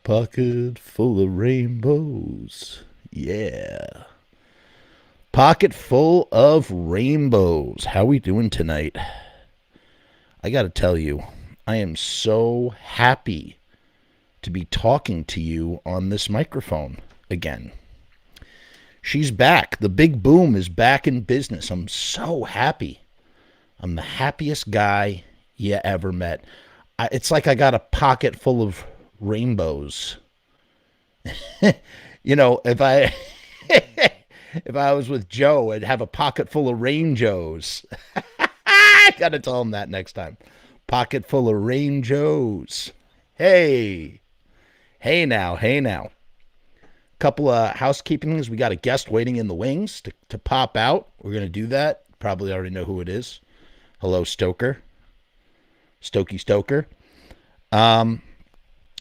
Pocket full of rainbows. Yeah. Pocket full of rainbows. How we doing tonight? I got to tell you, I am so happy to be talking to you on this microphone again. She's back. The big boom is back in business. I'm so happy. I'm the happiest guy you ever met. It's like I got a pocket full of rainbows. If I if I was with Joe, I'd have a pocket full of rainbows. I gotta tell him that next time. Pocket full of rainbows. Hey, hey now. Couple of housekeeping things. We got a guest waiting in the wings to pop out. We're gonna do that. Probably already know who it is. Hello, Stoker. Stokey Stoker.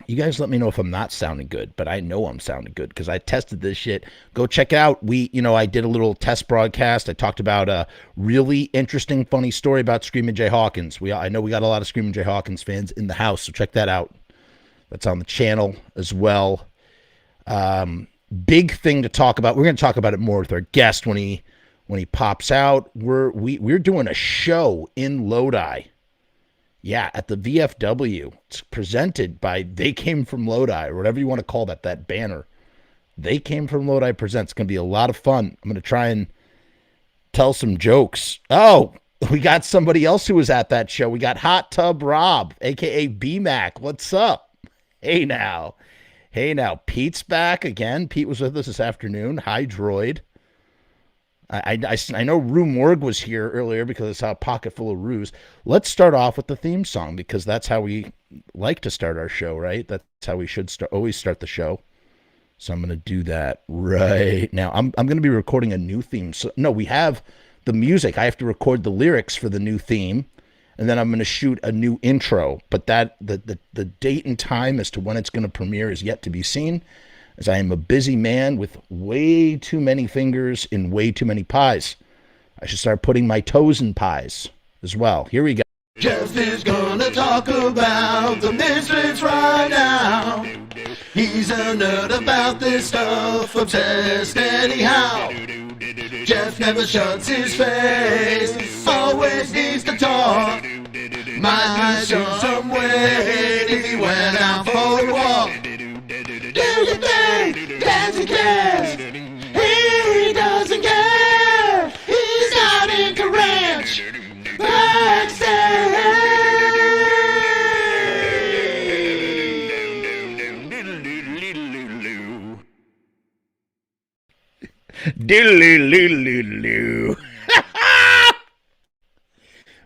You guys let me know if I'm not sounding good, but I know I'm sounding good because I tested this shit. Go check it out. I did a little test broadcast. I talked about a really interesting, funny story about Screamin' Jay Hawkins. I know we got a lot of Screamin' Jay Hawkins fans in the house, so check that out. That's on the channel as well. Big thing to talk about. We're going to talk about it more with our guest when he pops out. We're doing a show in Lodi. Yeah, at the VFW. It's presented by They Came From Lodi, or whatever you want to call that banner. They Came From Lodi presents. It's going to be a lot of fun. I'm going to try and tell some jokes. Oh, we got somebody else who was at that show. We got Hot Tub Rob, a.k.a. B-Mac. What's up? Hey now. Pete's back again. Pete was with us this afternoon. Hi, Droid. I know Rue Morgue was here earlier because it's a pocket full of ruse. Let's start off with the theme song because that's how we like to start our show, right? That's how we should always start the show. So I'm going to do that right now. I'm going to be recording a new theme. So no, we have the music. I have to record the lyrics for the new theme, and then I'm going to shoot a new intro. But the date and time as to when it's going to premiere is yet to be seen, as I am a busy man with way too many fingers in way too many pies. I should start putting my toes in pies as well. Here we go. Jeff is gonna talk about the Misfits right now. He's a nerd about this stuff, obsessed anyhow. Jeff never shuts his face, always needs to talk. Might be some weight if he went out for a walk. Do you think Danzig cares? He doesn't care. He's not into ranch.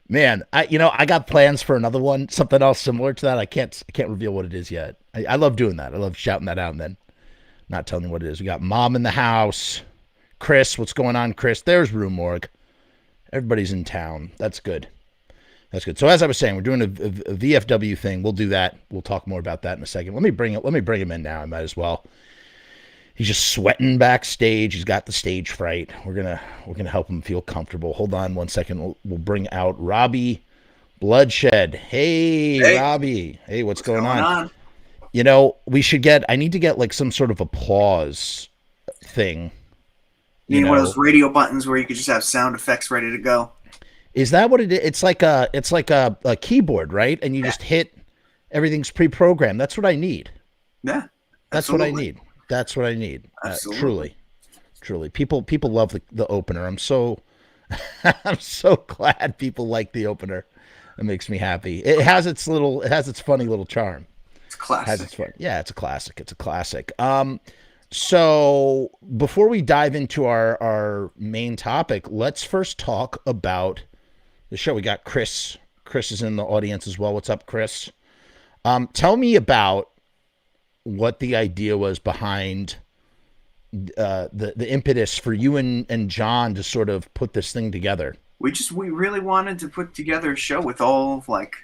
Man, I got plans for another one, something else similar to that. I can't reveal what it is yet. I love doing that. I love shouting that out and then not telling you what it is. We got Mom in the house. Chris, what's going on, Chris? There's Rue Morgue. Everybody's in town. That's good. So as I was saying, we're doing a VFW thing. We'll do that. We'll talk more about that in a second. Let me bring him in now. I might as well. He's just sweating backstage. He's got the stage fright. We're gonna help him feel comfortable. Hold on one second. We'll bring out Robby Bloodshed. Hey, Robby. Hey, what's going on? I need to get like some sort of applause thing. You need one of those radio buttons where you could just have sound effects ready to go. Is that what it is? It's like a keyboard, right? And you just hit, everything's pre-programmed. That's what I need. Yeah. That's what I need. Truly. People love the opener. I'm so glad people like the opener. It makes me happy. It has its funny little charm. It's classic. It's a classic. So before we dive into our main topic, let's first talk about the show. We got Chris. Chris is in the audience as well. What's up, Chris? Tell me about what the idea was behind the impetus for you and John to sort of put this thing together. We really wanted to put together a show with all of, like,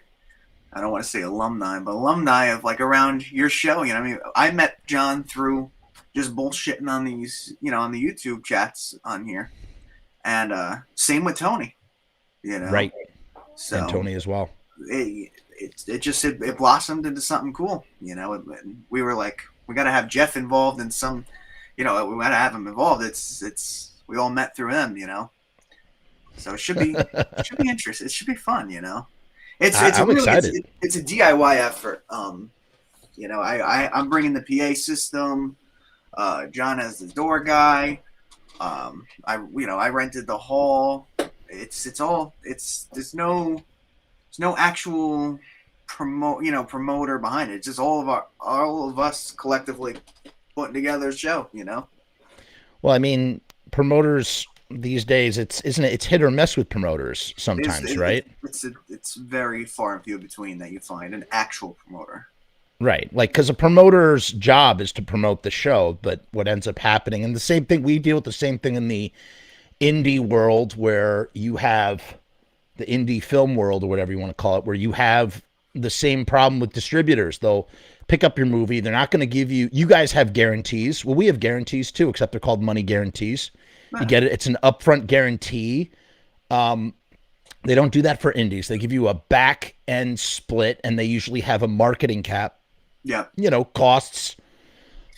I don't want to say alumni, but alumni of like around your show. I mean, I met John through just bullshitting on these, on the YouTube chats on here, and same with Tony. Right. So and Tony as well. it blossomed into something cool. You know, and we were like, we got to have Jeff involved in some, you know, we got to have him involved. It's we all met through him, you know. So it should be interesting. It should be fun, you know. I'm excited. It's a DIY effort. You know, I'm bringing the PA system. John has the door guy. I rented the hall. There's no actual promoter behind it. It's just all of us collectively putting together a show, you know. Well, I mean, promoters these days, it's hit or miss with promoters sometimes, right? It's very far and few between that you find an actual promoter. Right. Like, because a promoter's job is to promote the show, but what ends up happening, and the same thing, we deal with the same thing in the indie world, where you have the indie film world, or whatever you want to call it, where you have the same problem with distributors. They'll pick up your movie. They're not going to give you guys have guarantees. Well, we have guarantees too, except they're called money guarantees. You get it. It's an upfront guarantee. They don't do that for indies. They give you a back end split, and they usually have a marketing cap. Yeah. You know, costs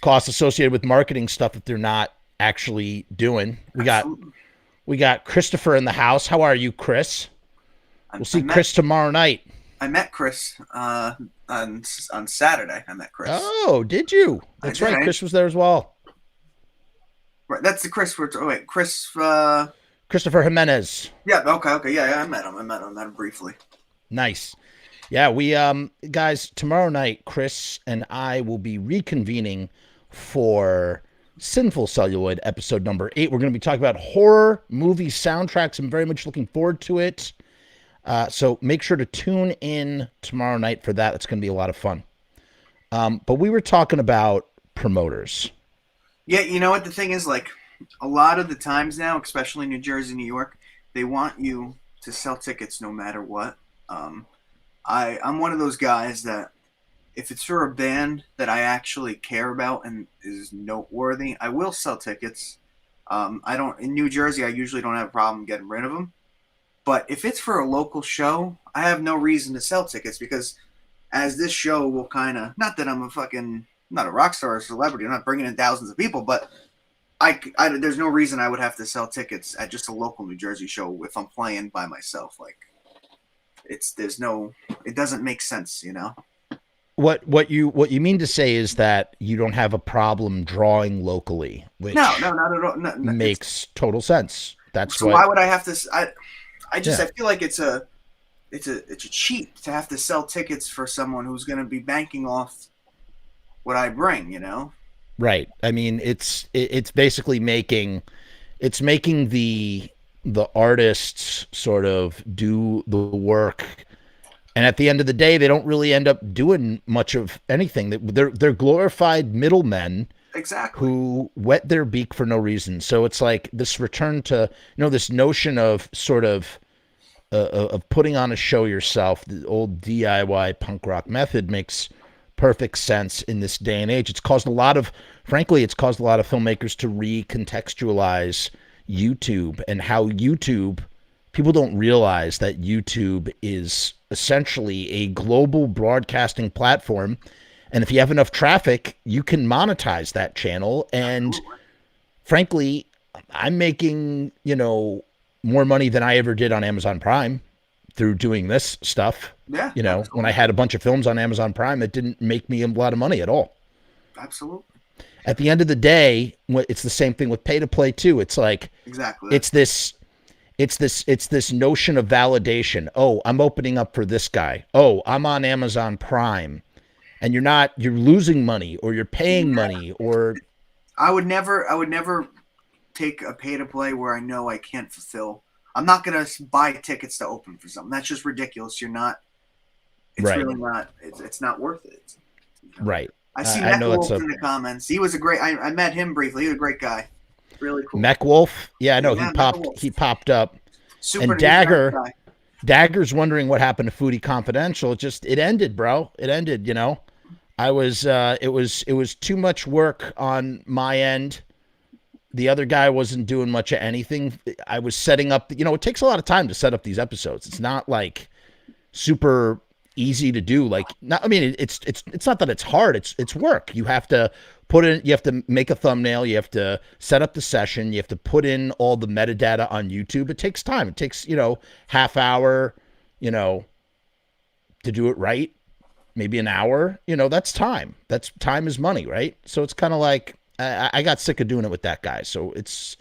associated with marketing stuff that they're not actually doing. We got Christopher in the house. How are you, Chris? We'll see Chris tomorrow night. I met Chris on Saturday. I met Chris. Oh, did you? That's right. Chris was there as well. Right, that's the Chris. Chris. Christopher Jimenez. Yeah. Okay. Yeah. I met him briefly. Nice. Yeah. We guys, tomorrow night, Chris and I will be reconvening for Sinful Celluloid episode number 8. We're going to be talking about horror movie soundtracks. I'm very much looking forward to it. So make sure to tune in tomorrow night for that. It's going to be a lot of fun. But we were talking about promoters. Yeah, you know what the thing is, like, a lot of the times now, especially New Jersey, New York, they want you to sell tickets no matter what. I'm one of those guys that if it's for a band that I actually care about and is noteworthy, I will sell tickets. In New Jersey, I usually don't have a problem getting rid of them. But if it's for a local show, I have no reason to sell tickets, because as this show will kind of, not that I'm not a rock star or a celebrity, I'm not bringing in thousands of people, but there's no reason I would have to sell tickets at just a local New Jersey show if I'm playing by myself. Like, it doesn't make sense, you know? What you mean to say is that you don't have a problem drawing locally, which no, not at all. No, makes total sense. Why would I have to? I feel like it's a cheat to have to sell tickets for someone who's going to be banking off what I bring, you know? Right. I mean, it's basically making the artists sort of do the work, and at the end of the day, they don't really end up doing much of anything. They're glorified middlemen, exactly, who wet their beak for no reason. So it's like this return to, this notion of sort of putting on a show yourself. The old DIY punk rock method makes perfect sense in this day and age. It's caused a lot of filmmakers to recontextualize YouTube, and how people don't realize that YouTube is essentially a global broadcasting platform. And if you have enough traffic, you can monetize that channel. And frankly, I'm making, more money than I ever did on Amazon Prime through doing this stuff. Yeah. When I had a bunch of films on Amazon Prime, it didn't make me a lot of money at all. Absolutely. At the end of the day, it's the same thing with pay to play too. It's like, exactly. It's this notion of validation. Oh, I'm opening up for this guy. Oh, I'm on Amazon Prime. And you're losing money, or you're paying money, or I would never take a pay to play where I know I can't fulfill. I'm not going to buy tickets to open for something. That's just ridiculous. It's right. Really not, it's not worth it. Right. I see Mech Wolf in the comments. He was I met him briefly. He was a great guy. Really cool. Mech Wolf? Yeah, I know. Yeah, he popped up. Super. And Dagger's wondering what happened to Foodie Confidential. It ended, bro. It ended, I was it was too much work on my end. The other guy wasn't doing much of anything. I was setting up, it takes a lot of time to set up these episodes. It's not like super easy to do. Like, not, I mean, it's not that it's hard. It's work. You have to put in, you have to make a thumbnail. You have to set up the session. You have to put in all the metadata on YouTube. It takes time. It takes, half hour, to do it right. Maybe an hour, that's time. That's time is money, right? So it's kind of like, I got sick of doing it with that guy. So it's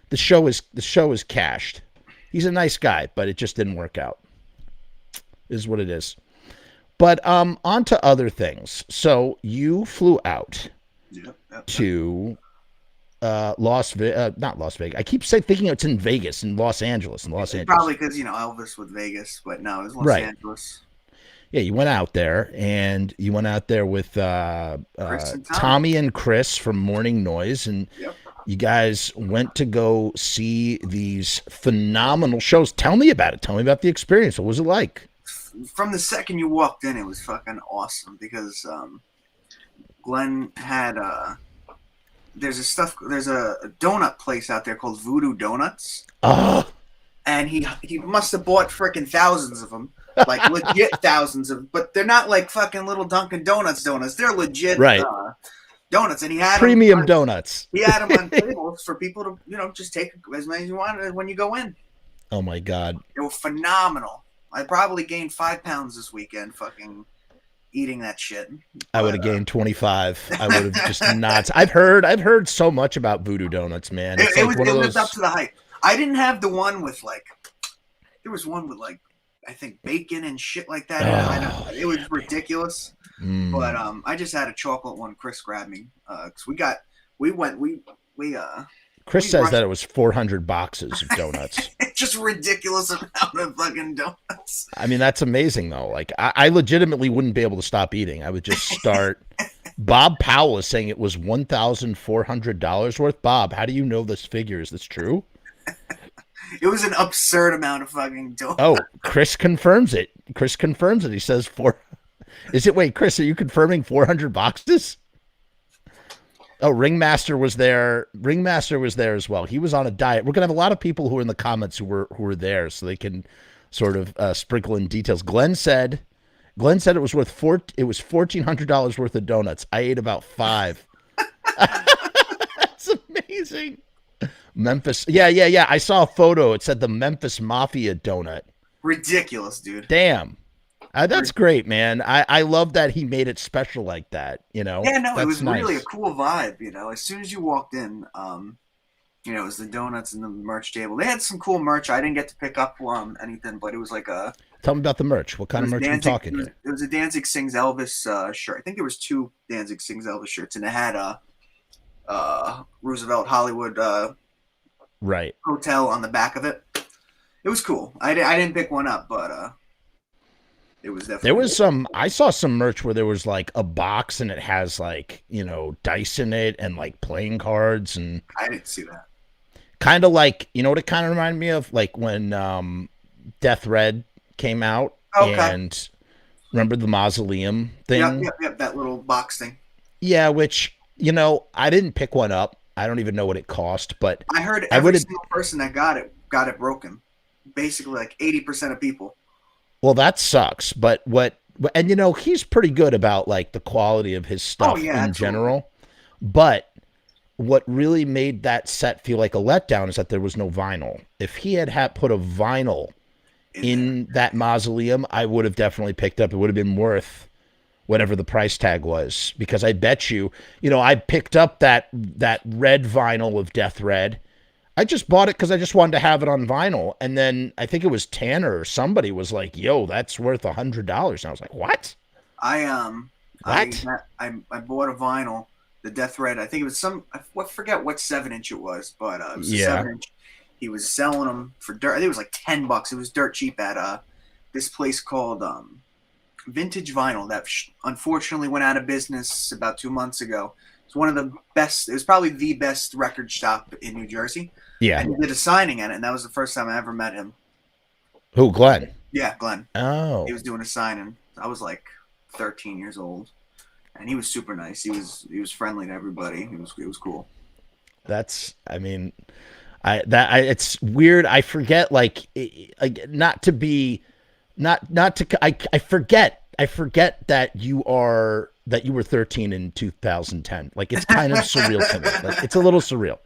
the show is cashed. He's a nice guy, but it just didn't work out. Is what it is. But on to other things. So you flew out to not Las Vegas. I keep thinking it's in Vegas, in Los Angeles, Probably because Elvis with Vegas, but no, it was Los Angeles. Yeah, you went out there, and you went out there with Tommy and Chris from Morning Noise, and you guys went to go see these phenomenal shows. Tell me about it. Tell me about the experience. What was it like? From the second you walked in, it was fucking awesome because Glenn had there's a donut place out there called Voodoo Donuts. Oh. And he must have bought freaking thousands of them. Like legit thousands of, but they're not like fucking little Dunkin' Donuts. They're legit donuts, and he had premium donuts. He had them on tables for people to just take as many as you wanted when you go in. Oh my god, they were phenomenal. I probably gained 5 pounds this weekend, fucking eating that shit. I would have gained 25. I would have just not. I've heard so much about Voodoo Donuts, man. It lived up to the hype. I didn't have the one with there was one with I think bacon and shit like that. It was ridiculous. But I just had a chocolate one. Chris grabbed me because Chris says that it was 400 boxes of donuts. It's just ridiculous amount of fucking donuts. I mean, that's amazing though. Like I legitimately wouldn't be able to stop eating. I would just start. Bob Powell is saying it was $1,400 worth. Bob, how do you know this figure? Is this true? It was an absurd amount of fucking donuts. Oh, Chris confirms it. He says wait, Chris, are you confirming 400 boxes? Oh, Ringmaster was there. Ringmaster was there as well. He was on a diet. We're going to have a lot of people who are in the comments who were there so they can sort of sprinkle in details. Glenn said it was worth $1,400 worth of donuts. I ate about 5. That's amazing. Memphis. Yeah. I saw a photo. It said the Memphis Mafia donut. Ridiculous, dude. Damn. That's great, man. I love that he made it special like that, Yeah, no, it was nice. Really a cool vibe, As soon as you walked in, it was the donuts and the merch table. They had some cool merch. I didn't get to pick up anything, but it was like a... Tell me about the merch. What kind of merch are you talking here? It was a Danzig Sings Elvis shirt. I think there was 2 Danzig Sings Elvis shirts, and it had a Roosevelt Hollywood... Right. Hotel on the back of it. It was cool. I didn't pick one up, but it was definitely. There was some. I saw some merch where there was like a box and it has dice in it and like playing cards and. I didn't see that. Kind of like what it kind of reminded me of, like when Death Red came out. Okay. And remember the mausoleum thing? Yep. That little box thing. Yeah, which I didn't pick one up. I don't even know what it cost, but I heard every single person that got it broken. Basically, like 80% of people. Well, that sucks. But he's pretty good about like the quality of his stuff in general. But what really made that set feel like a letdown is that there was no vinyl. If he had put a vinyl in that mausoleum, I would have definitely picked up. It would have been worth whatever the price tag was, because I bet I picked up that red vinyl of Death Red. I just bought it because I just wanted to have it on vinyl. And then I think it was Tanner or somebody was like, yo, that's worth $100. And I was like, what? I bought a vinyl, the Death Red. I think it was I forget what 7-inch it was, but it was a 7-inch. He was selling them for dirt. I think it was like $10. It was dirt cheap at this place called Vintage Vinyl that unfortunately went out of business about 2 months ago. It's one of the best. It was probably the best record shop in New Jersey. Yeah. And he did a signing at it, and that was the first time I ever met him. Who, Glenn? Yeah, Glenn. Oh. He was doing a signing. I was like 13 years old, and he was super nice. He was friendly to everybody. It was cool. That's. I mean, it's weird. I forget. Like, not to be not to I forget that you were 13 in 2010. Like, it's kind of surreal to me. Like, it's a little surreal.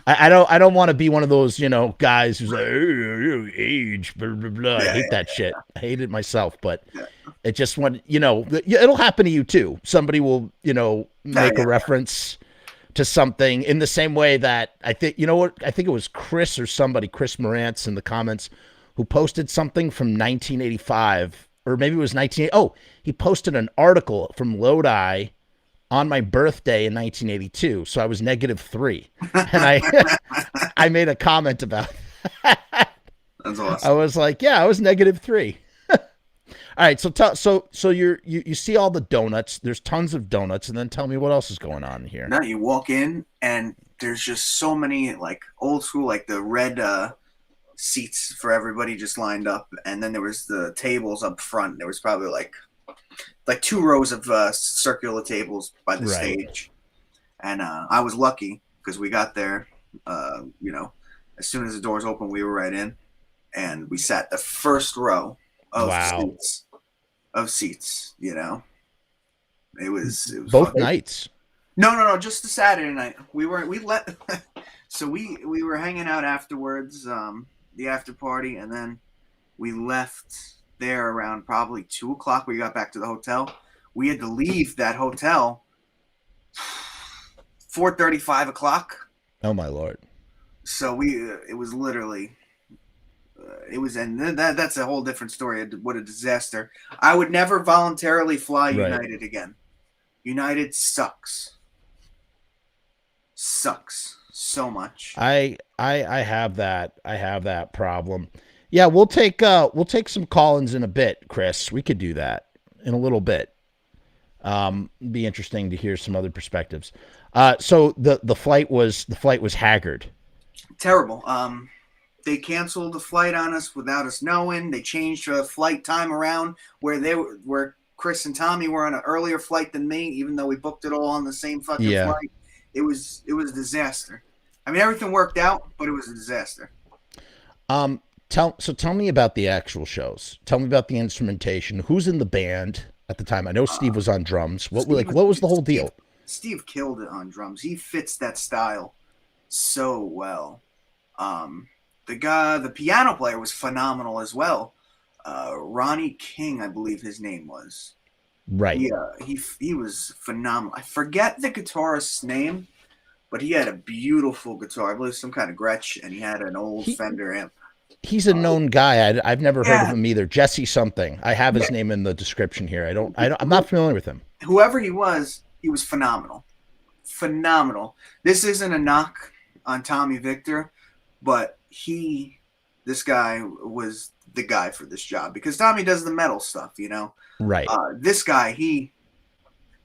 I don't want to be one of those, guys who's like, oh, age, blah, blah, blah. I hate that shit. I hate it myself, but it just it'll happen to you too. Somebody will, make a reference to something in the same way that I think, I think it was Chris Morantz in the comments, who posted something from 1985, or maybe it was he posted an article from Lodi on my birthday in 1982. So I was -3. And I made a comment about that. That's awesome. I was like, yeah, I was -3. All right. So you see all the donuts. There's tons of donuts. And then tell me what else is going on here. Now you walk in and there's just so many like old school, like the red seats for everybody just lined up. And then there was the tables up front. There was probably like 2 rows of circular tables by the stage. And I was lucky because we got there, as soon as the doors opened, we were right in, and we sat the first row of seats. It was both fun. Nights. No, just the Saturday night. So we were hanging out afterwards, the after party, and then we left there around probably 2 o'clock. We got back to the hotel. We had to leave that hotel 4:30, 5 o'clock. Oh my Lord. So it was literally, and that's a whole different story. What a disaster. I would never voluntarily fly United again. United sucks so much. I have that problem. Yeah, we'll take some call-ins in a bit, Chris. We could do that in a little bit. Be interesting to hear some other perspectives. So the flight was haggard. Terrible. They canceled the flight on us without us knowing. They changed the flight time around where Chris and Tommy were on an earlier flight than me, even though we booked it all on the same fucking flight. It was a disaster. I mean, everything worked out, but it was a disaster. Tell me about the actual shows. Tell me about the instrumentation. Who's in the band at the time? I know Steve was on drums. What was the whole deal? Steve killed it on drums. He fits that style so well. The piano player was phenomenal as well. Ronnie King, I believe his name was. Right. Yeah, he was phenomenal. I forget the guitarist's name, but he had a beautiful guitar. I believe some kind of Gretsch, and he had an old Fender amp. He's a known guy. I've never heard of him either. Jesse something. I have his name in the description here. I'm not familiar with him. Whoever he was phenomenal. Phenomenal. This isn't a knock on Tommy Victor, but this guy was the guy for this job because Tommy does the metal stuff, Right. This guy, he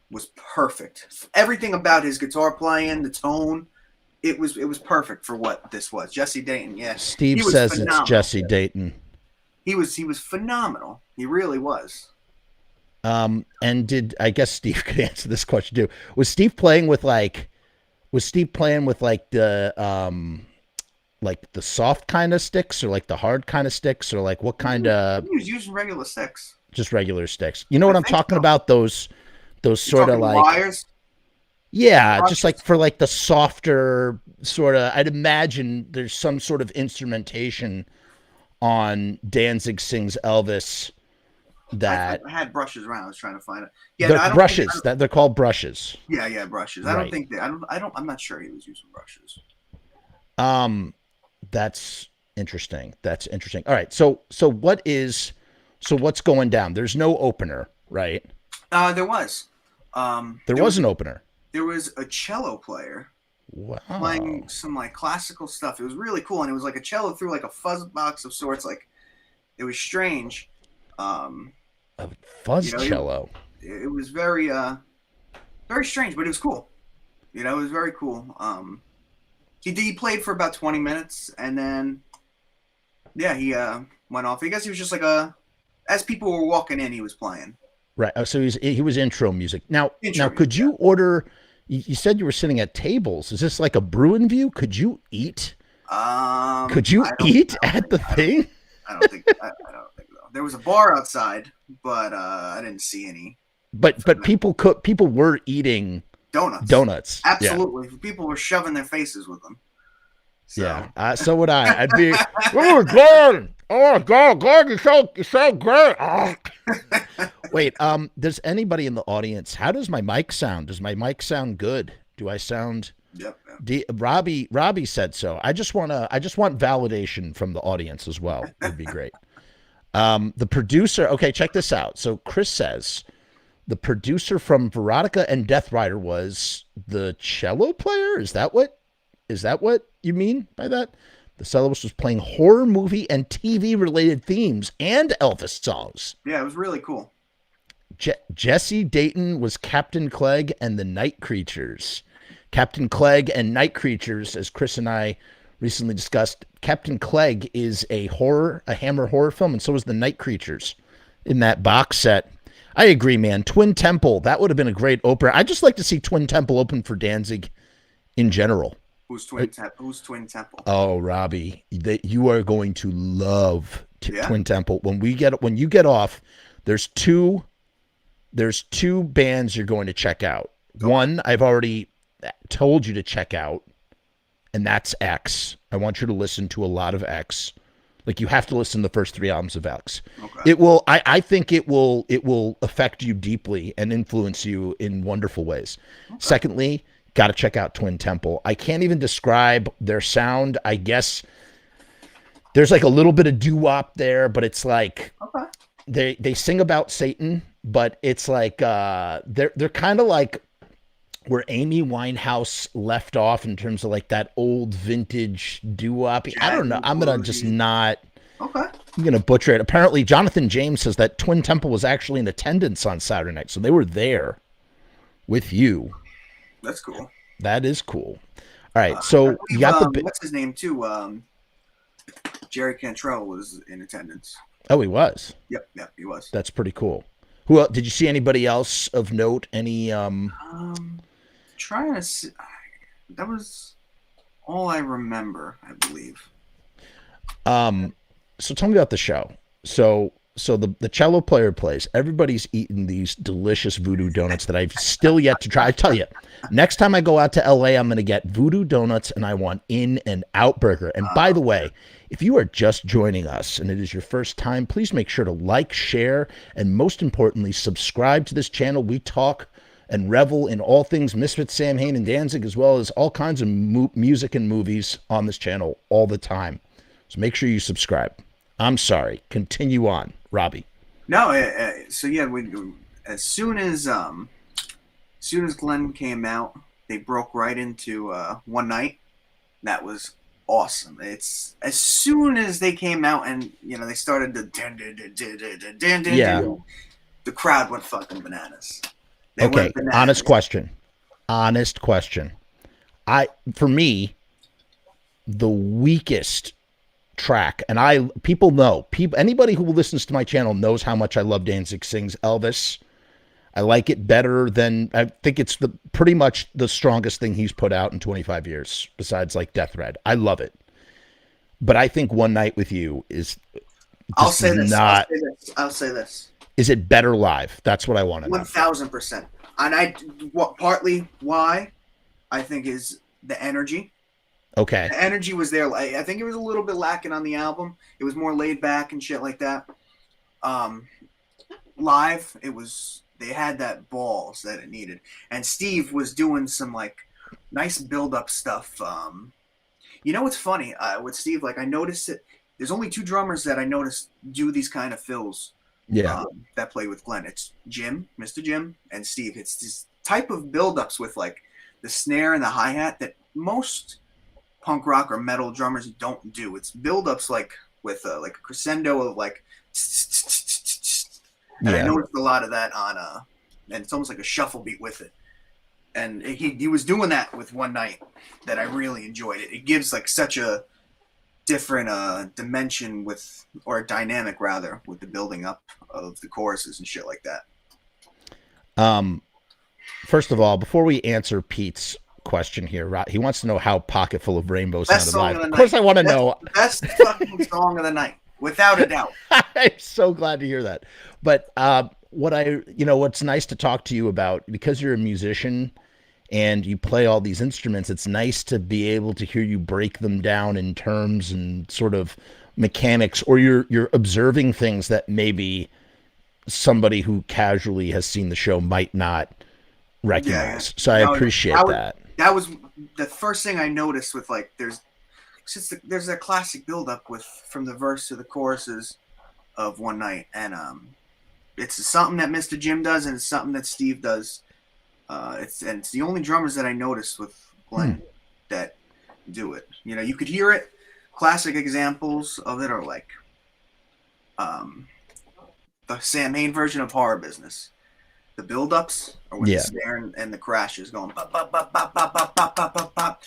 was perfect. Everything about his guitar playing, the tone, it was perfect for what this was. Jesse Dayton, yeah. Steve says it's Jesse Dayton. He was phenomenal. He really was. And I guess Steve could answer this question too. Was Steve playing with the like the soft kind of sticks or like the hard kind of sticks or like what kind of? He was using regular sticks. Just regular sticks. You know what I'm talking about? Those sort of like wires. Yeah, just like for like the softer sort of. I'd imagine there's some sort of instrumentation on Danzig Sings Elvis that I had brushes around. I was trying to find it. Yeah, they're brushes. They're called brushes. Yeah, brushes. I don't think I'm not sure he was using brushes. That's interesting. All right. So what's going down? There's no opener, right? There was. There was an opener. There was a cello player. Wow. Playing some like classical stuff. It was really cool, and it was like a cello through like a fuzz box of sorts. Like it was strange. A fuzz cello. It was very very strange, but it was cool. It was very cool. He played for about 20 minutes, and then he went off. I guess he was just like as people were walking in, he was playing. Right. So he was intro music. Now could you order? You said you were sitting at tables. Is this like a Bruin View? Could you eat? Could you eat at the thing? I don't think so. There was a bar outside, but I didn't see any. But people were eating donuts. Absolutely. Yeah. People were shoving their faces with them. So. Yeah, so would I. I'd be, oh, God. Oh, God, you're so great. Oh. Wait, does anybody in the audience, how does my mic sound? Does my mic sound good? Do I sound... Yep. Robby said so. I just want validation from the audience as well. Would be great. The producer, okay, check this out. So Chris says the producer from Veronica and Death Rider was the cello player. Is that what you mean by that? The soloist was playing horror movie and TV related themes and Elvis songs. Yeah, it was really cool. Jesse Dayton was Captain Clegg and the Night Creatures. Captain Clegg and Night Creatures, as Chris and I recently discussed, Captain Clegg is a Hammer horror film, and so is the Night Creatures in that box set. I agree, man. Twin Temple, that would have been a great opener. I'd just like to see Twin Temple open for Danzig in general. Who's Twin Temple? Oh, Robby, you are going to love Twin Temple. When you get off, there's two bands you're going to check out. Okay. One, I've already told you to check out, and that's X. I want you to listen to a lot of X. Like, you have to listen to the first 3 albums of X. Okay. It will. I think it will affect you deeply and influence you in wonderful ways. Okay. Secondly, got to check out Twin Temple. I can't even describe their sound. I guess there's like a little bit of doo-wop there, but it's like they sing about Satan, but it's like they're kind of like where Amy Winehouse left off in terms of like that old vintage doo-wop. I don't know. I'm going to just not. Okay. I'm going to butcher it. Apparently, Jonathan James says that Twin Temple was actually in attendance on Saturday night. So they were there with you. That's cool. That is cool. All right. So you got the... what's his name too? Jerry Cantrell was in attendance. Oh, he was? Yep, he was. That's pretty cool. Who else? Did you see anybody else of note? Any... Trying to see, that was all I remember, I believe. So tell me about the show. So the cello player plays. Everybody's eating these delicious voodoo donuts that I've still yet to try. I tell you, next time I go out to LA, I'm going to get voodoo donuts, and I want In-N-Out burger. And by the way, if you are just joining us and it is your first time, please make sure to like, share, and most importantly, subscribe to this channel. We talk and revel in all things Misfits, Samhain, and Danzig, as well as all kinds of music and movies on this channel all the time. So make sure you subscribe. I'm sorry. Continue on, Robby. No, so yeah, as soon as Glenn came out, they broke right into One Night. That was awesome. It's as soon as they came out and they started the the crowd went fucking bananas. Okay, honest question. For me, the weakest track, and anybody who listens to my channel knows how much I love Danzig Sings Elvis. I like it better than, I think it's pretty much the strongest thing he's put out in 25 years, besides like Death Red. I love it. But I think One Night with You is I'll say this. Is it better live? That's what I want to know. 1,000%. And partly why I think is the energy. Okay. The energy was there. I think it was a little bit lacking on the album. It was more laid back and shit like that. Live, they had that balls that it needed. And Steve was doing some like nice build up stuff. What's funny with Steve? Like I noticed it. There's only 2 drummers that I noticed do these kind of fills. Yeah, that play with Glenn. It's Jim, Mr. Jim, and Steve. It's this type of build-ups with like the snare and the hi-hat that most punk rock or metal drummers don't do. It's build-ups like with like a crescendo of like, and I noticed a lot of that on and it's almost like a shuffle beat with it. And he was doing that with One Night that I really enjoyed it. It gives like such a different dimension or dynamic rather with the building up of the choruses and shit like that. First of all, before we answer Pete's question here, he wants to know how Pocket Full of Rainbows sounded live. Of course I want to know. Best fucking song of the night. Without a doubt. I'm so glad to hear that. But what's nice to talk to you about, because you're a musician and you play all these instruments, it's nice to be able to hear you break them down in terms and sort of mechanics, or you're observing things that maybe somebody who casually has seen the show might not recognize. So I appreciate that. That was the first thing I noticed with, like, there's a classic build-up from the verse to the choruses of One Night, and it's something that Mr. Jim does, and it's something that Steve does. It's the only drummers that I noticed with Glenn that do it. You know, you could hear it. Classic examples of it are like the Samhain version of Horror Business. The build-ups are with the snare and the crashes going pop, pop, pop, pop, pop, pop, pop, pop, pop, pop.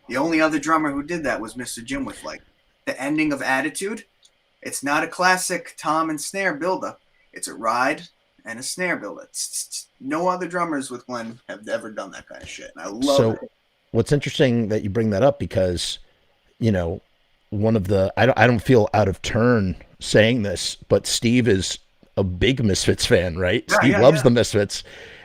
The only other drummer who did that was Mr. Jim with, like, the ending of Attitude. It's not a classic tom and snare build-up. It's a ride and a snare build-up. No other drummers with Glenn have ever done that kind of shit. And I love it. What's interesting that you bring that up, because, you know, one of the, I don't feel out of turn saying this, but Steve is a big Misfits fan, right? Yeah, Steve loves the Misfits,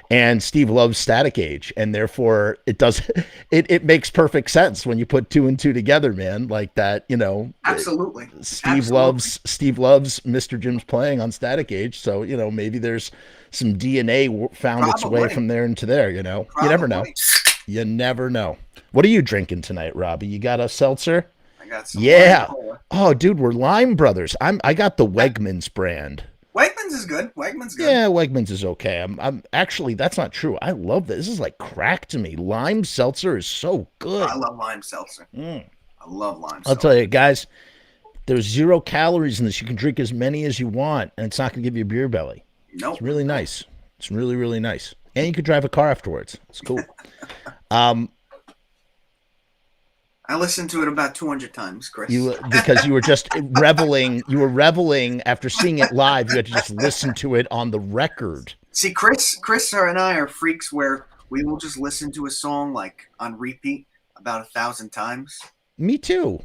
and Steve loves Static Age, and therefore it makes perfect sense when you put two and two together, man. Like that, you know. Absolutely. Steve loves Mr. Jim's playing on Static Age, so, you know, maybe there's some DNA found its way from there into there, you know. Probably. You never know. You never know. What are you drinking tonight, Robby? You got a seltzer? I got some. Yeah. Oh, dude, we're Lime Brothers. I got the Wegmans brand. Wegmans is good. Wegmans good. Yeah, Wegmans is okay. I'm actually, that's not true. I love this. This is like crack to me. Lime seltzer is so good. I love lime seltzer. I love lime seltzer. I'll tell you, guys, there's 0 calories in this. You can drink as many as you want, and it's not going to give you a beer belly. Nope. It's really nice. It's really, really nice. And you could drive a car afterwards. It's cool. I listened to it about 200 times, Chris. Because you were just reveling. You were reveling after seeing it live. You had to just listen to it on the record. See, Chris and I are freaks where we will just listen to a song like on repeat about 1,000 times. Me too.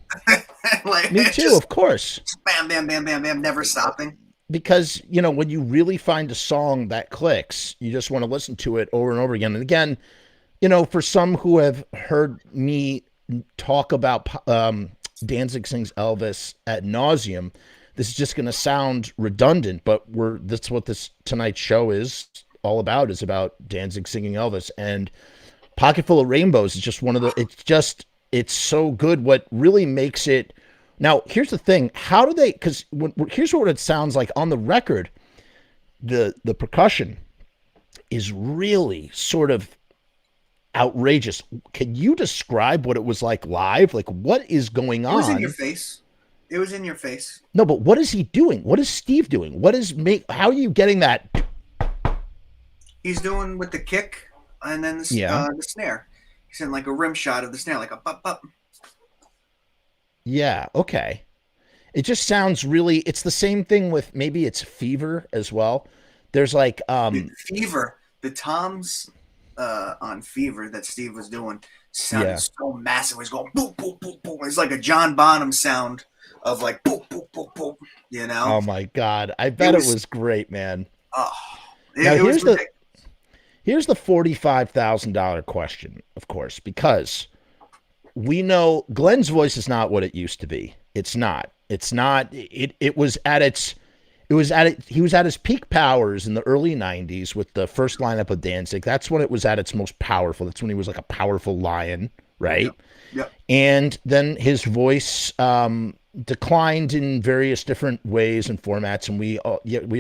Like, Me too, of course. Bam, bam, bam, bam, bam, never stopping. Because, you know, when you really find a song that clicks, you just want to listen to it over and over again. And again, you know, for some who have heard me talk about Danzig Sings Elvis ad nauseum, this is just going to sound redundant, but that's what this tonight's show is all about, is about Danzig singing Elvis. And Pocket Full of Rainbows is just one of the, it's so good. What really makes it, now here's the thing, how do they, because here's what it sounds like on the record. The percussion is really sort of outrageous. Can you describe what it was like live? Like, what is going on? It was in your face. It was in your face. No, but what is he doing? What is Steve doing? How are you getting that? He's doing with the kick and then the snare. He's in like a rim shot of the snare, like a pop, pop. Yeah, okay. It just sounds really, it's the same thing with, maybe it's Fever as well. There's like Fever, the toms on Fever that Steve was doing sounded so massive. He's going boop, boop, boop, boop. It's like a John Bonham sound of like boop, boop, boop, boop, you know? Oh my God. I bet it was great, man. Oh, here's the $45,000 question, of course, because we know Glenn's voice is not what it used to be. It's not. He was at his peak powers in the early 90s with the first lineup of Danzig. That's when it was at its most powerful. That's when he was like a powerful lion, right? Yep. And then his voice declined in various different ways and formats. And we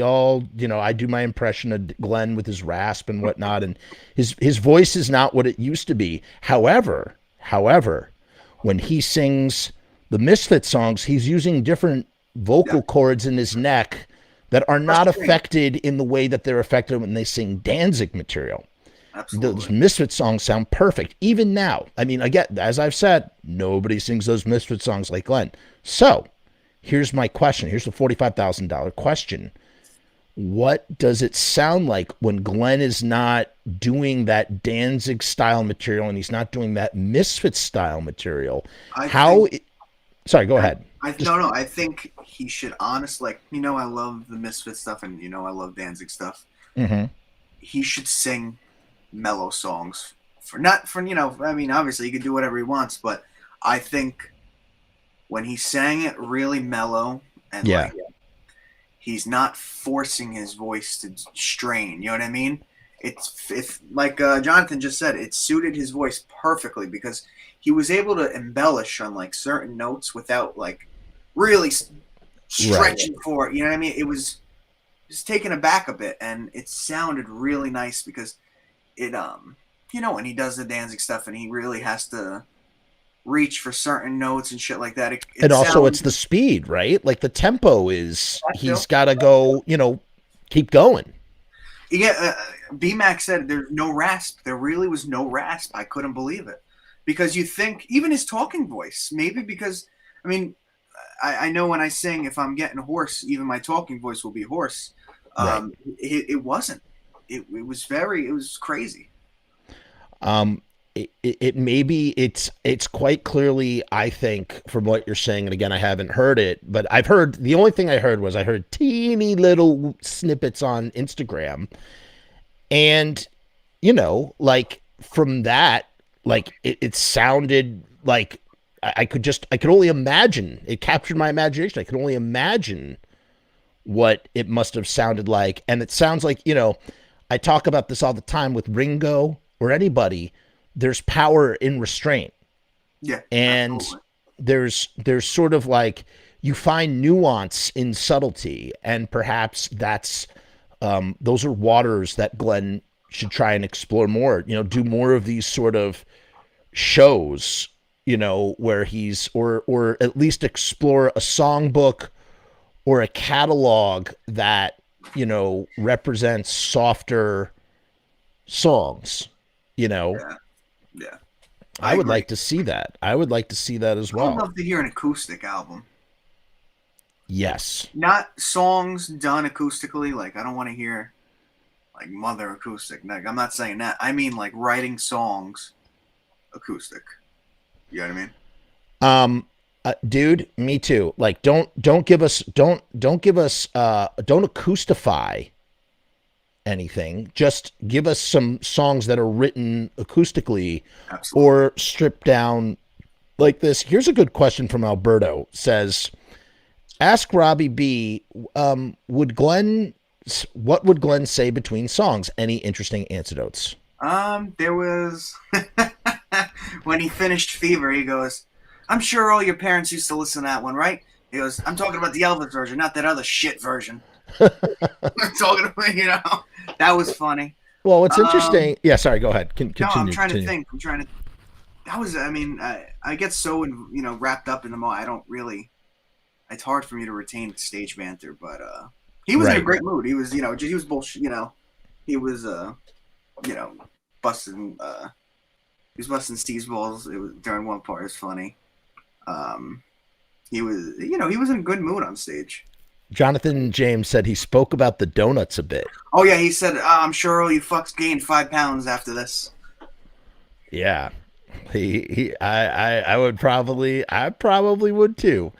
all, you know, I do my impression of Glenn with his rasp and whatnot. And his voice is not what it used to be. However, when he sings the Misfits songs, he's using different vocal cords in his neck that are not affected in the way that they're affected when they sing Danzig material. Absolutely. Those Misfits songs sound perfect, even now. I mean, again, as I've said, nobody sings those Misfits songs like Glenn. So, here's my question. Here's the $45,000 question. What does it sound like when Glenn is not doing that Danzig style material and he's not doing that Misfits style material? Sorry, go ahead. No. I think he should honestly, like, I love the Misfits stuff, and I love Danzig stuff. Mm-hmm. He should sing mellow songs obviously he could do whatever he wants, but I think when he sang it really mellow and like he's not forcing his voice to strain, you know what I mean? It's like Jonathan just said, it suited his voice perfectly because he was able to embellish on like certain notes without like really stretching for it, you know what I mean? It was just taken aback a bit, and it sounded really nice because it when he does the Danzig stuff and he really has to reach for certain notes and shit like that. And also it's the speed, right? Like the tempo is, he's got to go, keep going. Yeah, B-Mac said there's no rasp. There really was no rasp. I couldn't believe it. Because you think, even his talking voice, maybe because, I know when I sing, if I'm getting hoarse, even my talking voice will be hoarse. Right. It wasn't. It was crazy. It's quite clearly, I think, from what you're saying, and again, I haven't heard it, but the only thing I heard teeny little snippets on Instagram, and like from that, like it sounded like I could only imagine. It captured my imagination. I could only imagine what it must have sounded like, and it sounds like, I talk about this all the time with Ringo or anybody. There's power in restraint. Yeah. And absolutely. there's sort of like, you find nuance in subtlety, and perhaps that's those are waters that Glenn should try and explore more, do more of these sort of shows, where he's, or at least explore a songbook or a catalog that, represents softer songs, Yeah. I would like to see that. I would like to see that as well. I would love to hear an acoustic album. Yes. Not songs done acoustically. Like, I don't want to hear like Mother acoustic. Like, I'm not saying that. I mean like writing songs acoustic. You know what I mean? Dude, me too. Like, don't acoustify anything. Just give us some songs that are written acoustically. Absolutely. Or stripped down like this. Here's a good question from Alberto. Says, ask Robby B, what would Glenn say between songs? Any interesting anecdotes? There was when he finished Fever, he goes, I'm sure all your parents used to listen to that one, right? He goes, I'm talking about the Elvis version, not that other shit version. I'm talking about, that was funny. Well, it's interesting. Yeah, sorry, go ahead. Continue. No, I'm trying to think. That was, I get so, wrapped up in the moment. I don't really, it's hard for me to retain stage banter, but he was in a great mood. He was, he was bullshit, he was, busting, he was busting Steve's balls. It was during one part. It's funny. He was, he was in a good mood on stage. Jonathan James said he spoke about the donuts a bit. Oh yeah, he said, I'm sure all you fucks gained 5 pounds after this. Yeah, I probably would too.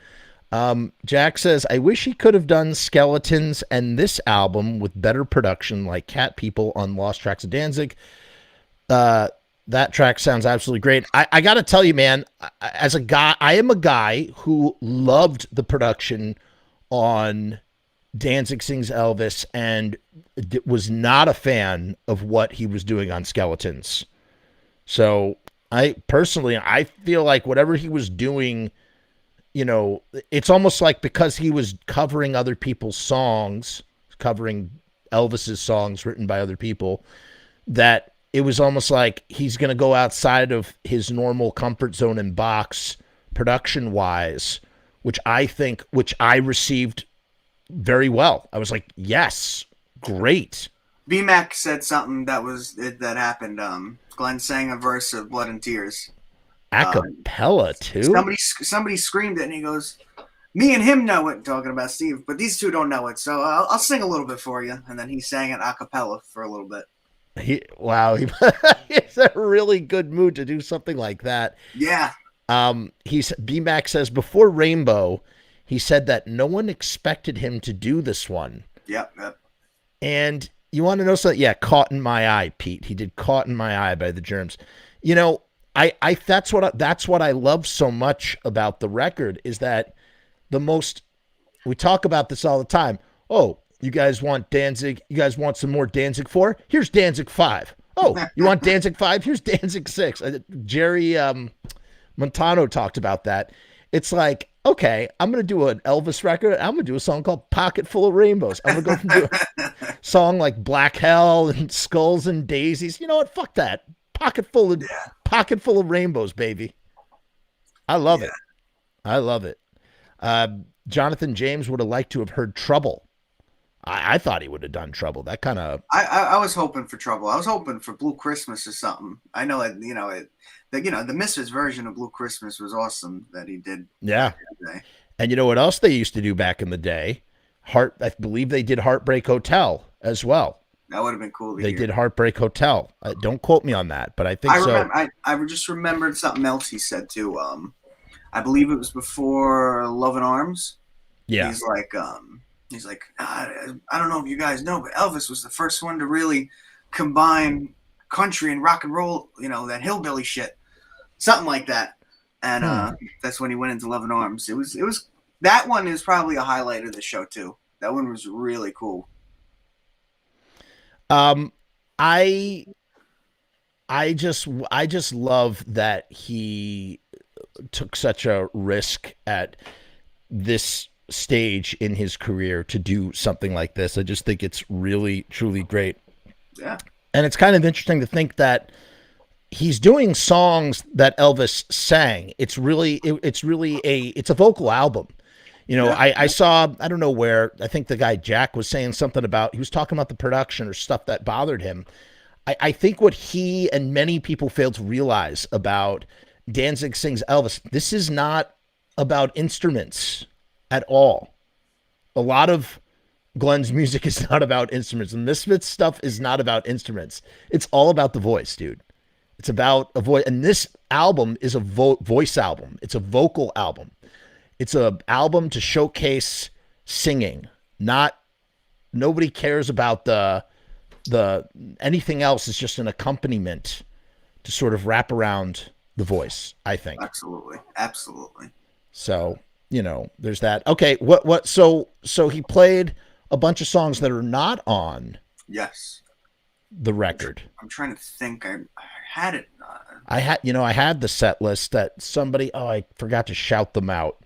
Jack says, I wish he could have done Skeletons and this album with better production, like Cat People on Lost Tracks of Danzig. That track sounds absolutely great. I got to tell you, man, as a guy, I am a guy who loved the production on Danzig Sings Elvis and was not a fan of what he was doing on Skeletons. So I feel like whatever he was doing, it's almost like because he was covering other people's songs, covering Elvis's songs written by other people, that it was almost like he's going to go outside of his normal comfort zone and box production wise, which I received very well. I was like, yes, great. B-Mac said something that happened. Glenn sang a verse of Blood and Tears. Acapella too? Somebody screamed it and he goes, me and him know it, talking about Steve, but these two don't know it, so I'll sing a little bit for you. And then he sang it a cappella for a little bit. He's a really good mood to do something like that. Yeah. BMAC says before Rainbow, he said that no one expected him to do this one. Yep, yep. And you want to know something? Yeah, Caught in My Eye, Pete. He did Caught in My Eye by the Germs. You know, that's what I love so much about the record is that we talk about this all the time. Oh, you guys want Danzig? You guys want some more Danzig 4? Here's Danzig 5. Oh, you want Danzig 5? Here's Danzig 6. Jerry Montano talked about that. It's like, okay, I'm going to do an Elvis record. I'm going to do a song called Pocket Full of Rainbows. I'm going to go do a song like Black Hell and Skulls and Daisies. You know what? Fuck that. Pocket full of rainbows, baby. I love it. I love it. Jonathan James would have liked to have heard Trouble. I thought he would have done Trouble. That kind of. I was hoping for Trouble. I was hoping for Blue Christmas or something. I know it. The Misfits version of Blue Christmas was awesome that he did. Yeah. And you know what else they used to do back in the day? I believe they did Heartbreak Hotel as well. That would have been cool. They did Heartbreak Hotel. Don't quote me on that, but I think so. I just remembered something else he said too. I believe it was before Love and Arms. Yeah. He's like, I don't know if you guys know, but Elvis was the first one to really combine country and rock and roll, that hillbilly shit, something like that. And that's when he went into Love and Arms. It was that one is probably a highlight of the show too. That one was really cool. I just love that he took such a risk at this stage in his career to do something like this. I just think it's really, truly great. Yeah. And it's kind of interesting to think that he's doing songs that Elvis sang. It's a vocal album. I saw, I don't know where, I think the guy Jack was saying something about, he was talking about the production or stuff that bothered him. I think what he and many people fail to realize about Danzig Sings Elvis, this is not about instruments at all. A lot of Glenn's music is not about instruments. The Misfits stuff is not about instruments. It's all about the voice, dude. It's about a voice. And this album is a voice album. It's a vocal album. It's an album to showcase singing. Nobody cares about the anything else is just an accompaniment to sort of wrap around the voice, I think. Absolutely. So, there's that. Okay, so he played a bunch of songs that are not on the record. I'm trying to think. I had it. I had the set list that somebody, I forgot to shout them out.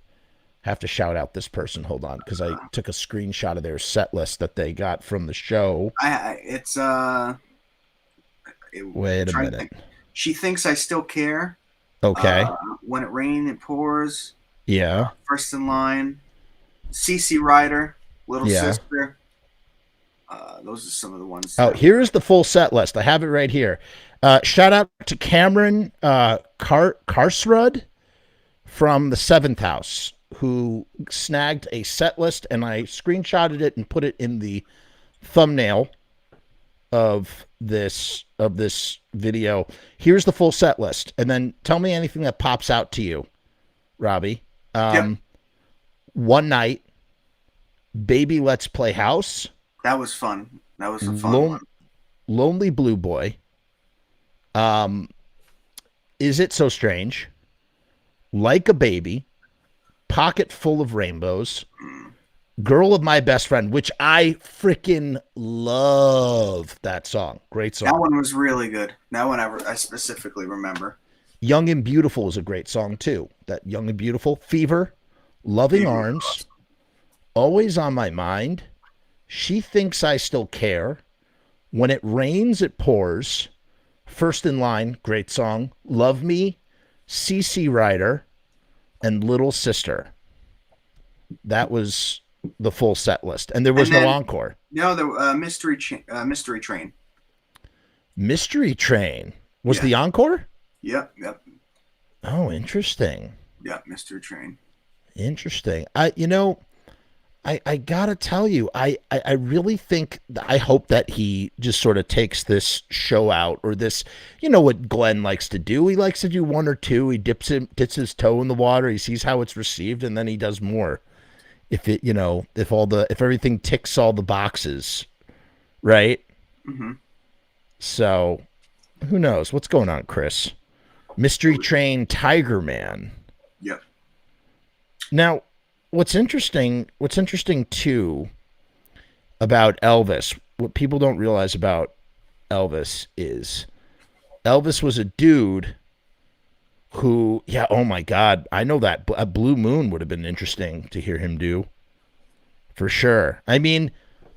Have to shout out this person. Hold on, because I took a screenshot of their set list that they got from the show. Wait a minute. She Thinks I Still Care. Okay. When It Rains, It Pours. Yeah. First in Line. CC Rider. Little Sister. Those are some of the ones. Here's the full set list. I have it right here. Shout out to Cameron Karsrud from the Seventh House, who snagged a set list, and I screenshotted it and put it in the thumbnail of this video. Here's the full set list, and then tell me anything that pops out to you, Robbie. One Night, Baby Let's Play House. That was fun. That was a fun one. Lonely Blue Boy. Is It So Strange? Like a Baby. Pocket Full of Rainbows. Girl of My Best Friend, which I freaking love that song. Great song. That one was really good. That one I specifically remember. Young and Beautiful is a great song too. That Young and Beautiful. Fever. Loving Arms. Awesome. Always on My Mind. She Thinks I Still Care. When It Rains, It Pours. First in Line, great song. Love Me. CC Rider. And Little Sister. That was the full set list, and there was no encore. No, the Mystery Train. Mystery Train was the encore. Yep. Oh, interesting. Yeah, Mystery Train. Interesting. I gotta tell you, I really think, I hope that he just sort of takes this show out, or this, you know what Glenn likes to do. He likes to do one or two. He dips his toe in the water. He sees how it's received, and then he does more. If it, you know, if everything ticks all the boxes, right? Mm-hmm. So, who knows what's going on, Chris? Mystery Train, Tiger Man. Yep. Now, what's interesting too about Elvis, what people don't realize about Elvis is Elvis was a dude who, yeah, oh my God, I know that a Blue Moon would have been interesting to hear him do, for sure. I mean,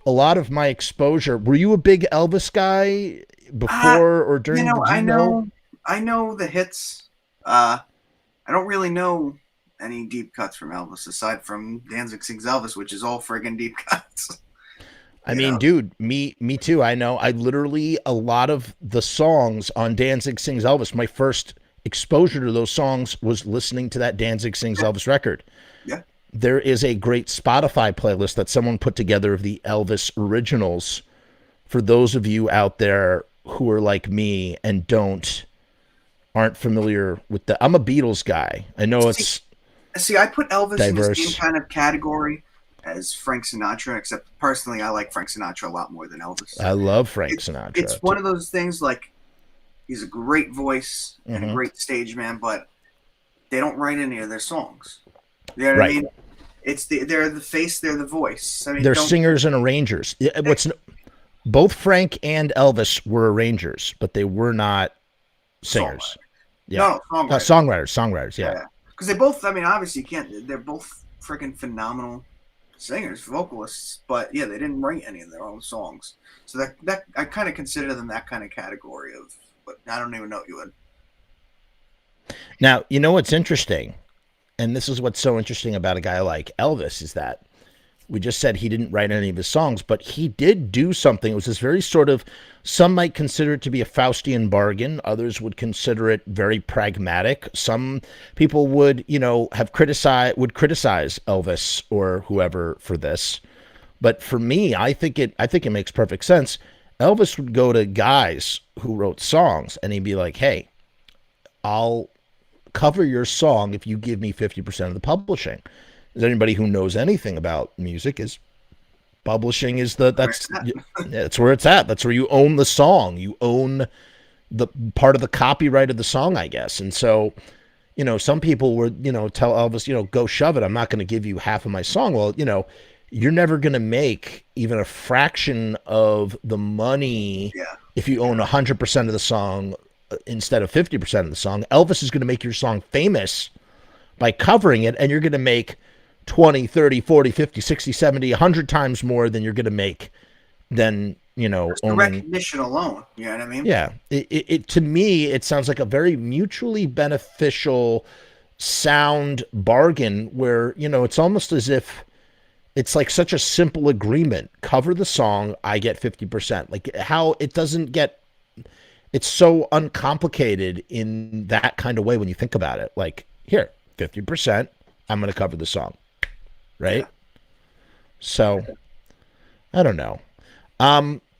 a lot of my exposure. Were you a big Elvis guy before or during? Did you know? I know the hits. I don't really know any deep cuts from Elvis aside from Danzig Sings Elvis, which is all friggin' deep cuts. I mean, dude, me too. I know. I literally, a lot of the songs on Danzig Sings Elvis, my first exposure to those songs was listening to that Danzig Sings Elvis record. Yeah. There is a great Spotify playlist that someone put together of the Elvis originals for those of you out there who are like me and aren't familiar with I'm a Beatles guy. I know it's See, I put Elvis diverse. in the same kind of category as Frank Sinatra, except personally I like Frank Sinatra a lot more than Elvis. I love Frank Sinatra. It's one of those things, like, he's a great voice and a great stage man, but they don't write any of their songs. You know what I mean? They're the face, they're the voice. I mean, they're singers and arrangers. Both Frank and Elvis were arrangers, but they were not singers. No, songwriters. Yeah. Because they both, I mean, obviously you can't. They're both freaking phenomenal singers, vocalists, but yeah, they didn't write any of their own songs. So that I kind of consider them that kind of category of. But I don't even know what you would. Now, you know what's interesting, and this is what's so interesting about a guy like Elvis, is that we just said he didn't write any of his songs, but he did do something. It was this very sort of, some might consider it to be a Faustian bargain. Others would consider it very pragmatic. Some people would, criticize Elvis or whoever for this. But for me, I think it makes perfect sense. Elvis would go to guys who wrote songs and he'd be like, hey, I'll cover your song if you give me 50% of the publishing. As anybody who knows anything about music is, publishing is that's where it's at. That's where you own the song. You own the part of the copyright of the song, I guess. And so, some people would, tell Elvis, go shove it. I'm not going to give you half of my song. Well, you're never going to make even a fraction of the money if you own 100% of the song instead of 50% of the song. Elvis is going to make your song famous by covering it, and you're going to make 20, 30, 40, 50, 60, 70, 100 times more than you're going to make than, Just the recognition alone. You know what I mean? Yeah. It to me, it sounds like a very mutually beneficial sound bargain where, it's almost as if it's like such a simple agreement. Cover the song, I get 50%. Like how it doesn't get, it's so uncomplicated in that kind of way when you think about it. Like, here, 50%, I'm going to cover the song. Right? Yeah. So, I don't know.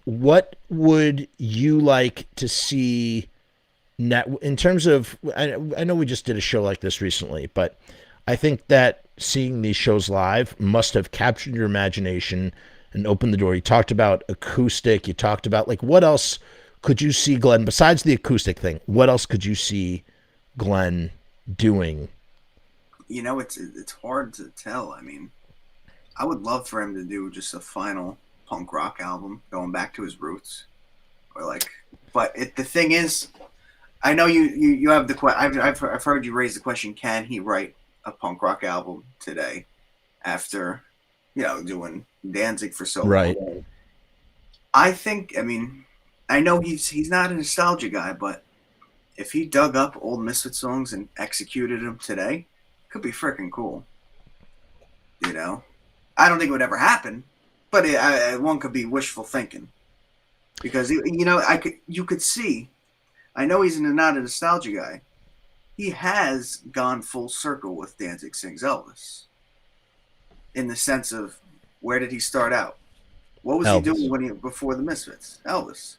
What would you like to see in terms of, I know we just did a show like this recently, but I think that seeing these shows live must have captured your imagination and opened the door. You talked about acoustic. You talked about, like, what else could you see Glenn, besides the acoustic thing, what else could you see Glenn doing? It's hard to tell. I mean, I would love for him to do just a final punk rock album going back to his roots, but the thing is, I know you have the question. I've heard you raise the question: can he write a punk rock album today after doing Danzig for so long? I think. I mean, I know he's not a nostalgia guy, but if he dug up old Misfits songs and executed them today, could be freaking cool. I don't think it would ever happen, but one could be wishful thinking, because you could see. I know he's not a nostalgia guy. He has gone full circle with Danzig Sings Elvis, in the sense of where did he start out? What was Elvis. he doing before the Misfits? Elvis.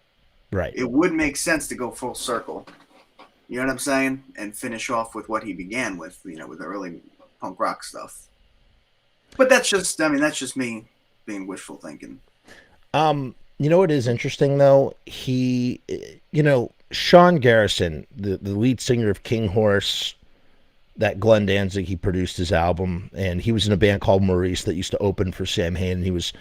Right. It would make sense to go full circle. You know what I'm saying? And finish off with what he began with, with the early punk rock stuff. But that's just me being wishful thinking. You know what is interesting though? Sean Garrison, the lead singer of King Horse, that Glenn Danzig, he produced his album, and he was in a band called Maurice that used to open for Samhain, and he was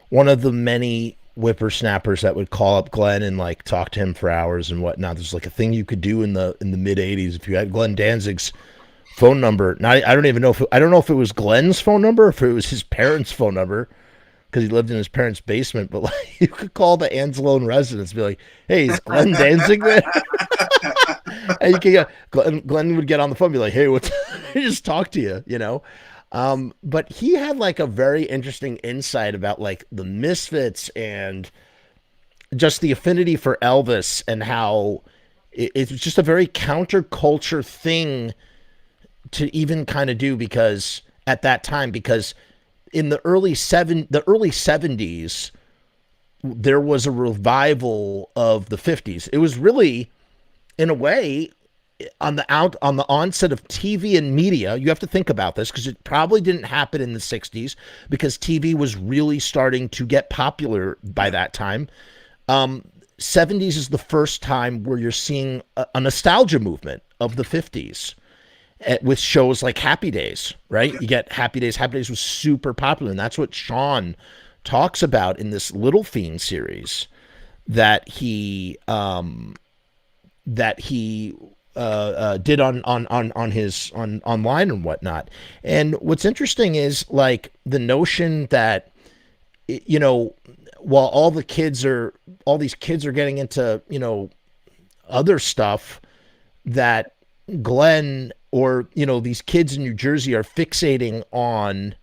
one of the many whippersnappers that would call up Glenn and like talk to him for hours and whatnot. There's like a thing you could do in the mid '80s if you had Glenn Danzig's phone number. Now I don't even know if it was Glenn's phone number or if it was his parents' phone number, because he lived in his parents' basement. But like, you could call the Anzalone residence, be like, "Hey, is Glenn Danzig there?" And you could Glenn would get on the phone, and be like, "Hey, what's?" He just talk to you, But he had like a very interesting insight about like the Misfits and just the affinity for Elvis, and how it's just a very counterculture thing to even kind of do, because at that time, because in the early 70s, there was a revival of the 50s. It was really, in a way, on the onset of TV and media. You have to think about this, because it probably didn't happen in the 60s, because TV was really starting to get popular by that time. 70s is the first time where you're seeing a nostalgia movement of the 50s. With shows like Happy Days, right? You get Happy Days. Happy Days was super popular, and that's what Sean talks about in this Little Fiend series that he did on his online and whatnot. And what's interesting is like the notion that, while all these kids are getting into other stuff, that Glenn, or these kids in New Jersey are fixating on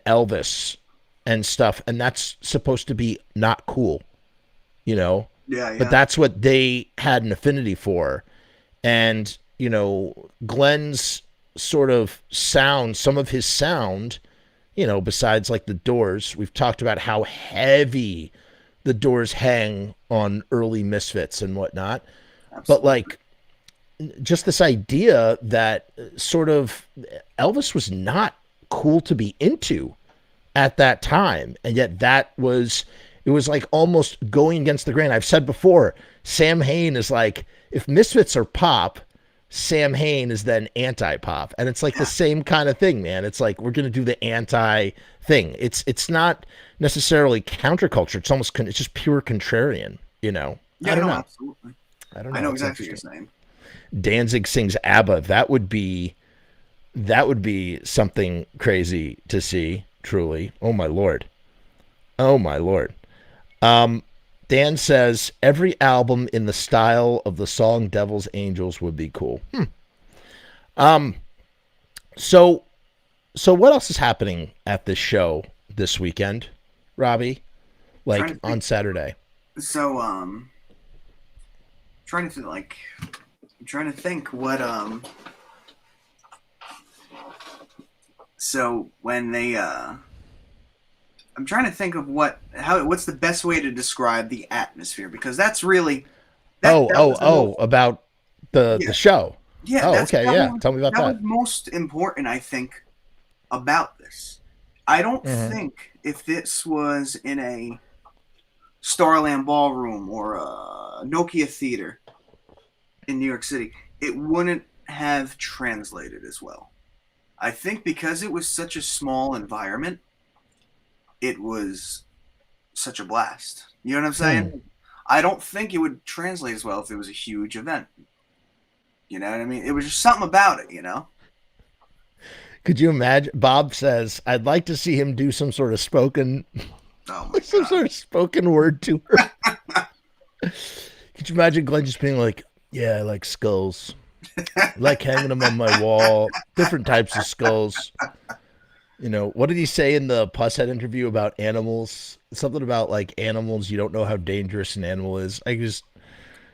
Elvis and stuff, and that's supposed to be not cool, Yeah. But that's what they had an affinity for. And Glenn's sort of sound, some of his sound, besides like the Doors, we've talked about how heavy the Doors hang on early Misfits and whatnot. Absolutely. But like, just this idea that sort of Elvis was not cool to be into at that time, and yet it was like almost going against the grain. I've said before, Samhain is like, if Misfits are pop, Samhain is then anti-pop, and it's like the same kind of thing, man. It's like, we're gonna do the anti thing. It's not necessarily counterculture. It's just pure contrarian, Yeah, I don't know. Absolutely. I don't know. I know exactly what you're saying. Danzig Sings ABBA. That would be something crazy to see, truly. Oh my lord. Dan says every album in the style of the song Devil's Angels would be cool. So what else is happening at this show this weekend, Robby? Like on Saturday. So trying to think what so when they I'm trying to think of what's the best way to describe the atmosphere, because that's really about the show. Yeah. Oh, okay. Yeah. Tell me about that. That was most important, I think, about this. I don't think if this was in a Starland Ballroom or a Nokia Theater in New York City, it wouldn't have translated as well. I think because it was such a small environment, it was such a blast. You know what I'm saying? I don't think it would translate as well if it was a huge event. You know what I mean? It was just something about it, Could you imagine? Bob says, I'd like to see him do some sort of spoken word to her. Could you imagine Glenn just being like, yeah, I like skulls. I like hanging them on my wall. Different types of skulls. What did he say in the Pusshead interview about animals? Something about like animals. You don't know how dangerous an animal is. I just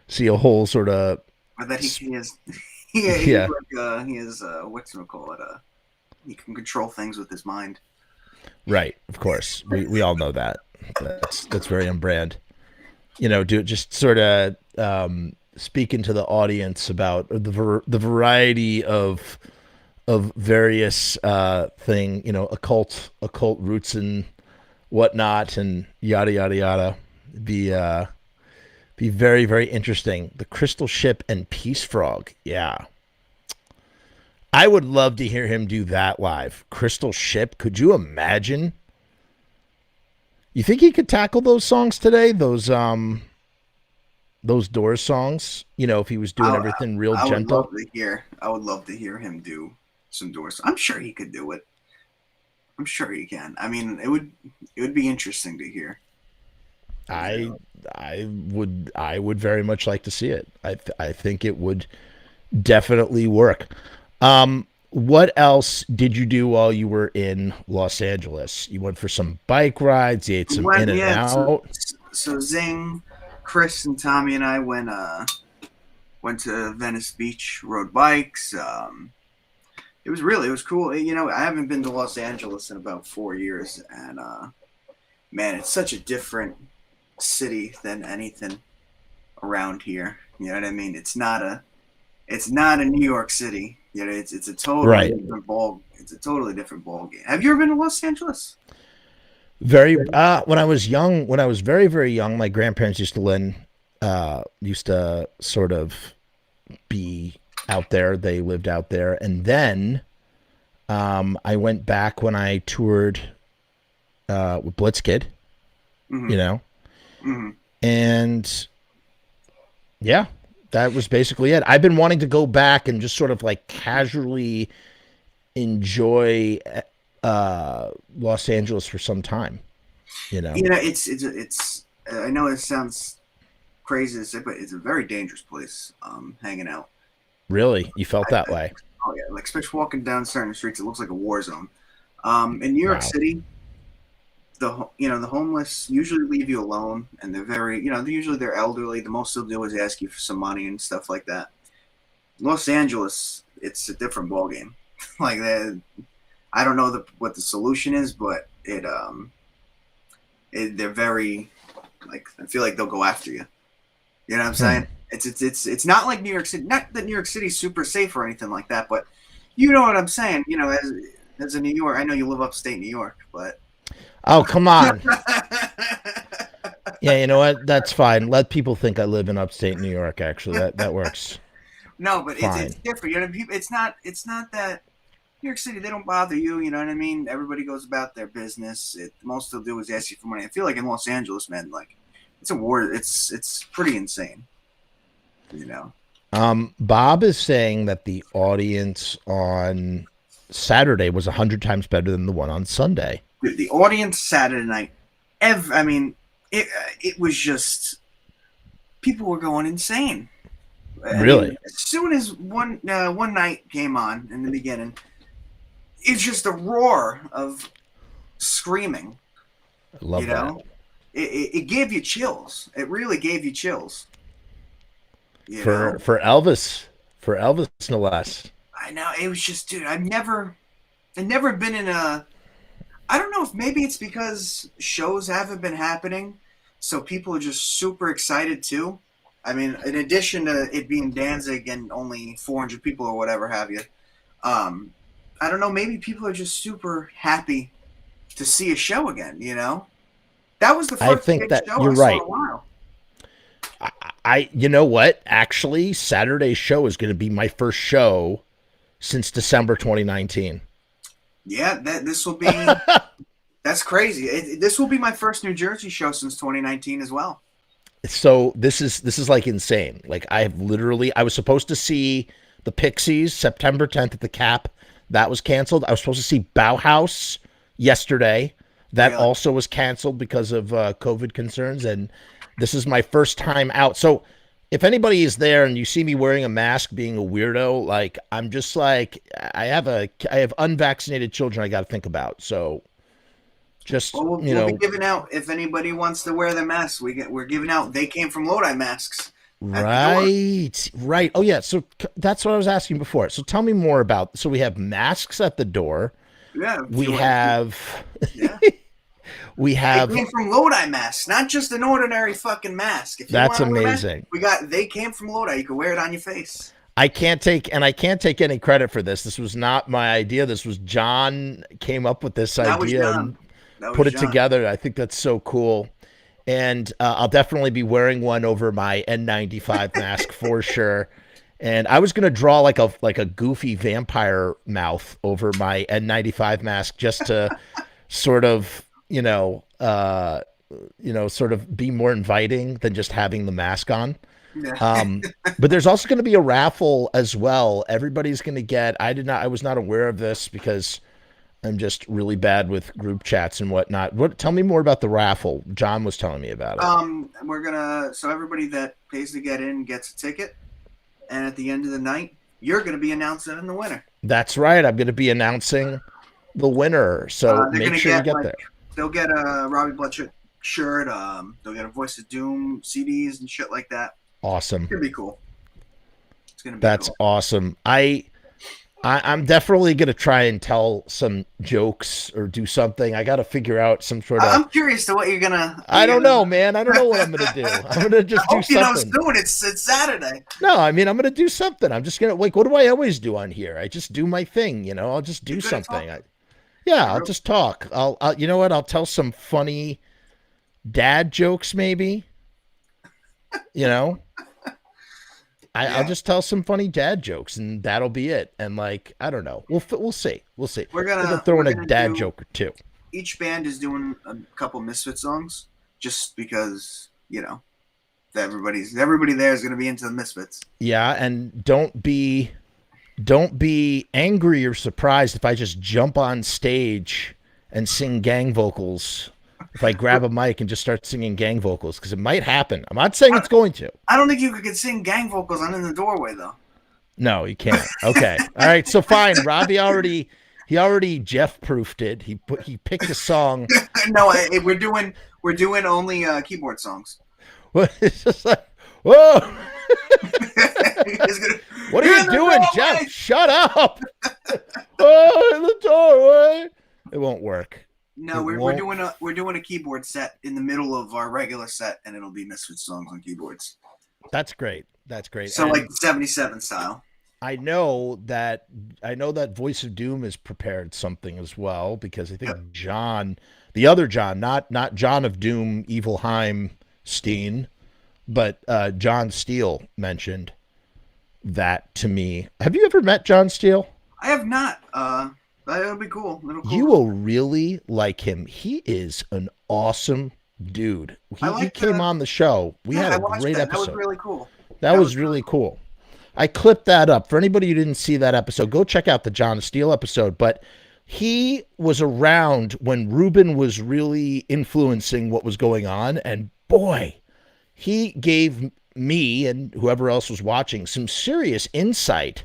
see a whole sort of. Or that he is. He is whatchamacallit, he can control things with his mind. Right, of course. We all know that. That's very on brand. Do just sort of speaking to the audience about the variety of various thing, occult roots and whatnot, and yada yada yada. Be very very interesting. The Crystal Ship and Peace Frog. Yeah. I would love to hear him do that live. Crystal Ship. Could you imagine? You think he could tackle those songs today? Those Doors songs? If he was doing everything real gentle. I would love to hear him do some Doors. I'm sure he could do it. I'm sure he can. I mean, it would be interesting to hear. I would very much like to see it. I think it would definitely work. What else did you do while you were in Los Angeles? You went for some bike rides. You ate some in and out. So Zing, Chris, and Tommy and I went to Venice Beach, rode bikes. It was cool. I haven't been to Los Angeles in about 4 years, and man, it's such a different city than anything around here. You know what I mean? It's not a New York City. It's a totally different ball. It's a totally different ball game. Have you ever been to Los Angeles? Very. When I was young, when I was very very young, my grandparents used to sort of be out there. They lived out there, and then I went back when I toured with Blitzkid. Mm-hmm. And yeah. That was basically it. I've been wanting to go back and just sort of like casually enjoy Los Angeles for some time. It's. I know it sounds crazy to say, but it's a very dangerous place. Hanging out. Really, you felt that way? Oh yeah, like especially walking down certain streets, it looks like a war zone. In New York City, the homeless usually leave you alone, and they're very, they're elderly. The most they'll do is ask you for some money and stuff like that. Los Angeles, it's a different ballgame. Like that, I don't know what the solution is, but they're very, like, I feel like they'll go after you. You know what I'm saying? It's not like New York City. Not that New York City's super safe or anything like that, but you know what I'm saying. As a New York, I know you live upstate New York, but. Oh, come on. Yeah, you know what? That's fine. Let people think I live in upstate New York, actually. That works. No, but it's different. It's not that New York City, they don't bother you, you know what I mean? Everybody goes about their business. The most they'll do is ask you for money. I feel like in Los Angeles, man, like, it's a war. It's pretty insane, Bob is saying that the audience on Saturday was 100 times better than the one on Sunday. The audience Saturday night, it was just, people were going insane. Really? As soon as one night came on in the beginning, it's just a roar of screaming. I love that. It gave you chills. It really gave you chills. For Elvis, no less. I know, it was just, dude. I've never been in a. I don't know if maybe it's because shows haven't been happening, so people are just super excited too. I mean, in addition to it being Danzig and only 400 people or whatever have you, I don't know. Maybe people are just super happy to see a show again. That was the first. I think that show you're I saw right. in a while. You know what? Actually, Saturday's show is going to be my first show since December 2019. Yeah, this will be. That's crazy. This will be my first New Jersey show since 2019 as well. So this is like insane. Like I was supposed to see the Pixies September 10th at the Cap. That was canceled. I was supposed to see Bauhaus yesterday. That also was canceled because of COVID concerns. And this is my first time out. So if anybody is there and you see me wearing a mask, being a weirdo, like I'm just like I have unvaccinated children I got to think about. So just we'll be giving out, if anybody wants to wear the mask, we're giving out. They came from Lodi masks. Right. Oh yeah. So that's what I was asking before. So tell me more about. So we have masks at the door. Yeah. We have Yeah. we They have came from Lodi masks, not just an ordinary fucking mask. If you that's want to wear a amazing. mask, they came from Lodi. You can wear it on your face. I can't take any credit for this. This was not my idea. This was John came up with this That was idea John. and That was put it John. together. I think that's so cool. And I'll definitely be wearing one over my N95 mask for sure. And I was gonna draw like a goofy vampire mouth over my N95 mask just to sort of sort of be more inviting than just having the mask on. Yeah. But there's also going to be a raffle as well. Everybody's going to get. I was not aware of this because I'm just really bad with group chats and whatnot. Tell me more about the raffle. John was telling me about it. So everybody that pays to get in gets a ticket, and at the end of the night, you're gonna be announcing the winner. That's right. I'm going to be announcing the winner. So make sure you get there. They'll get a Robby Bloodshed shirt. They'll get a Voice of Doom CDs and shit like that. Awesome. It's gonna be cool. That's awesome. I'm definitely gonna try and tell some jokes or do something. I got to figure out some sort of. I'm curious to what you're gonna. I don't know, man. I don't know what I'm gonna do. I'm gonna just do something. You know soon. It's Saturday. No, I mean I'm gonna do something. I'm just gonna what do I always do on here? I just do my thing. I'll just do something. I'll just talk. I'll you know what? I'll tell some funny dad jokes maybe. I'll just tell some funny dad jokes, and that'll be it. And I don't know. We'll see. We're gonna throw in a dad joke or two. Each band is doing a couple Misfits songs, just because everybody there is gonna be into the Misfits. Yeah, and don't be angry or surprised if I just jump on stage and sing gang vocals. If I grab a mic and just start singing gang vocals, because it might happen. I'm not saying it's going to. I don't think you could sing gang vocals on In the Doorway, though. No, you can't. Okay. All right. So fine. Robbie already Jeff proofed it. He picked a song. No, we're doing only keyboard songs. It's just like, whoa. What are you doing, Jeff? Shut up. Oh, in the doorway. It won't work. No, we're doing a keyboard set in the middle of our regular set, and it'll be Misfits songs on keyboards. That's great. So like 77 style. I know that Voice of Doom has prepared something as well, because I think John, the other John, not John of Doom, Evilheim Steen, but John Steele mentioned that to me. Have you ever met John Steele? I have not. That'll be cool. You will really like him. He is an awesome dude. He came on the show. We had a great episode. That was really cool. That was really cool. I clipped that up. For anybody who didn't see that episode, go check out the John Steele episode. But he was around when Ruben was really influencing what was going on. And boy, he gave me and whoever else was watching some serious insight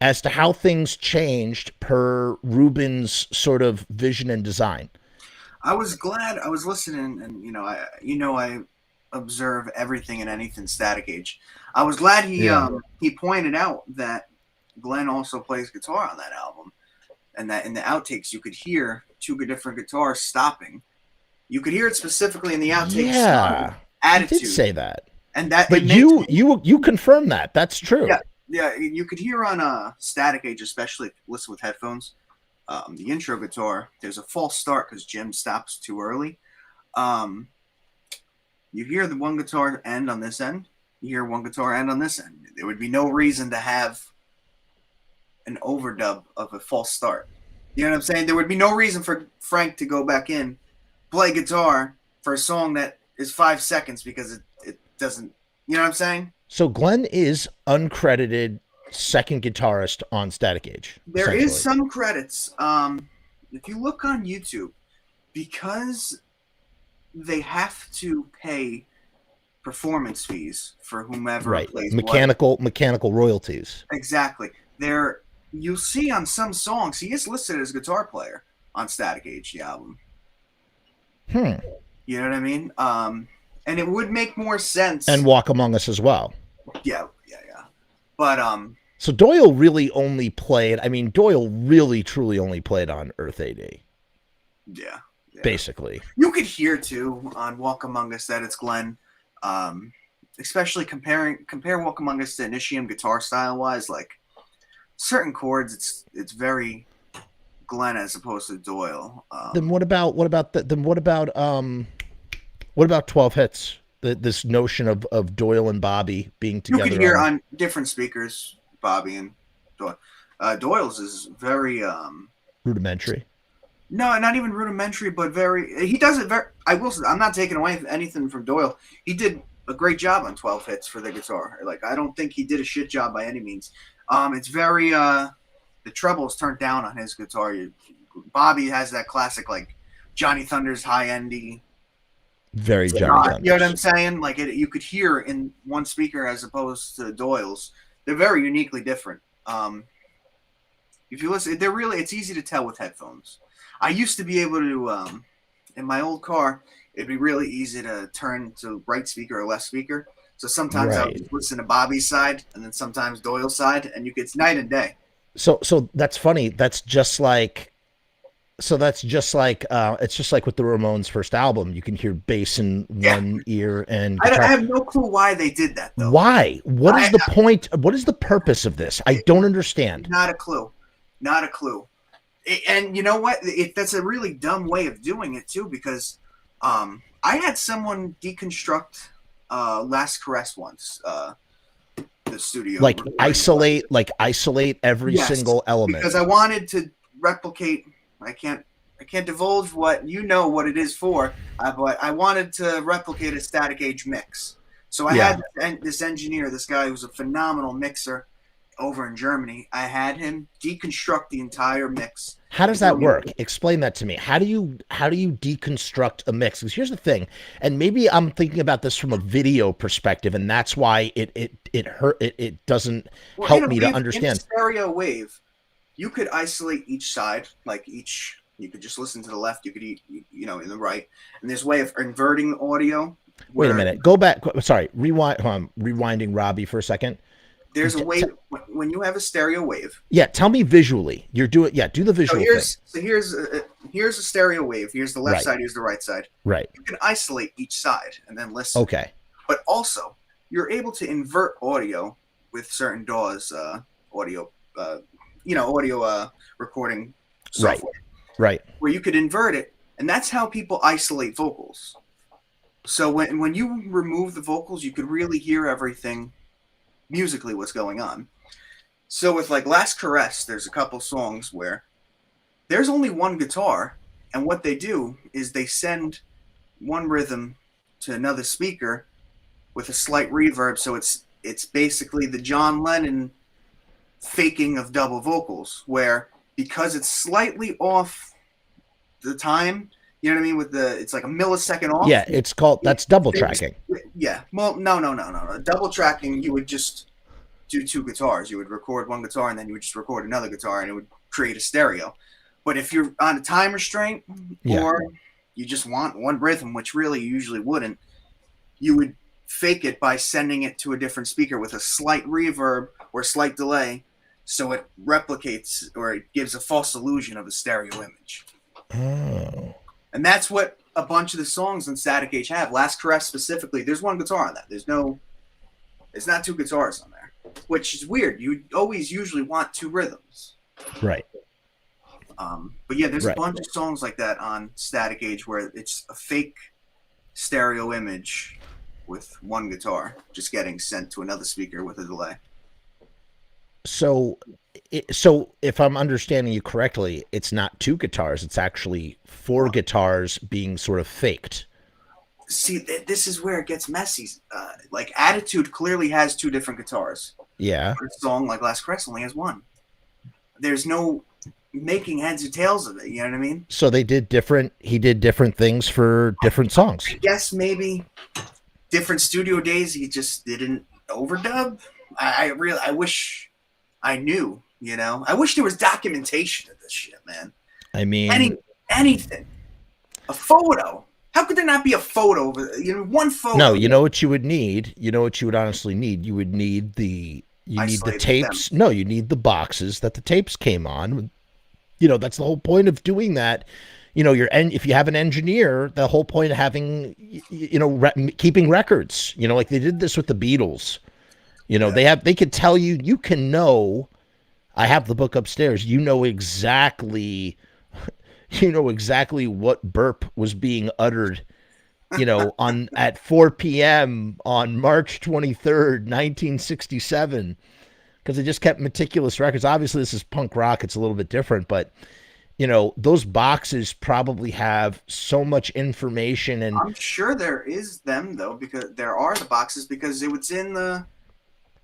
as to how things changed per Ruben's sort of vision and design. I was glad I was listening, and I observe everything and anything Static Age. I was glad he pointed out that Glenn also plays guitar on that album, and that in the outtakes you could hear two different guitars stopping. You could hear it specifically in the outtakes. Yeah, Attitude. I did say that, and that. But you confirmed that. That's true. Yeah, you could hear on Static Age, especially if you listen with headphones. The intro guitar, there's a false start because Jim stops too early. You hear the one guitar end on this end. You hear one guitar end on this end. There would be no reason to have an overdub of a false start. You know what I'm saying? There would be no reason for Frank to go back in, play guitar for a song that is 5 seconds because it doesn't. You know what I'm saying? So Glenn is uncredited second guitarist on Static Age. There is some credits. If you look on YouTube, because they have to pay performance fees for whomever plays mechanical royalties. Exactly. You'll see on some songs he is listed as guitar player on Static Age, the album. You know what I mean? And it would make more sense. And Walk Among Us as well. Yeah. But So Doyle really only played. I mean, Doyle really truly only played on Earth AD. Yeah. Basically. You could hear too on Walk Among Us that it's Glenn. Especially compare Walk Among Us to Initium guitar style wise, like certain chords, it's very Glenn as opposed to Doyle. Then what about 12 Hits? This notion of Doyle and Bobby being together. You could hear on different speakers, Bobby and Doyle. Doyle's is very rudimentary. No, not even rudimentary, but very. He does it very. I will say, I'm not taking away anything from Doyle. He did a great job on 12 Hits for the guitar. Like, I don't think he did a shit job by any means. It's very. The treble is turned down on his guitar. Bobby has that classic, like, Johnny Thunders high-endy. Very Johnny Thunders. You know what I'm saying? Like, you could hear in one speaker as opposed to Doyle's. They're very uniquely different. If you listen, it's easy to tell with headphones. I used to be able to, in my old car, it'd be really easy to turn to right speaker or left speaker. So sometimes I would just listen to Bobby's side and then sometimes Doyle's side, and it's night and day. So that's funny. It's just like it's just like with the Ramones' first album. You can hear bass in one ear and guitar. I have no clue why they did that, though. Why? What is the point? What is the purpose of this? I don't understand. Not a clue. And you know what? That's a really dumb way of doing it too, because I had someone deconstruct Last Caress once. The studio, like isolate every single element, because I wanted to replicate. I can't divulge what it is for, but I wanted to replicate a static age mix. So I had this engineer, this guy who's a phenomenal mixer over in Germany. I had him deconstruct the entire mix. How does that work? Explain that to me. How do you deconstruct a mix? Because here's the thing, and maybe I'm thinking about this from a video perspective, and that's why it doesn't help me to understand. In stereo wave, you could isolate each side, like you could just listen to the left, you could in the right, and there's a way of inverting the audio. Wait a minute. Go back. Sorry. Rewind. Rewinding Robby for a second. There's a way when you have a stereo wave. Yeah, tell me visually. Do the visual thing. So here's a stereo wave. Here's the left side. Here's the right side. Right. You can isolate each side and then listen. Okay. But also, you're able to invert audio with certain DAWs, audio recording software. Right. Where you could invert it, and that's how people isolate vocals. So when you remove the vocals, you could really hear everything musically what's going on. So with like Last Caress, there's a couple songs where there's only one guitar, and what they do is they send one rhythm to another speaker with a slight reverb, so it's basically the John Lennon faking of double vocals, where because it's slightly off the time, you know what I mean, it's like a millisecond off. Yeah, that's double tracking. Yeah. Well, no. Double tracking, you would just do two guitars. You would record one guitar and then you would just record another guitar and it would create a stereo. But if you're on a time restraint or you just want one rhythm, which really you usually wouldn't, you would fake it by sending it to a different speaker with a slight reverb or slight delay, so it replicates or it gives a false illusion of a stereo image. Oh. And that's what a bunch of the songs on Static Age have. Last Caress specifically, there's one guitar on that. It's not two guitars on there, which is weird. You always usually want two rhythms. Right. But yeah, there's a bunch of songs like that on Static Age where it's a fake stereo image with one guitar just getting sent to another speaker with a delay. So if I'm understanding you correctly, it's not two guitars. It's actually four guitars being sort of faked. See, this is where it gets messy. Like Attitude clearly has two different guitars. Yeah. But a song like Last Caress only has one. There's no making heads or tails of it. You know what I mean? So he did different things for different songs. I guess maybe different studio days. He just didn't overdub. I wish I knew, I wish there was documentation of this shit, man. I mean, anything, a photo. How could there not be a photo of it? One photo. No, you know what you would need? You know what you would honestly need? You would need the You need the isolated tapes. them. No, you need the boxes that the tapes came on. You know, that's the whole point of doing that. You know, if you have an engineer, the whole point of having, keeping records, like they did this with the Beatles. They could tell you, you can know, I have the book upstairs. You know exactly what burp was being uttered, on at 4 p.m. on March 23rd, 1967, because they just kept meticulous records. Obviously, this is punk rock. It's a little bit different, but those boxes probably have so much information. And I'm sure there is them though, because there are the boxes, because it was in the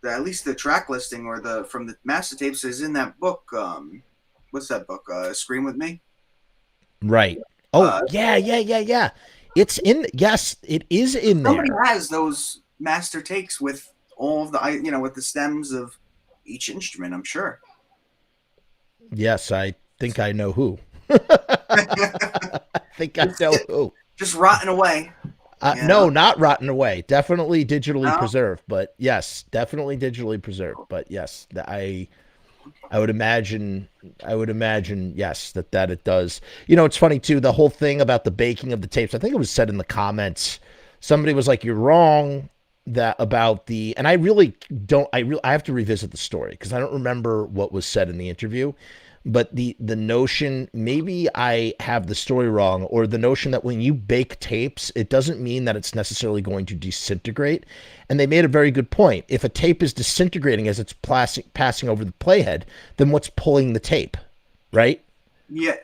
at least the track listing or from the master tapes is in that book. What's that book? Scream With Me. Right. Oh, yeah. It's in. Yes, it is in there. Somebody has those master takes with all of the, with the stems of each instrument. I'm sure. Yes, I think I know who. I think I know who. Just rotting away. No, not rotten away. Definitely digitally preserved. But yes, definitely digitally preserved. But yes, I would imagine. Yes, that it does. It's funny too. The whole thing about the baking of the tapes. I think it was said in the comments. Somebody was like, "You're wrong." About the, and I really don't. I have to revisit the story because I don't remember what was said in the interview. But the notion, maybe I have the story wrong, or the notion that when you bake tapes, it doesn't mean that it's necessarily going to disintegrate. And they made a very good point. If a tape is disintegrating as it's passing over the playhead, then what's pulling the tape, right? Yeah.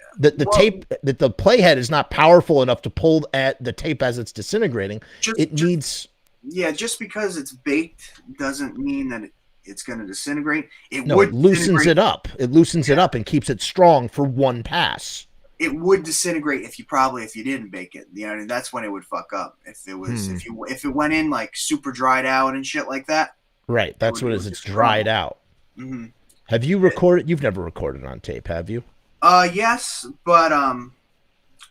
Tape, that the playhead is not powerful enough to pull at the tape as it's disintegrating. Needs. Yeah, just because it's baked doesn't mean that it's going to disintegrate. It loosens it up. It loosens it up and keeps it strong for one pass. It would disintegrate if you didn't bake it. That's when it would fuck up. If it was if it went in like super dried out and shit like that. Right, that's what it is. It's dried out. Mm-hmm. Have you recorded? You've never recorded on tape, have you? Yes, but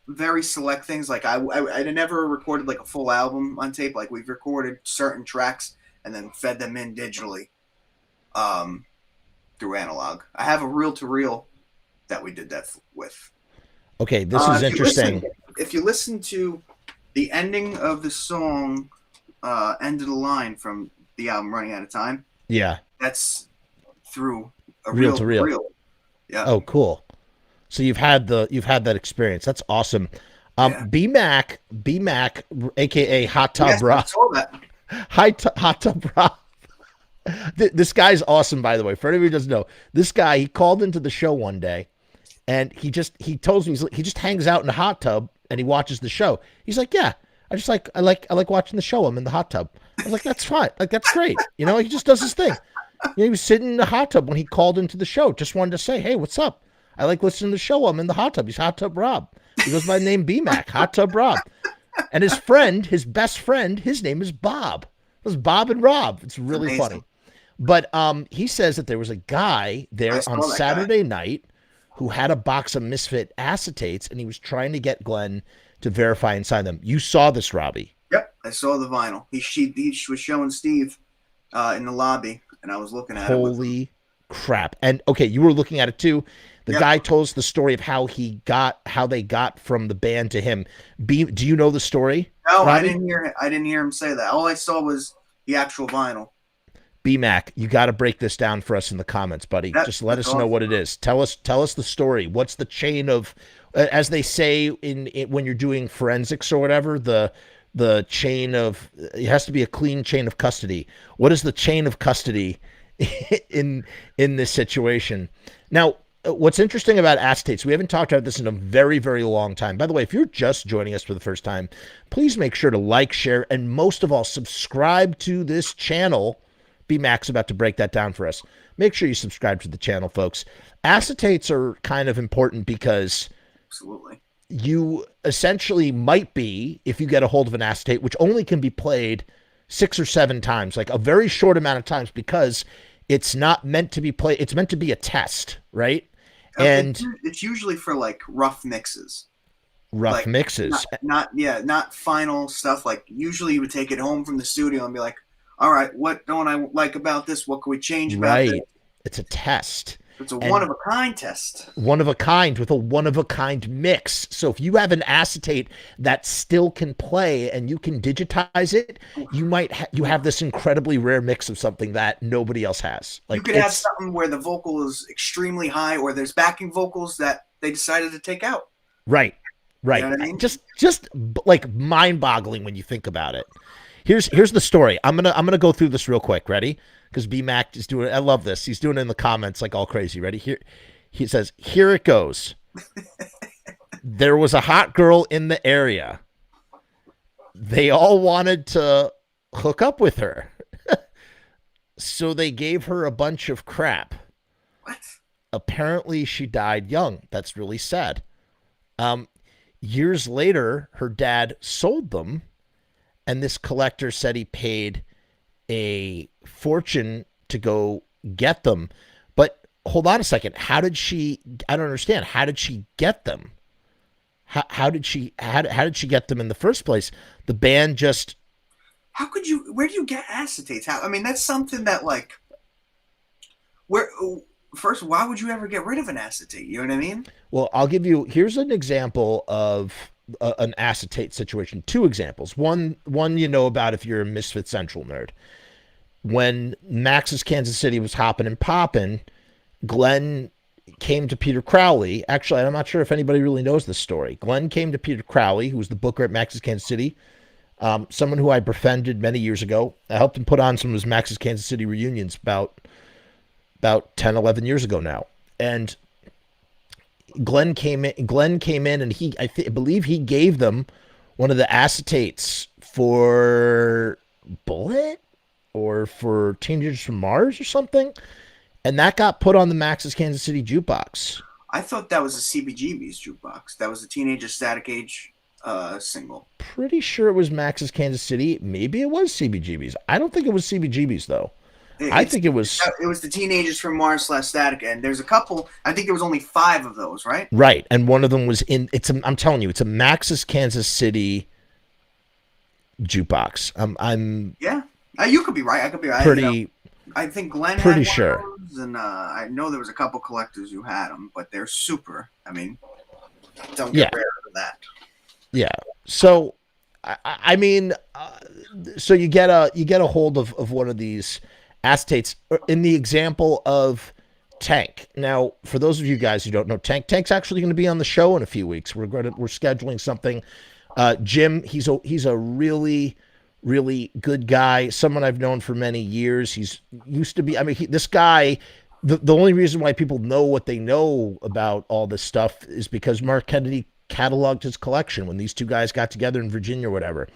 very select things. Like I never recorded like a full album on tape. Like we've recorded certain tracks and then fed them in digitally. Through analog. I have a reel-to-reel that we did that with. Okay, this is interesting. If you listen to the ending of the song, End of the Line from the album Running Out of Time. Yeah. That's through a reel-to-reel. Yeah. Oh, cool. So you've had that experience. That's awesome. B-Mac, aka Hot Tub Rob. I saw that. Hot Tub Rob. This guy's awesome, by the way. For anybody who doesn't know, this guy, he called into the show one day, and he tells me he just hangs out in the hot tub and he watches the show. He's like, yeah, I like watching the show. I'm in the hot tub. I was like, that's fine, like that's great. He just does his thing. He was sitting in the hot tub when he called into the show. Just wanted to say, hey, what's up? I like listening to the show. I'm in the hot tub. He's Hot Tub Rob. He goes by the name B-Mac, Hot Tub Rob, and his best friend, his name is Bob. It was Bob and Rob. It's really funny. But he says that there was a guy there on Saturday night who had a box of Misfit acetates, and he was trying to get Glenn to verify and sign them. You saw this, Robby? Yep, I saw the vinyl. He was showing Steve in the lobby, and I was looking at it. Holy crap. And, okay, you were looking at it too. The guy told us the story of how they got from the band to him. Do you know the story? No, Robby? I didn't hear him say that. All I saw was the actual vinyl. B-Mac, you got to break this down for us in the comments, buddy. Just let us know what it is. Tell us the story. What's the chain of, as they say when you're doing forensics or whatever, the chain of, it has to be a clean chain of custody. What is the chain of custody in this situation? Now, what's interesting about acetates, we haven't talked about this in a very, very long time. By the way, if you're just joining us for the first time, please make sure to like, share, and most of all, subscribe to this channel. B-Mac's about to break that down for us. Make sure you subscribe to the channel, folks. Acetates are kind of important because absolutely, you essentially might be, if you get a hold of an acetate, which only can be played 6 or 7 times, like a very short amount of times, because it's not meant to be played. It's meant to be a test, right? And it's usually for like rough mixes. Mixes. Not final stuff. Like usually you would take it home from the studio and be like, all right, what don't I like about this? What can we change about this? Right. It's a test. It's a And one-of-a-kind test. one of a kind with a one of a kind mix. So if you have an acetate that still can play and you can digitize it, you might you have this incredibly rare mix of something that nobody else has. Like, you could have something where the vocal is extremely high, or there's backing vocals that they decided to take out. Right. You know what I mean? Just like mind-boggling when you think about it. Here's the story. I'm gonna go through this real quick. Ready? Because B Mac is doing it. I love this. He's doing it in the comments like all crazy. Ready? Here, he says, "Here it goes." There was a hot girl in the area. They all wanted to hook up with her, so they gave her a bunch of crap. What? Apparently, she died young. That's really sad. Years later, her dad sold them, and this collector said he paid a fortune to go get them. But hold on a second. How did she? I don't understand. How did she get them? How did she get them in the first place? The band just. How could you? Where do you get acetates? I mean, that's something that like. Where first, why would you ever get rid of an acetate? You know what I mean? Well, I'll give you. Here's an example of an acetate situation. Two examples. One you know about if you're a Misfits Central nerd. When Max's Kansas City was hopping and popping, Glenn came to Peter Crowley. Actually, I'm not sure if anybody really knows this story. Glenn came to Peter Crowley, who was the booker at Max's Kansas City, someone who I befriended many years ago. I helped him put on some of his Max's Kansas City reunions about 10, 11 years ago now. And Glenn came in and I believe he gave them one of the acetates for Bullet or for Teenagers from Mars or something. And that got put on the Max's Kansas City jukebox. I thought that was a CBGB's jukebox. That was the Teenager Static Age single. Pretty sure it was Max's Kansas City. Maybe it was CBGB's. I don't think it was CBGB's though. I think it was. It was the Teenagers from Mars /Static, and there's a couple. I think there was only 5 of those, right? Right, and one of them was in. I'm telling you, it's a Max's Kansas City jukebox. Yeah, you could be right. I could be right. Pretty. I think Glenn pretty had one sure. of those, and I know there was a couple collectors who had them, but they're super. I mean, don't get rid of that. Yeah. So, I mean, so you get a hold of one of these acetates in the example of Tank. Now, for those of you guys who don't know, Tank's actually going to be on the show in a few weeks. We're scheduling something. Jim, he's a really, really good guy. Someone I've known for many years. He's used to be. I mean, this guy. The only reason why people know what they know about all this stuff is because Mark Kennedy cataloged his collection when these two guys got together in Virginia or whatever.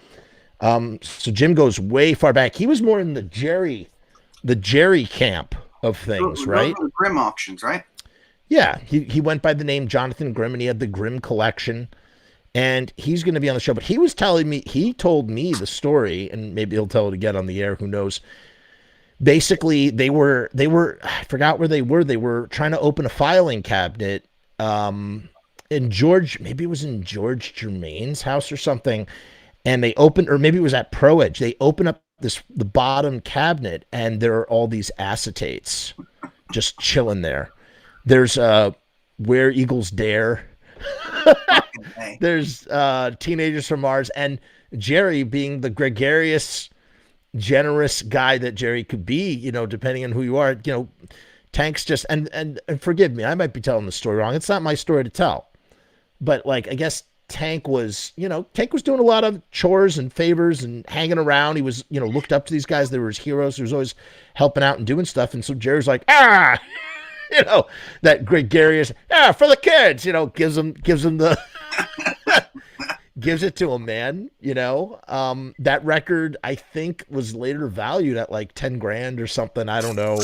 So Jim goes way far back. He was more in the Jerry camp of things, right? The Grimm auctions, right? Yeah, he went by the name Jonathan Grimm, and he had the Grimm collection, and he's going to be on the show. But he told me the story, and maybe he'll tell it again on the air. Who knows? Basically, they were I forgot where they were. They were trying to open a filing cabinet in George, maybe it was in George Germain's house or something, and they opened, or maybe it was at Pro Edge. They open up the bottom cabinet, and there are all these acetates just chilling there. There's Where Eagles Dare. There's Teenagers from Mars, and Jerry, being the gregarious, generous guy that Jerry could be, depending on who you are, Tank's just, and forgive me, I might be telling the story wrong. It's not my story to tell. But I guess Tank was doing a lot of chores and favors and hanging around. He was, looked up to these guys. They were his heroes. He was always helping out and doing stuff. And so Jerry's like, that gregarious, for the kids, gives him the, gives it to him, man. That record, I think, was later valued at like 10 grand or something. I don't know.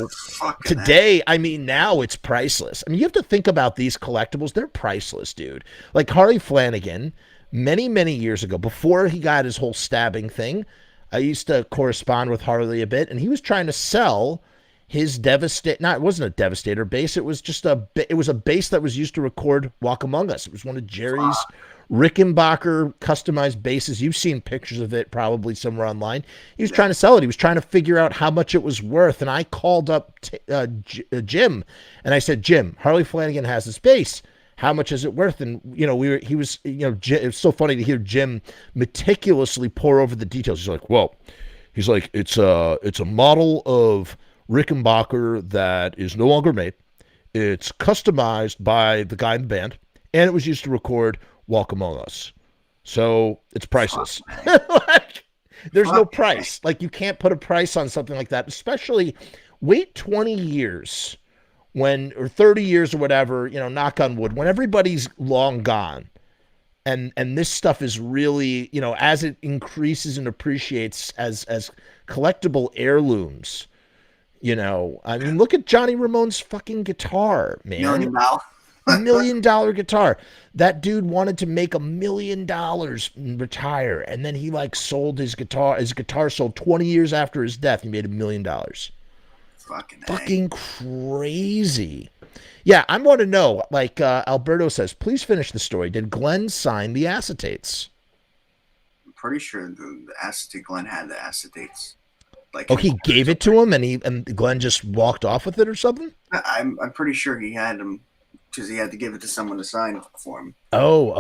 Today, I mean, now it's priceless. I mean, you have to think about these collectibles. They're priceless, dude. Like Harley Flanagan, many, many years ago, before he got his whole stabbing thing, I used to correspond with Harley a bit, and he was trying to sell his it wasn't a Devastator bass. It was just it was a bass that was used to record Walk Among Us. It was one of Jerry's Rickenbacker customized basses. You've seen pictures of it probably somewhere online. He was trying to sell it. He was trying to figure out how much it was worth. And I called up Jim, and I said, Jim, Harley Flanagan has this bass. How much is it worth? And, you know, he was, you know, it was so funny to hear Jim meticulously pour over the details. He's like, well, it's a model of Rickenbacker that is no longer made. It's customized by the guy in the band, and it was used to record Walk Among Us. So it's priceless. Like, there's no price. Like, you can't put a price on something like that, especially wait 20 years or 30 years or whatever, you know, knock on wood, when everybody's long gone. And this stuff is really, you know, as it increases and appreciates as collectible heirlooms, you know, I mean, look at Johnny Ramone's fucking guitar, man. $1 million. $1 million guitar. That dude wanted to make $1 million and retire. And then he like sold his guitar. His guitar sold 20 years after his death. He made $1 million. Fucking crazy. Yeah, I want to know, like Alberto says, please finish the story. Did Glenn sign the acetates? I'm pretty sure the acetate, Glenn had the acetates. Like, oh, he gave it to him, and Glenn just walked off with it or something? I'm pretty sure he had them because he had to give it to someone to sign for him. Oh.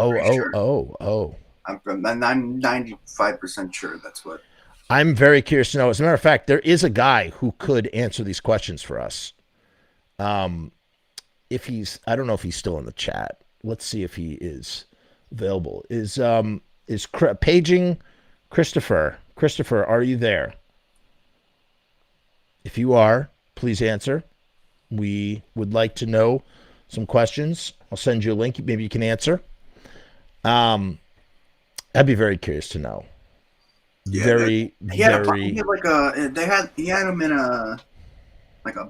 I'm 95% sure that's what. I'm very curious to know. As a matter of fact, there is a guy who could answer these questions for us. If he's, I don't know if he's still in the chat. Let's see if he is available. Is paging Christopher? Christopher, are you there? If you are, please answer. We would like to know some questions. I'll send you a link. Maybe you can answer. I'd be very curious to know. Yeah, he had him in a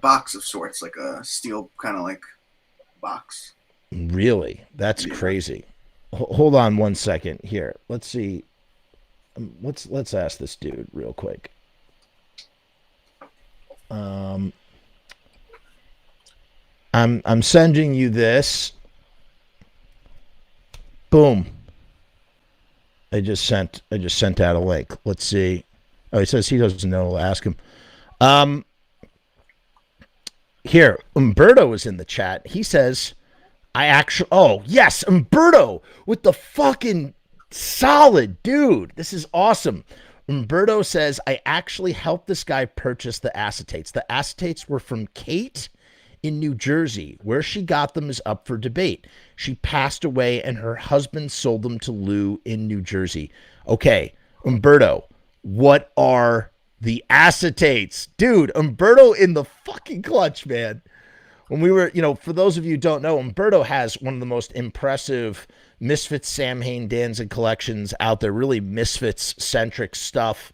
box of sorts, like a steel kind of like box. Really? That's crazy. Hold on one second here. Let's see. Let's ask this dude real quick. I'm sending you this. Boom. I just sent out a link. Let's see. Oh, he says he doesn't know. I'll ask him. Here, Umberto is in the chat. He says, oh, yes, Umberto with the fucking solid dude. This is awesome. Umberto says, I actually helped this guy purchase the acetates. The acetates were from Kate in New Jersey. Where she got them is up for debate. She passed away and her husband sold them to Lou in New Jersey. Okay, Umberto, what are the acetates? Dude, Umberto in the fucking clutch, man. When we were, you know, for those of you who don't know, Umberto has one of the most impressive Misfits, Samhain, Danzig collections out there, really Misfits-centric stuff.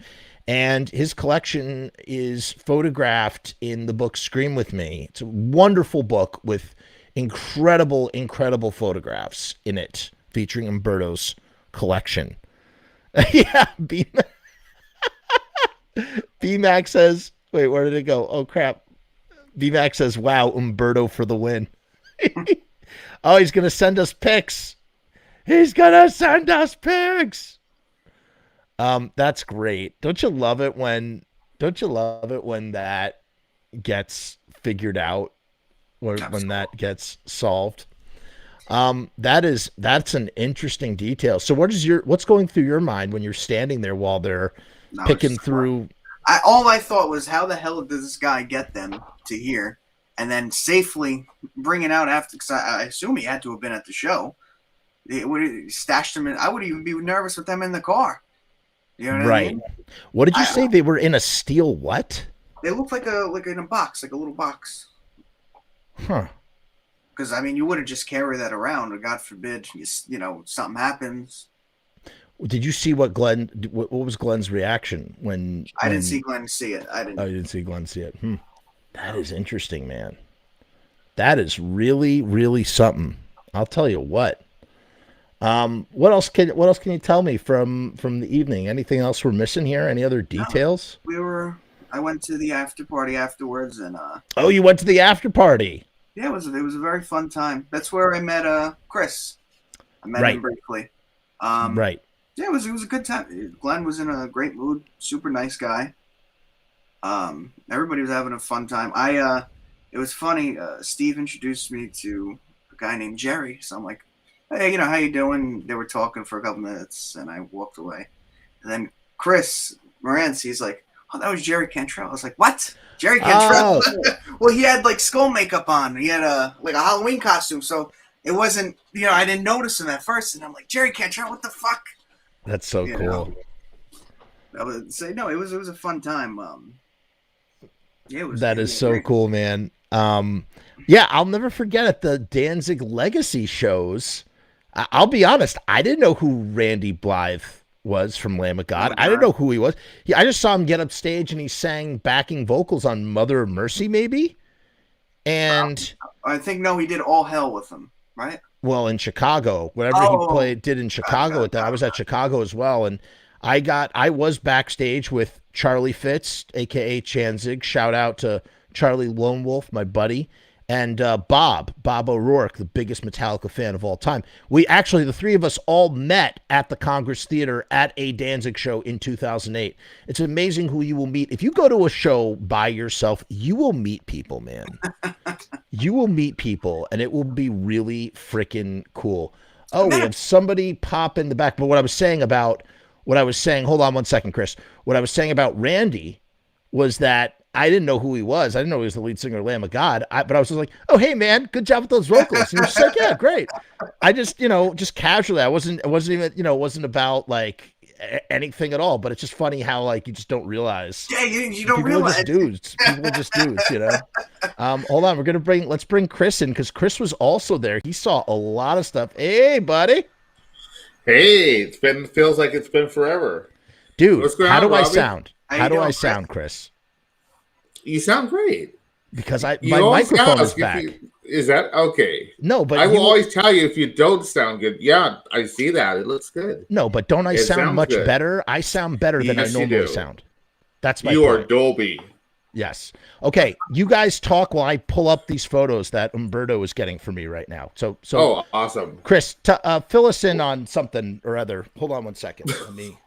And his collection is photographed in the book Scream With Me. It's a wonderful book with incredible, incredible photographs in it featuring Umberto's collection. Yeah, BMAC says, wait, where did it go? Oh, crap. BMAC says, wow, Umberto for the win. Oh, he's going to send us pics. He's going to send us pics. That's great. Don't you love it when that gets figured out, or when that gets solved? That's an interesting detail. So what's going through your mind when you're standing there while they're picking through? All I thought was, how the hell does this guy get them to here and then safely bring it out after? Because I assume he had to have been at the show. They would have stashed them in. I would even be nervous with them in the car. You know what I mean? What did you say? They were in a steel what? They looked like in a box, like a little box. Huh. Because, I mean, you wouldn't just carry that around, or God forbid, something happens. Did you see what was Glenn's reaction when I didn't see Glenn see it. Oh, you didn't see Glenn see it. That is interesting, man. That is really, really something. I'll tell you what. What else can you tell me from the evening? Anything else we're missing here? Any other details? No, I went to the after party afterwards, and oh, you went to the after party? Yeah, it was a very fun time. That's where I met Chris. I met him briefly. Right. Yeah, it was a good time. Glenn was in a great mood. Super nice guy. Everybody was having a fun time. It was funny. Steve introduced me to a guy named Jerry. So I'm like, hey, how you doing? They were talking for a couple minutes, and I walked away. And then Chris Morantz, he's like, oh, that was Jerry Cantrell. I was like, what? Jerry Cantrell? Oh. Well, he had like skull makeup on. He had a Halloween costume, so it wasn't. I didn't notice him at first, and I'm like, Jerry Cantrell, what the fuck? That's so cool. I would say no. It was a fun time. Yeah, that is so cool, man. Yeah, I'll never forget at the Danzig Legacy shows. I'll be honest, I didn't know who Randy Blythe was from Lamb of God. I didn't know who he was. I just saw him get up stage and he sang backing vocals on Mother of Mercy, maybe. And I think he did All Hell with them, right? Well, in Chicago, whatever he did in Chicago with that, I was at Chicago as well, and I was backstage with Charlie Fitz, aka Chanzig. Shout out to Charlie Lone Wolf, my buddy, and Bob O'Rourke, the biggest Metallica fan of all time. We actually, the three of us all met at the Congress Theater at a Danzig show in 2008. It's amazing who you will meet. If you go to a show by yourself, you will meet people, man. You will meet people, and it will be really freaking cool. Oh, we have somebody pop in the back. But what I was saying, hold on one second, Chris. What I was saying about Randy was that I didn't know who he was. I didn't know he was the lead singer of Lamb of God. But I was just like, oh, hey, man, good job with those vocals. And he was just like, yeah, great. I just, just casually, it wasn't even, it wasn't about like anything at all. But it's just funny how like you just don't realize. Yeah, you don't realize. People are just dudes, Hold on, let's bring Chris in because Chris was also there. He saw a lot of stuff. Hey, buddy. Hey, feels like it's been forever. Dude, how do Robby? I sound? How do I sound, Chris? You sound great. Because my microphone is back. Is that okay? No, but I will always tell you if you don't sound good. Yeah, I see that. It looks good. No, but don't I sound much better? I sound better than I normally sound. That's my point. You are Dolby. Yes. Okay, you guys talk while I pull up these photos that Umberto is getting for me right now. So oh, awesome. Chris, fill us in on something or other. Hold on one second. Let me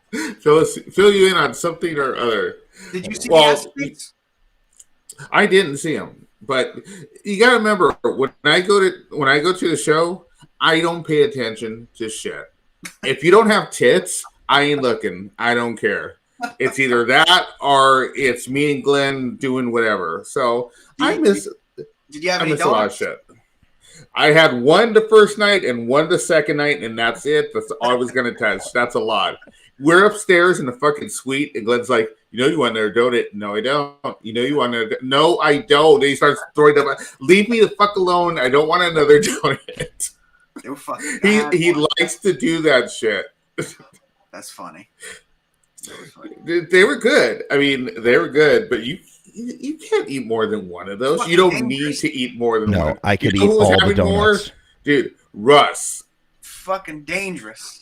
fill you in on something or other. Did you see the athletes? I didn't see him, but you got to remember when I go to the show, I don't pay attention to shit. If you don't have tits, I ain't looking. I don't care. It's either that or it's me and Glenn doing whatever. So Did you have any a lot of shit. I had one the first night and one the second night, and that's it. That's all I was gonna touch. That's a lot. We're upstairs in the fucking suite, and Glenn's like, you want another donut? No, I don't. You want another? No, I don't. And he starts throwing them. Leave me the fuck alone. I don't want another donut. They were fucking he likes to do that shit. That's funny. They were good. I mean, they were good, but you can't eat more than one of those. You don't need to eat more than one. No, I could eat all the donuts. More? Dude, Russ. Fucking dangerous.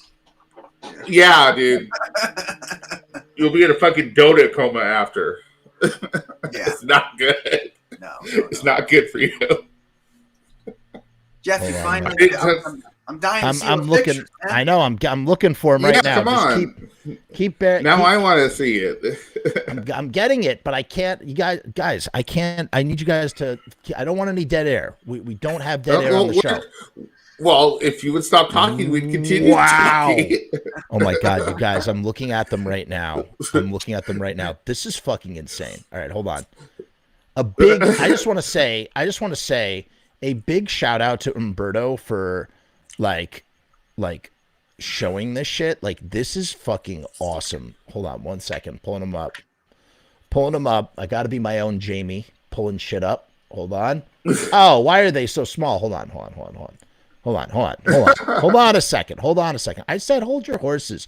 Yeah, dude. You'll be in a fucking donut coma after. Yeah. It's not good. No. It's not good for you. Jeff, you find I'm dying to see I'm looking. Pictures, I know. I'm looking for him right now. Come on. Keep I want to see it. I'm getting it, but I can't. You guys, I can't. I need you guys to. I don't want any dead air. We don't have dead air on the show. Well, if you would stop talking, we'd continue. Wow. Oh my God, you guys! I'm looking at them right now. This is fucking insane. All right, hold on. I just want to say a big shout out to Umberto for like showing this shit. Like, this is fucking awesome. Hold on one second. Pulling them up. I got to be my own Jamie pulling shit up. Hold on. Oh, why are they so small? Hold on a second. I said hold your horses.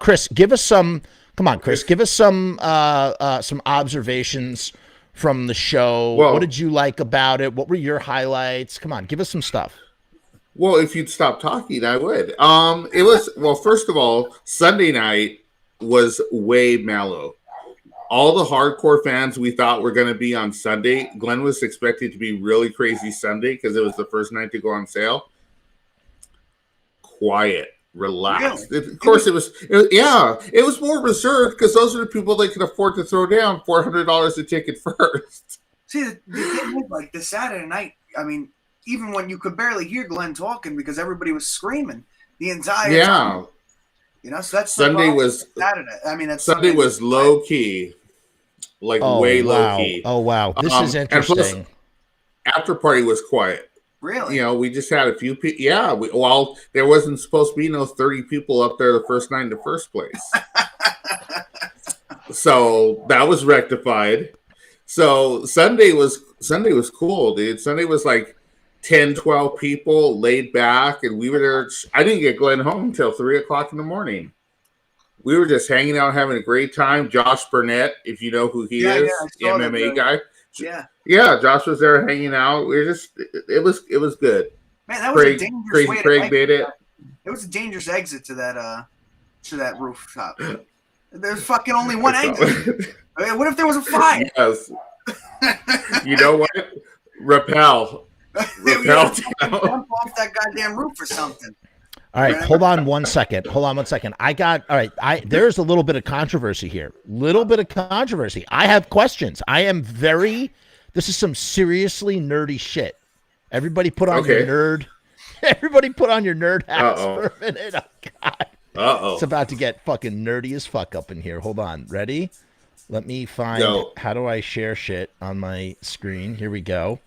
Chris, give us some. Come on, Chris. Give us some observations from the show. Well, what did you like about it? What were your highlights? Come on, give us some stuff. Well, if you'd stop talking, I would. It was, well, first of all, Sunday night was way mellow. All the hardcore fans we thought were going to be on Sunday, Glenn was expected to be really crazy Sunday because it was the first night to go on sale. Quiet. relaxed. Really? Of course, it was more reserved because those are the people that can afford to throw down $400 a ticket first. See, the thing is, like, the Saturday night, I mean, even when you could barely hear Glenn talking because everybody was screaming the entire time. You know, so that's Sunday was Saturday. I mean, that's Sunday was low key, like way low key. Oh wow, this is interesting. And plus, after party was quiet. Really? You know, we just had a few people. Yeah, there wasn't supposed to be no 30 people up there the first night in the first place. So that was rectified. So Sunday was cool, dude. Sunday was like 10, 12 people laid back, and we were there. I didn't get Glenn home until 3 o'clock in the morning. We were just hanging out, having a great time. Josh Burnett, if you know who he is, the MMA guy. Yeah, Josh was there hanging out. It was good. Man, that was a dangerous Crazy way Craig made it. It was a dangerous exit to that rooftop. There's fucking only one exit. I mean, what if there was a fire? Yes. You know what? Rappel. Jump off that goddamn roof or something. All right, hold on one second. There's a little bit of controversy here. I have questions. This is some seriously nerdy shit. Everybody put on your nerd hats for a minute. Oh, God. It's about to get fucking nerdy as fuck up in here. Hold on. Ready? Let me find how do I share shit on my screen. Here we go.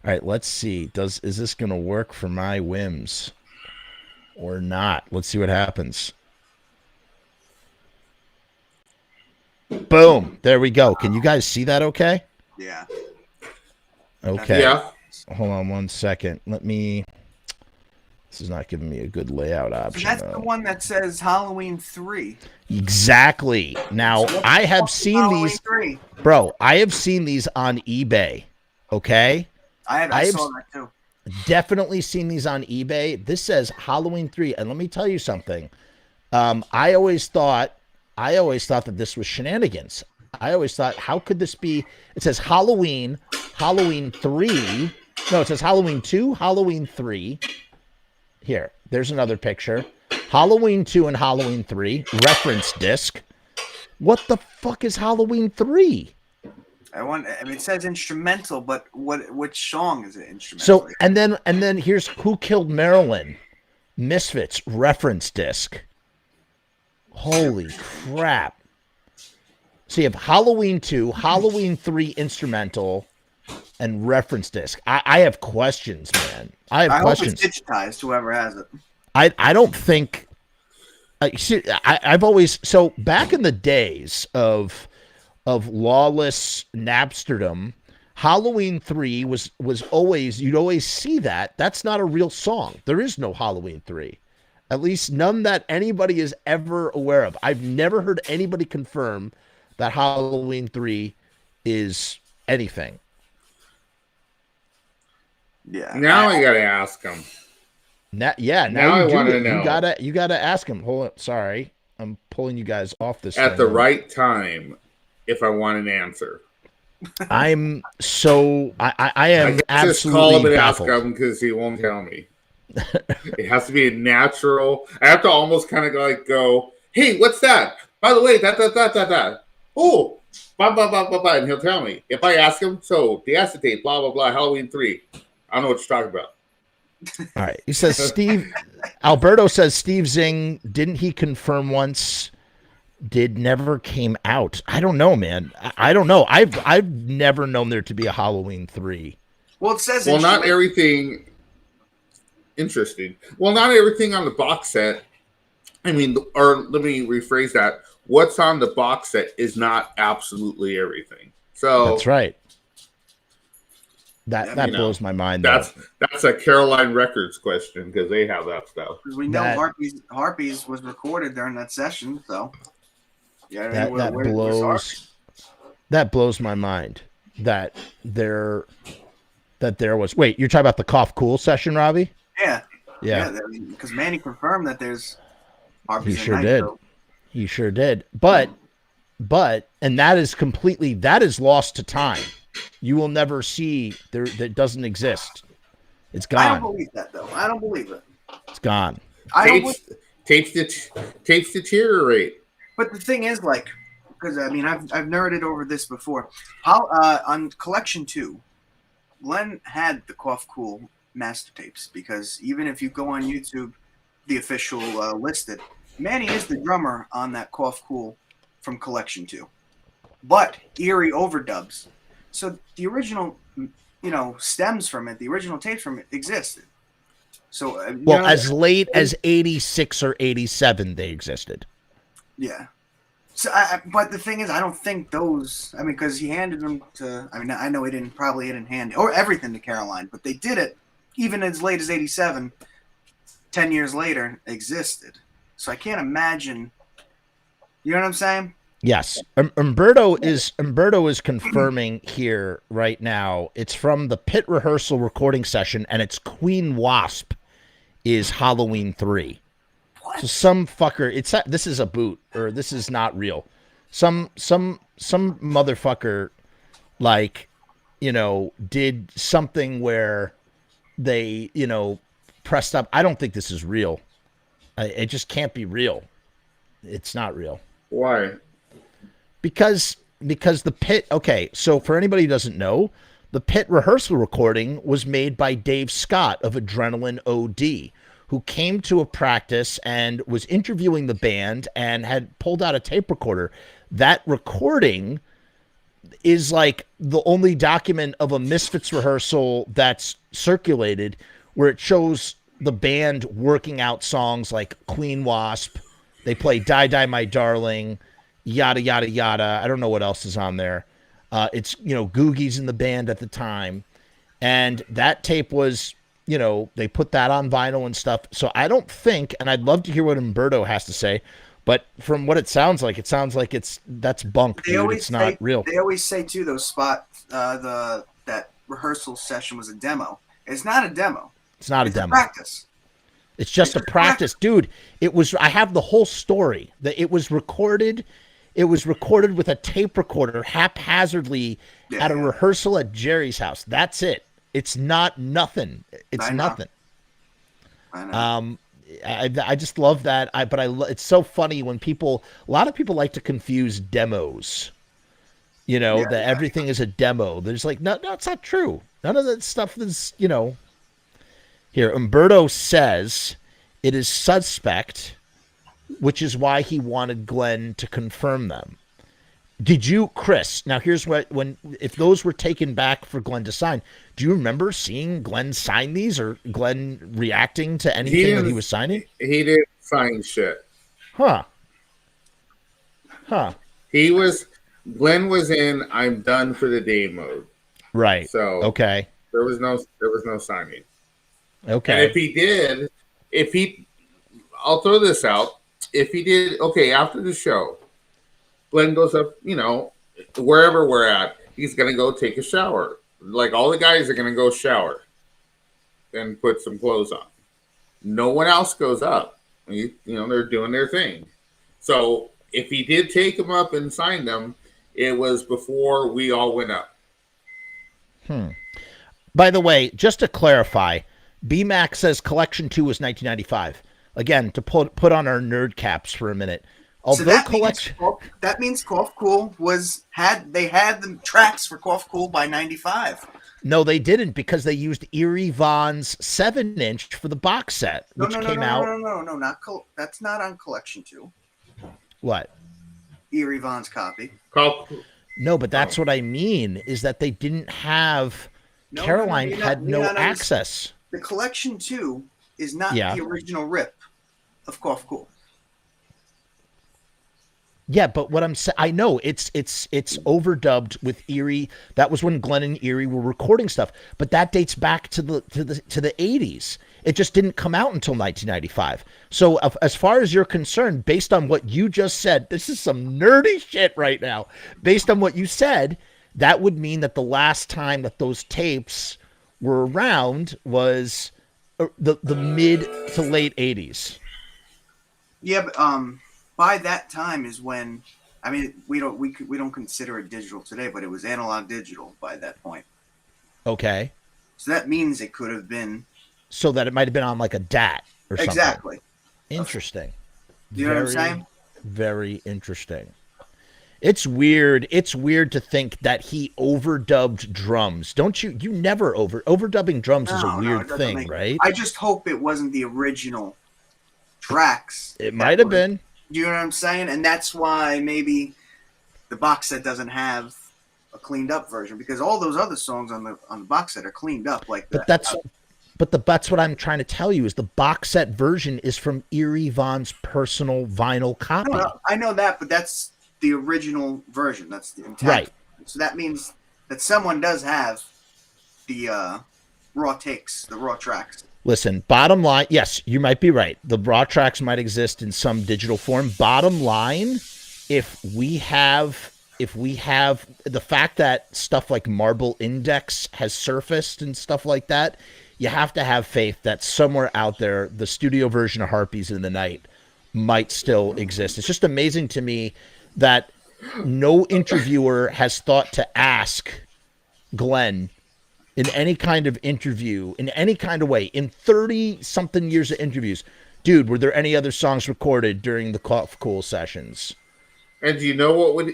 All right, let's see. Is this going to work for my whims or not? Let's see what happens. Boom. There we go. Can you guys see that okay? Yeah. Okay. Yeah. Hold on one second. This is not giving me a good layout option. So that's the one that says Halloween 3. Exactly. Now, I have seen these. 3? Bro, I have seen these on eBay. Okay? I saw that too. Definitely seen these on eBay. This says Halloween 3. And let me tell you something. I always thought that this was shenanigans. I always thought, how could this be? It says Halloween 3. No, it says Halloween 2, Halloween 3. Here, there's another picture. Halloween 2 and Halloween 3. Reference disc. What the fuck is Halloween 3? I mean, it says instrumental, but which song is it instrumental? So, and then here's Who Killed Marilyn? Misfits reference disc. Holy crap. So you have Halloween 2, Halloween 3 instrumental, and reference disc. I have questions, man. I hope it's digitized, whoever has it. I don't think... I've always... So back in the days of lawless Napsterdom, Halloween 3 was always... You'd always see that. That's not a real song. There is no Halloween 3. At least none that anybody is ever aware of. I've never heard anybody confirm that Halloween 3 is anything. Yeah. Now I gotta ask him. Now I want to know. You gotta ask him. Hold on. Sorry, I'm pulling you guys off this at thing. The right time. If I want an answer, I am absolutely just call him and baffled. ask him because he won't tell me. It has to be a natural. I have to almost kind of go, hey, what's that? By the way, that. Oh, blah, blah, blah, blah, blah. And he'll tell me. If I ask him, so the acetate, blah, blah, blah, Halloween 3. I don't know what you're talking about. All right. He says Alberto says Steve Zing, didn't he confirm once? Never came out. I don't know, man. I don't know. I've never known there to be a Halloween 3. Well, it says... Well, not everything... Interesting. Well, not everything on the box set. I mean, or let me rephrase that. What's on the box set is not absolutely everything. So that's right. That blows my mind. That's a Caroline Records question because they have that stuff. We know Harpies was recorded during that session, so yeah, that blows my mind. That there was. Wait, you're talking about the Cough Cool session, Robby? Yeah. Because Manny confirmed that there's Harpies. He sure did. He sure did. But and that is lost to time. You will never see that doesn't exist. It's gone. I don't believe that though. I don't believe it. It's gone. Tapes deteriorate. But the thing is, like, because I mean, I've nerded over this before. How on Collection 2, Glenn had the Cough Cool master tapes, because even if you go on YouTube, the official listed, Manny is the drummer on that Cough Cool from Collection 2, but Eerie overdubs. So the original, stems from it. The original tapes from it existed. So well, as late as 86 or 87, they existed. Yeah. So, but the thing is, I don't think those. I mean, because he handed them to. I mean, I know he didn't hand or everything to Caroline, but they did it even as late as 87. 10 years later, existed. So I can't imagine. You know what I'm saying? Yes, Umberto is confirming here right now. It's from the Pit Rehearsal Recording session, and it's Queen Wasp is Halloween 3. What? So some fucker, this is a boot, or this is not real. Some motherfucker, like, did something where they, pressed up. I don't think this is real. It just can't be real. It's not real. Why? Because the Pit, okay, so for anybody who doesn't know, the Pit Rehearsal Recording was made by Dave Scott of Adrenaline OD, who came to a practice and was interviewing the band and had pulled out a tape recorder. That recording is like the only document of a Misfits rehearsal that's circulated, where it shows the band working out songs like Queen Wasp. They play Die Die My Darling, yada, yada, yada. I don't know what else is on there. It's, Googie's in the band at the time. And that tape was, they put that on vinyl and stuff. So I don't think, and I'd love to hear what Umberto has to say, but from what it sounds like that's bunk, dude. It's not real. They always say, too, that rehearsal session was a demo. It's not a demo. It's not a demo. Practice. It's just a practice, dude. I have the whole story. That it was recorded with a tape recorder haphazardly at a rehearsal at Jerry's house. That's it. It's not nothing. It's nothing. I know. I just love that. It's so funny when a lot of people like to confuse demos. That everything is a demo. There's like, no, it's not true. None of that stuff is, Here, Umberto says it is suspect, which is why he wanted Glenn to confirm them. Did you, Chris? Now, here's if those were taken back for Glenn to sign, do you remember seeing Glenn sign these, or Glenn reacting to anything that he was signing? He didn't sign shit. Huh. Glenn was in I'm done for the day mode. Right. So okay. There was no signing. Okay. And I'll throw this out. If he did, after the show, Glenn goes up, wherever we're at, he's going to go take a shower. Like, all the guys are going to go shower and put some clothes on. No one else goes up. They're doing their thing. So if he did take them up and sign them, it was before we all went up. By the way, just to clarify, BMAC says Collection 2 was 1995. Again, to put on our nerd caps for a minute. Although that means Cough Cool had the tracks for Cough Cool by 95. No, they didn't, because they used Eerie Vaughn's 7-inch for the box set, which came out. No, that's not on Collection 2. What? Eerie Vaughn's copy. No, but that's what I mean, is that they didn't have. Caroline had no access. The Collection 2 is not the original rip of Cough Cool. Yeah, but what I'm saying, I know it's overdubbed with Eerie. That was when Glenn and Eerie were recording stuff, but that dates back to the 80s. It just didn't come out until 1995. So as far as you're concerned, based on what you just said, this is some nerdy shit right now. Based on what you said, that would mean that the last time that those tapes were around was the mid to late 80s. Yeah, but by that time is when, I mean, we don't consider it digital today, but it was analog digital by that point. Okay. So that means it could have been. So that it might have been on like a DAT or something. Exactly. Interesting. You know what I'm saying? Very interesting. It's weird. It's weird to think that he overdubbed drums. Don't you? You never overdubbing drums is a weird thing, right? I just hope it wasn't the original tracks. It might have been. Do you know what I'm saying? And that's why maybe the box set doesn't have a cleaned up version, because all those other songs on the box set are cleaned up like that. That's what I'm trying to tell you is the box set version is from Eerie Von's personal vinyl copy. No, I know that, but that's the original version. That's the intact. Right. So that means that someone does have the raw takes, the raw tracks. Listen, bottom line, yes, you might be right. The raw tracks might exist in some digital form. Bottom line, if we have the fact that stuff like Marble Index has surfaced and stuff like that, you have to have faith that somewhere out there, the studio version of Harpies in the Night might still exist. It's just amazing to me that no interviewer has thought to ask Glenn in any kind of interview, in any kind of way, in 30-something years of interviews, dude, were there any other songs recorded during the Cough Cool sessions? And do you know what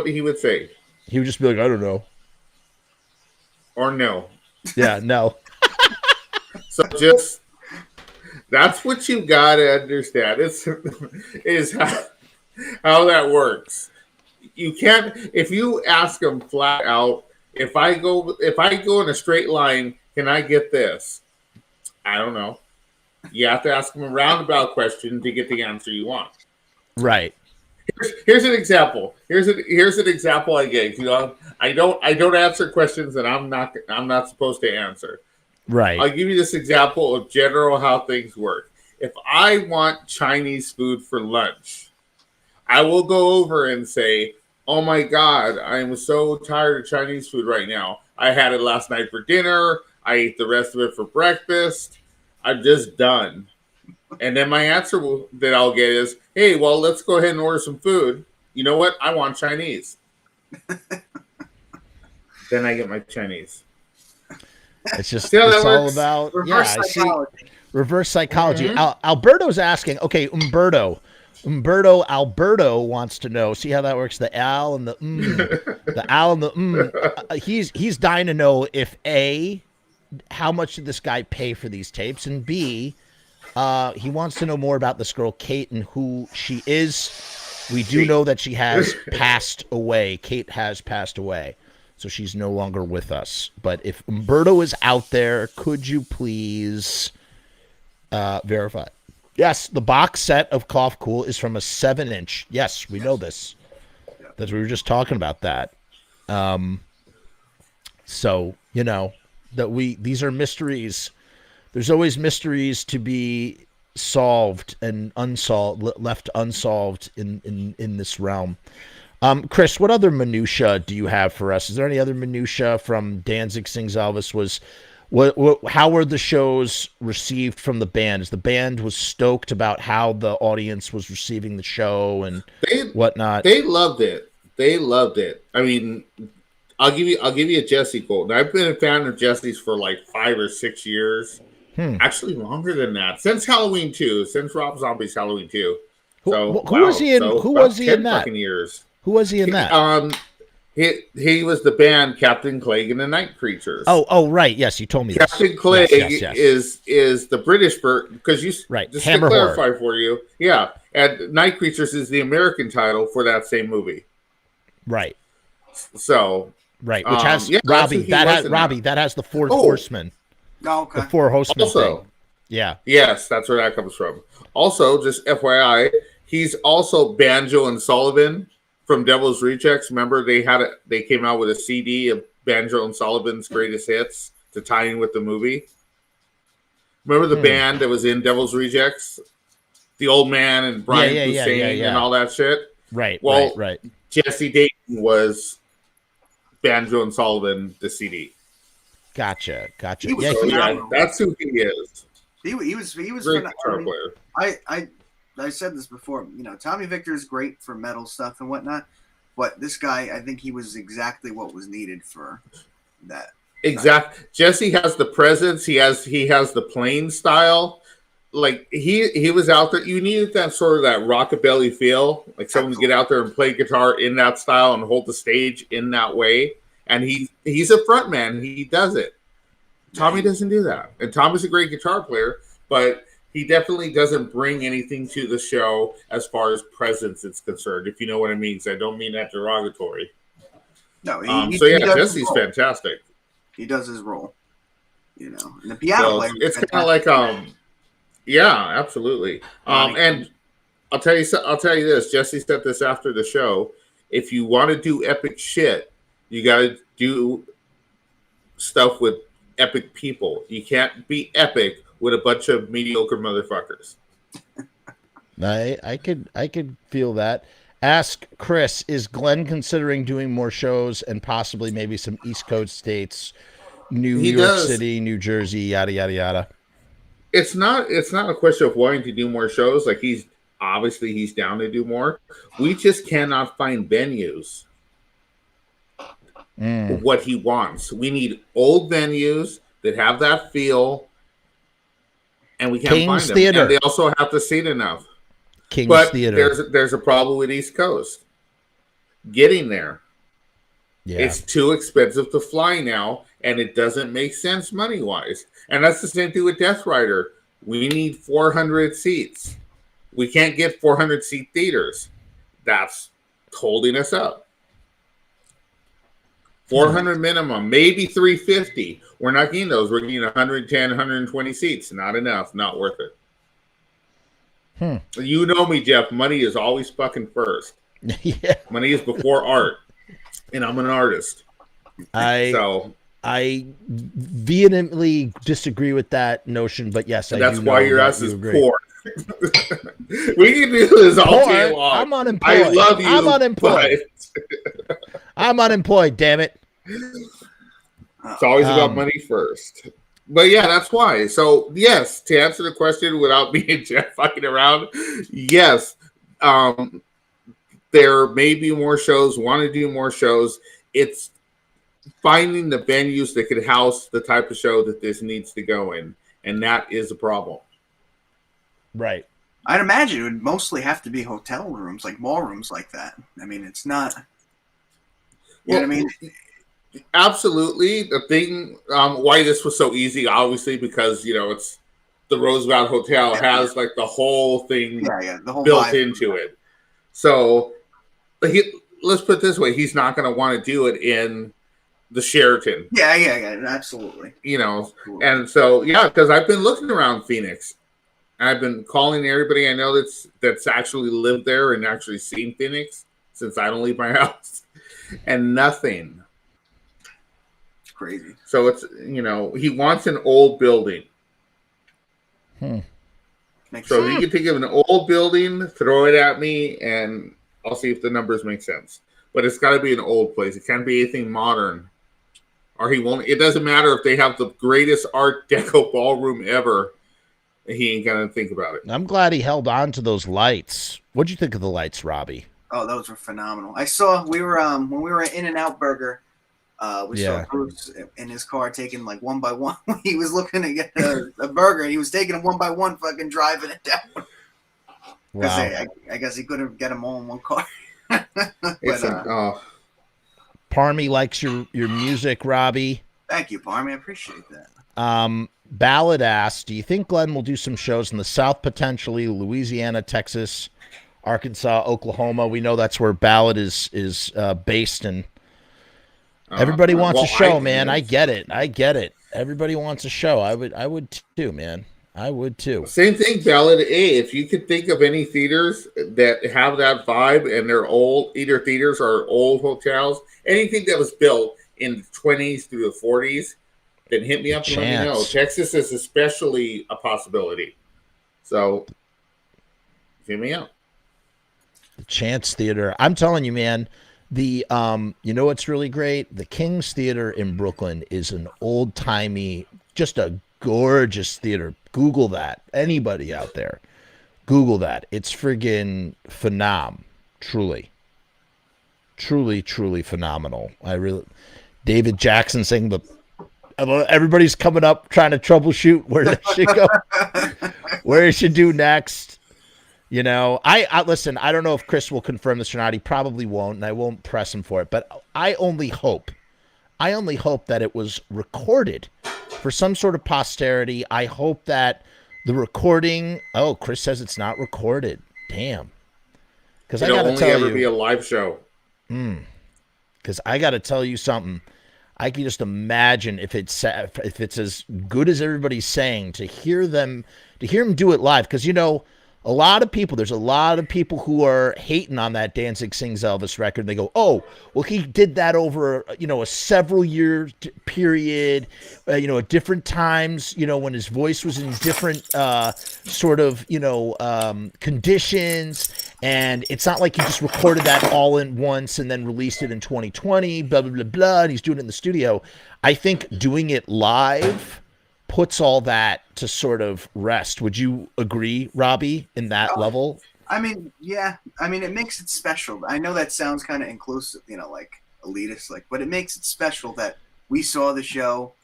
he would say? He would just be like, I don't know. Or no. Yeah, no. So just, that's what you got to understand. Is how that works. You can't, if you ask them flat out, if I go in a straight line, can I get this? I don't know. You have to ask them a roundabout question to get the answer you want. Right. Here's an example. Here's an example I gave. You know, I don't answer questions that I'm not supposed to answer. Right. I'll give you this example of general how things work. If I want Chinese food for lunch, I will go over and say, oh my God, I am so tired of Chinese food right now. I had it last night for dinner. I ate the rest of it for breakfast. I'm just done. And then my answer that I'll get is, hey, well, let's go ahead and order some food. You know what? I want Chinese. Then I get my Chinese. It's just it's all about reverse psychology. Reverse psychology. Mm-hmm. Alberto's asking, okay, Alberto wants to know. See how that works? The Al and the the Al and the he's dying to know if A, how much did this guy pay for these tapes, and B, he wants to know more about this girl Kate and who she is. We do know that she has passed away. Kate has passed away. So she's no longer with us. But if Umberto is out there, could you please verify? Yes, the box set of Cough Cool is from a 7-inch. Yes, we know this. That we were just talking about that. So, you know, these are mysteries. There's always mysteries to be solved and left unsolved in this realm. Chris, what other minutia do you have for us? Is there any other minutia from Danzig Sings Elvis? How were the shows received from the band? As the band was stoked about how the audience was receiving the show and whatnot. They loved it. I mean, I'll give you a Jesse quote. I've been a fan of Jesse's for like 5 or 6 years. Actually, longer than that. Since Halloween 2, since Rob Zombie's Halloween 2. So who was he in? Who was he in that? Years. Who was he in that? He was the band Captain Clegg and the Night Creatures. Oh, right. Yes, you told me Captain Clegg is the British version, because you right. Just Hammer to clarify horror. For you, yeah, and Night Creatures is the American title for that same movie. Right. So right, which has Robby. That has the Four Horsemen. Oh, okay. The Four Horsemen. Also, thing. Yeah. Yes, that's where that comes from. Also, just FYI, he's also Banjo and Sullivan from Devil's Rejects. Remember, they came out with a CD of Banjo and Sullivan's greatest hits to tie in with the movie. Remember the band that was in Devil's Rejects? The old man and Brian Hussein and all that shit? Right, well, right. Jesse Dayton was Banjo and Sullivan, the CD. Gotcha. That's who he is. He was great guitar player. I said this before. You know, Tommy Victor is great for metal stuff and whatnot, but this guy, I think he was exactly what was needed for that. Exactly. Jesse has the presence. He has the playing style. like he was out there. You needed that sort of that rockabilly feel, like someone to get out there and play guitar in that style and hold the stage in that way. And he's a front man. He does it. Tommy doesn't do that. And Tommy's a great guitar player, but he definitely doesn't bring anything to the show as far as presence is concerned, if you know what I mean. So I don't mean that derogatory. No, Jesse's fantastic. He does his role. You know, and the piano player. It's kind of like yeah, absolutely. And I'll tell you this. Jesse said this after the show. If you want to do epic shit, you got to do stuff with epic people. You can't be epic with a bunch of mediocre motherfuckers. I could feel that. Ask Chris, is Glenn considering doing more shows and possibly maybe some East Coast states, New York City, New Jersey, yada yada yada? It's not a question of wanting to do more shows. Like he's down to do more. We just cannot find venues. What he wants. We need old venues that have that feel, and we can't find them. Theater. And they also have to seat enough. King's Theater. There's a problem with East Coast. Getting there. Yeah. It's too expensive to fly now, and it doesn't make sense money-wise. And that's the same thing with Death Rider. We need 400 seats. We can't get 400-seat theaters. That's holding us up. 400 minimum, maybe 350. We're not getting those. We're getting 110, 120 seats. Not enough. Not worth it. You know me, Jeff. Money is always fucking first. Yeah. Money is before art. And I'm an artist. I vehemently disagree with that notion, but yes, that's why your ass is poor. We can do this all day long. I'm unemployed. I love you. I'm unemployed. I'm unemployed, damn it. It's always about money first. But yeah, that's why. So yes, to answer the question without being Jeff fucking around, yes. There may be more shows, want to do more shows. It's finding the venues that could house the type of show that this needs to go in. And that is a problem. Right. I'd imagine it would mostly have to be hotel rooms, like ballrooms like that. I mean, it's not... You know what I mean? Absolutely. The thing, why this was so easy, obviously, because, you know, it's the Roosevelt Hotel has like the whole thing the whole built vibe into it. So let's put it this way. He's not going to want to do it in the Sheraton. Yeah, absolutely. You know, and so, yeah, because I've been looking around Phoenix. I've been calling everybody I know that's actually lived there and actually seen Phoenix since I don't leave my house. And nothing. It's crazy. So it's, you know, he wants an old building. So you can think of an old building, throw it at me, and I'll see if the numbers make sense. But it's got to be an old place. It can't be anything modern. Or he won't. It doesn't matter if they have the greatest Art Deco ballroom ever. He ain't gonna think about it. I'm glad he held on to those lights. What'd you think of the lights, Robbie? Oh, those were phenomenal. I saw we were when we were at In-N-Out Burger. We saw Bruce in his car taking like one by one. He was looking to get a burger, and he was taking them one by one, fucking driving it down. Wow. I guess he couldn't get them all in one car. Parmy likes your music, Robbie. Thank you, Parmy. I appreciate that. Ballad asks, do you think Glenn will do some shows in the South, potentially Louisiana, Texas, Arkansas, Oklahoma? We know that's where Ballad is based, and everybody wants a show, man. I get it. Everybody wants a show. I would too, man. I would too. Same thing, Ballad A. If you could think of any theaters that have that vibe and they're old, either theaters or old hotels, anything that was built in the 20s through the 40s, then hit me up and let me know. Texas is especially a possibility. So, hit me up. The Chance Theater. I'm telling you, man, the you know what's really great? The King's Theater in Brooklyn is an old-timey, just a gorgeous theater. Google that. Anybody out there, Google that. It's friggin' phenom. Truly phenomenal. David Jackson saying everybody's coming up trying to troubleshoot where that shit go. where he should do next. You know, I listen, I don't know if Chris will confirm this or not. He probably won't, and I won't press him for it. But I only hope that it was recorded for some sort of posterity. I hope that the recording. Oh, Chris says it's not recorded. Damn. Because I gotta tell you, ever be a live show. Because I gotta tell you something. I can just imagine if it's as good as everybody's saying, to hear him do it live. Because, you know, there's a lot of people who are hating on that Danzig Sings Elvis record. They go, oh, well, he did that over, you know, a several year period, you know, at different times, you know, when his voice was in different sort of, you know, conditions. And it's not like he just recorded that all in once and then released it in 2020, blah, blah, blah, blah, and he's doing it in the studio. I think doing it live puts all that to sort of rest. Would you agree, Robby, in that level? I mean, yeah. I mean, it makes it special. I know that sounds kind of inclusive, you know, like elitist, like, but it makes it special that we saw the show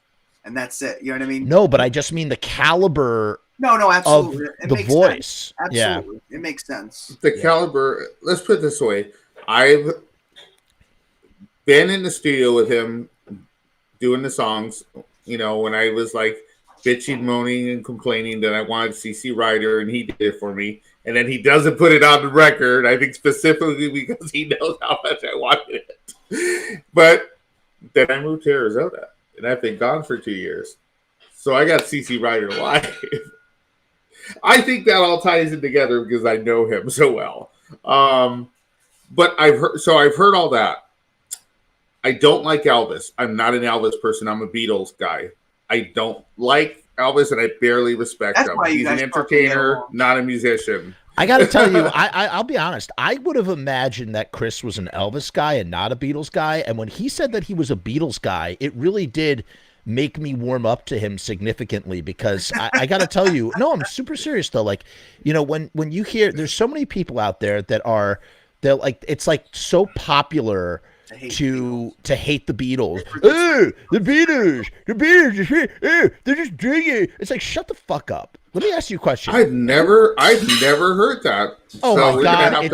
and that's it. You know what I mean? No, but I just mean the caliber. No, absolutely. Of the voice. Sense. Absolutely. Yeah. It makes sense. The caliber, let's put it this way. I've been in the studio with him doing the songs, you know, when I was like bitching, moaning, and complaining that I wanted CC Rider, and he did it for me. And then he doesn't put it on the record, I think specifically because he knows how much I wanted it. But then I moved to Arizona, and I've been gone for 2 years. So I got CC Rider live. I think that all ties in together because I know him so well. But I've heard all that. I don't like Elvis. I'm not an Elvis person. I'm a Beatles guy. I don't like Elvis, and I barely respect him. He's an entertainer, not a musician. I got to tell you, I'll be honest. I would have imagined that Chris was an Elvis guy and not a Beatles guy. And when he said that he was a Beatles guy, it really did make me warm up to him significantly, because I got to tell you, no, I'm super serious though. Like, you know, when you hear, there's so many people out there they're like, it's like so popular to hate the Beatles. Oh, the Beatles, they're just drinking. It's like, shut the fuck up. Let me ask you a question. I've never heard that. Oh so my God,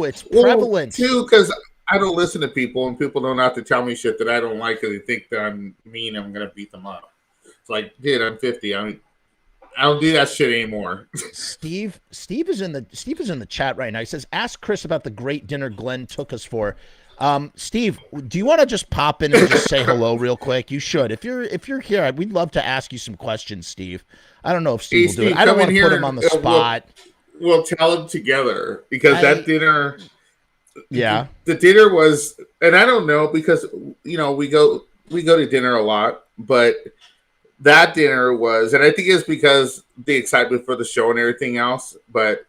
it's prevalent too, because I don't listen to people, and people don't have to tell me shit that I don't like, because they think that I'm mean. I'm gonna beat them up. It's like, dude, I'm 50. I don't do that shit anymore. Steve is in the chat right now. He says, "Ask Chris about the great dinner Glenn took us for." Steve, do you want to just pop in and just say hello real quick? You should. If you're here, we'd love to ask you some questions, Steve. I don't know if Steve will do it. I don't want to put him on the spot. We'll tell him together, because that dinner. Yeah. The dinner was, and I don't know, because, you know, we go to dinner a lot, but that dinner was, and I think it's because the excitement for the show and everything else, but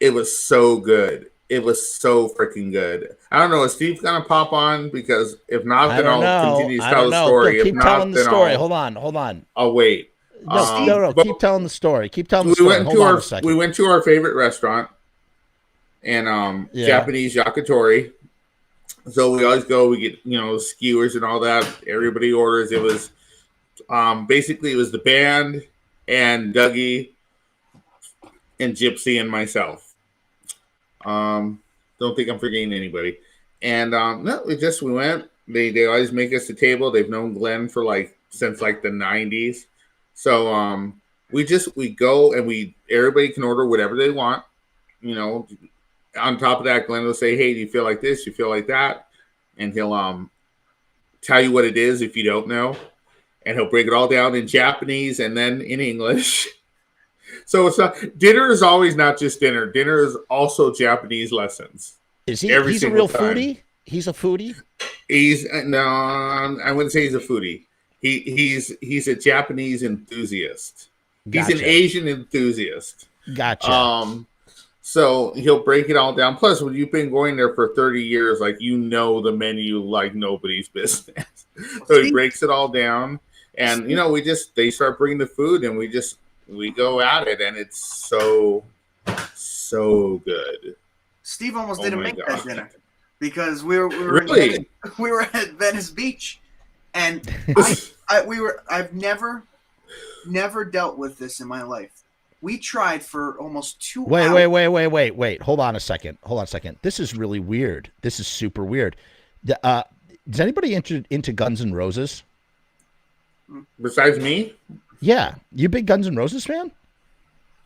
it was so good. It was so freaking good. I don't know. Is Steve going to pop on? Because if not, then I'll continue to tell the story. No, keep telling the story. Hold on. I'll wait. No. Keep telling the story. Keep telling the story. Hold on a second. We went to our favorite restaurant, and Japanese yakitori. So we always go. We get, you know, skewers and all that. Everybody orders. It was basically, it was the band and Dougie and Gypsy and myself. Don't think I'm forgetting anybody. And no, we went. They always make us a table. They've known Glenn for since the 90s. So we go, and everybody can order whatever they want. You know, on top of that, Glenn will say, "Hey, do you feel like this? You feel like that?" And he'll tell you what it is if you don't know, and he'll break it all down in Japanese and then in English. So it's not, dinner is always not just dinner. Dinner is also Japanese lessons. Is he? He's a real foodie. He's a foodie. No, I wouldn't say he's a foodie. He's a Japanese enthusiast. Gotcha. He's an Asian enthusiast. Gotcha. So he'll break it all down. Plus, when you've been going there for 30 years, you know the menu like nobody's business. So he breaks it all down, and you know, they start bringing the food, and we go at it, and it's so good. Steve almost didn't make that dinner because we were really we were at Venice Beach, and I've never never dealt with this in my life. We tried for almost 2 Wait, hours. wait. Hold on a second. This is really weird. This is super weird. Is anybody into Guns N' Roses? Besides me? Yeah. You a big Guns N' Roses fan?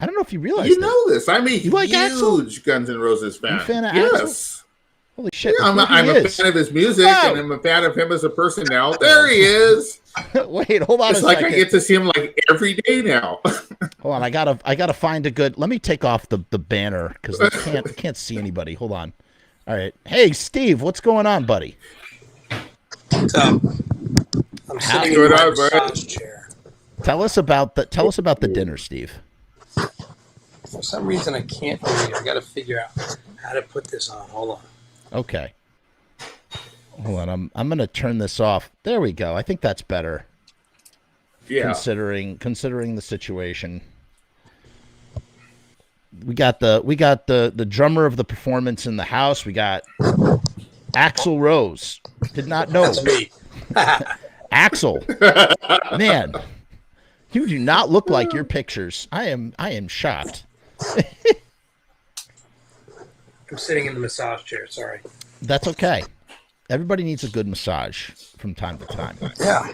I don't know if you realize You know this. I'm a like Axl? huge Guns N' Roses fan. You a fan of yes. Axl? Holy shit. Yeah, I'm a fan of his music, and I'm a fan of him as a person now. There he is. Wait, hold on it's a like second. I get to see him like every day now. Hold on, I gotta find a good. Let me take off the banner because I can't see anybody. Hold on. All right, hey Steve, what's going on, buddy? What's up? I'm sitting in my massage chair. Tell us about the dinner, Steve. For some reason, I can't read. I got to figure out how to put this on. Hold on. Okay. Hold on. I'm gonna turn this off. There we go. I think that's better. Yeah. Considering the situation. We got the drummer of the performance in the house. We got Axl Rose. Did not know. That's me. Axl. Man, you do not look like your pictures. I am shocked. I'm sitting in the massage chair. Sorry. That's okay. Everybody needs a good massage from time to time. Yeah.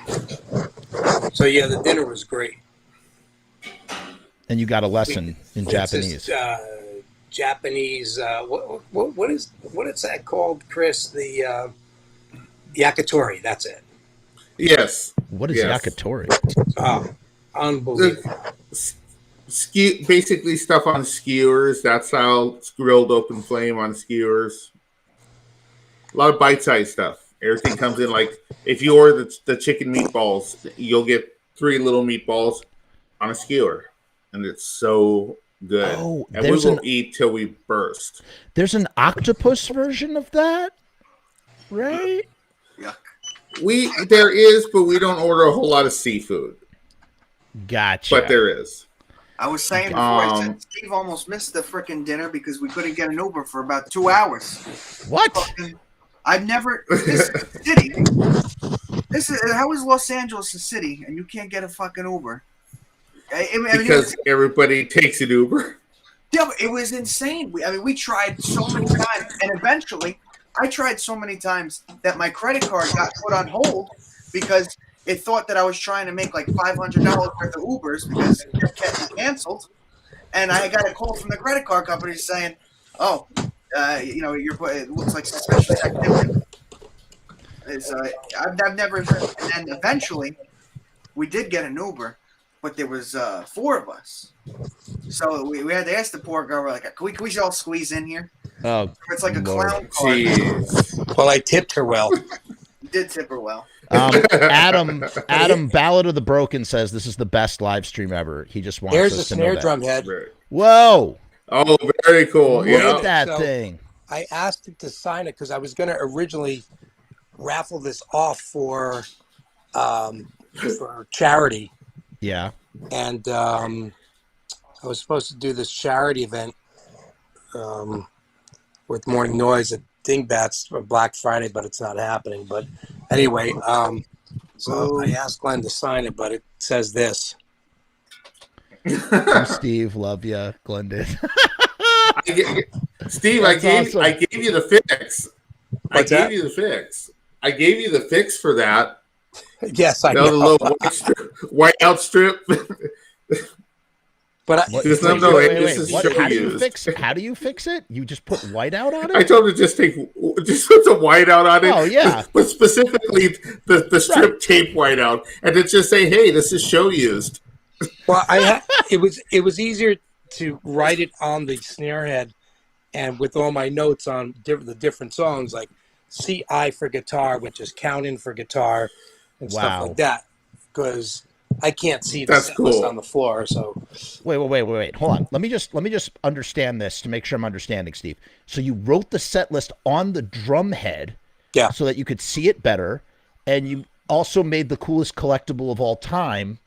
So yeah, the dinner was great. And you got a lesson in Japanese. Japanese. What is that called, Chris? The yakitori. That's it. Yes. What is yakitori? Oh, unbelievable. Basically stuff on skewers. That's how it's grilled open flame on skewers. A lot of bite-sized stuff. Everything comes in like, if you order the chicken meatballs, you'll get 3 little meatballs on a skewer. And it's so good. Oh, and we will eat till we burst. There's an octopus version of that? Right? Yuck. There is, but we don't order a whole lot of seafood. Gotcha. But there is. I was saying before, I said Steve almost missed the freaking dinner because we couldn't get an Uber for about 2 hours. What? I've never. This city. How is Los Angeles a city and you can't get a fucking Uber? Because everybody takes an Uber. Yeah, it was insane. We tried so many times, and eventually, I tried so many times that my credit card got put on hold because it thought that I was trying to make like $500 worth of Ubers because it kept getting canceled, and I got a call from the credit card company saying, "Oh, it looks like suspicious activity." I've never, and then eventually, we did get an Uber. But there was 4 of us, so we had to ask the poor girl. We're like, "Can we all squeeze in here?" Oh, it's like a clown car. Jeez. Well, I tipped her well. You did tip her well. Adam, Ballad of the Broken says this is the best live stream ever. He just wants There's us a to know snare that. drum head. Whoa! Oh, very cool. Look Yeah. at that thing. I asked him to sign it because I was going to originally raffle this off for charity. Yeah. And I was supposed to do this charity event with Morning Noise at Dingbats for Black Friday, but it's not happening. But anyway, so I asked Glenn to sign it, but it says this. Steve, love you. Glenn did. Steve, I gave you the fix. I gave you the fix for that. Yes, I know. The little white out strip. But how do you fix it? You just put white out on it? I told him to just put some white out on it. Oh yeah, but specifically the strip tape white out, and to just say, "Hey, this is show used." Well, it was easier to write it on the snare head, and with all my notes on the different songs, like CI for guitar, which is count in for guitar. And stuff like that, because I can't see the set list on the floor. So wait, hold on. Let me just understand this to make sure I'm understanding, Steve. So you wrote the set list on the drum head, so that you could see it better, and you also made the coolest collectible of all time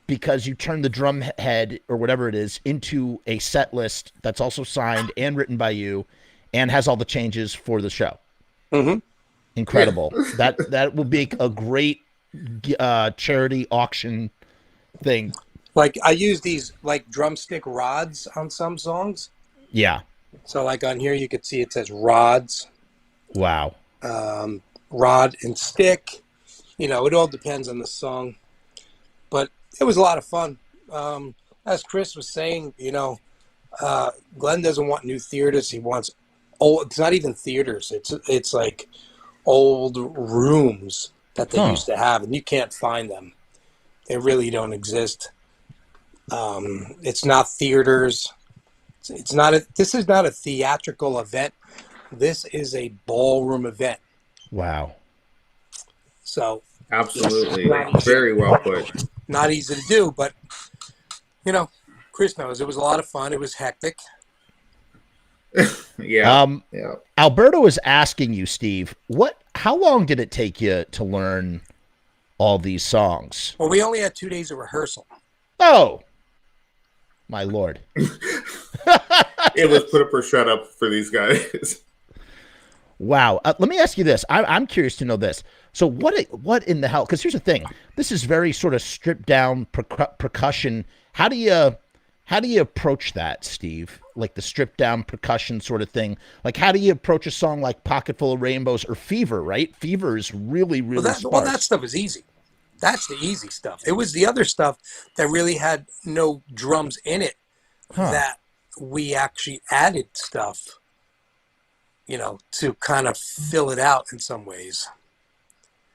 because you turned the drum head or whatever it is into a set list that's also signed and written by you, and has all the changes for the show. Mm-hmm. Incredible. That will be a great charity auction thing. Like I use these like drumstick rods on some songs. Yeah. So like on here, you could see it says rods, Wow. rod and stick. You know, it all depends on the song. But it was a lot of fun. As Chris was saying, you know, Glenn doesn't want new theaters. He wants old. It's not even theaters. It's like old rooms that they used to have, and you can't find them. They really don't exist. It's not theaters. It's not. This is not a theatrical event. This is a ballroom event. Wow. So Absolutely. Very well put. not easy to do, but you know, Chris knows it was a lot of fun. It was hectic. Yeah. Alberto is asking you, Steve, how long did it take you to learn all these songs? Well, we only had 2 days of rehearsal. Oh, my Lord. It was put up or shut up for these guys. Wow. Let me ask you this. I'm curious to know this. So what in the hell? Because here's the thing. This is very sort of stripped down percussion. How do you approach that, Steve? Like the stripped down percussion sort of thing. Like how do you approach a song like Pocket Full of Rainbows or Fever? Right? Fever is really sparse. Well, that stuff is easy. That's the easy stuff. It was the other stuff that really had no drums in it that we actually added stuff, you know, to kind of fill it out in some ways.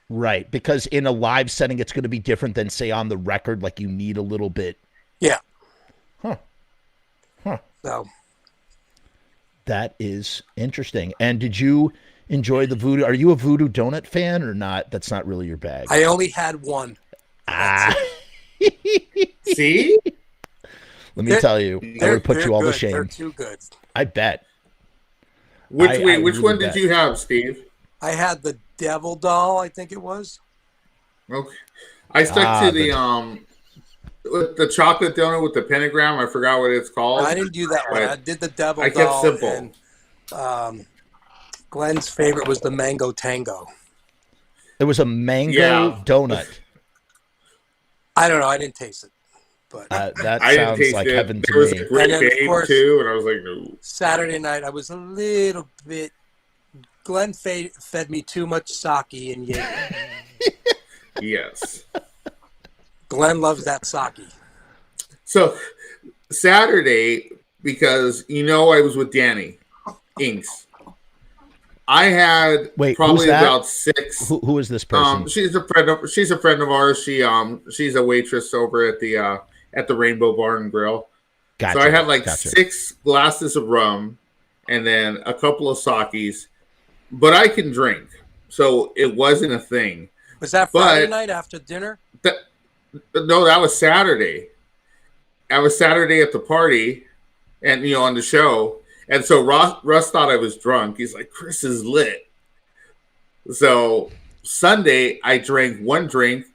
Right, because in a live setting, it's going to be different than, say, on the record. Like, you need a little bit. Yeah. Huh. So. That is interesting. And did you enjoy the Voodoo? Are you a Voodoo Donut fan or not? That's not really your bag. I only had one. See? Let me tell you, I would put you all to shame. They're too good. I bet. Which really one bet. did you have, Steve? I had the Devil Doll, I think it was. Okay. I stuck to with the chocolate donut with the pentagram. I forgot what it's called. I didn't do that one. I did the Devil Doll. I kept simple. And, Glenn's favorite was the Mango Tango. It was a mango donut. I don't know. I didn't taste it. But that I sounds didn't like taste heaven it. to There was me. a great And then, of babe course, too, and I was like, no. Saturday night, I was a little bit. Glenn fed me too much sake and Jaeger. Yes. Glenn loves that sake. So Saturday, because I was with Danny Inks. I had probably about 6. Who is this person? She's a friend of ours. She's a waitress over at the Rainbow Bar and Grill. Gotcha. So I had 6 glasses of rum and then a couple of sakis, but I can drink, so it wasn't a thing. Was that Friday night after dinner? No, that was Saturday. I was Saturday at the party, and on the show. And so Russ thought I was drunk. He's like, Chris is lit. So Sunday, I drank 1 drink,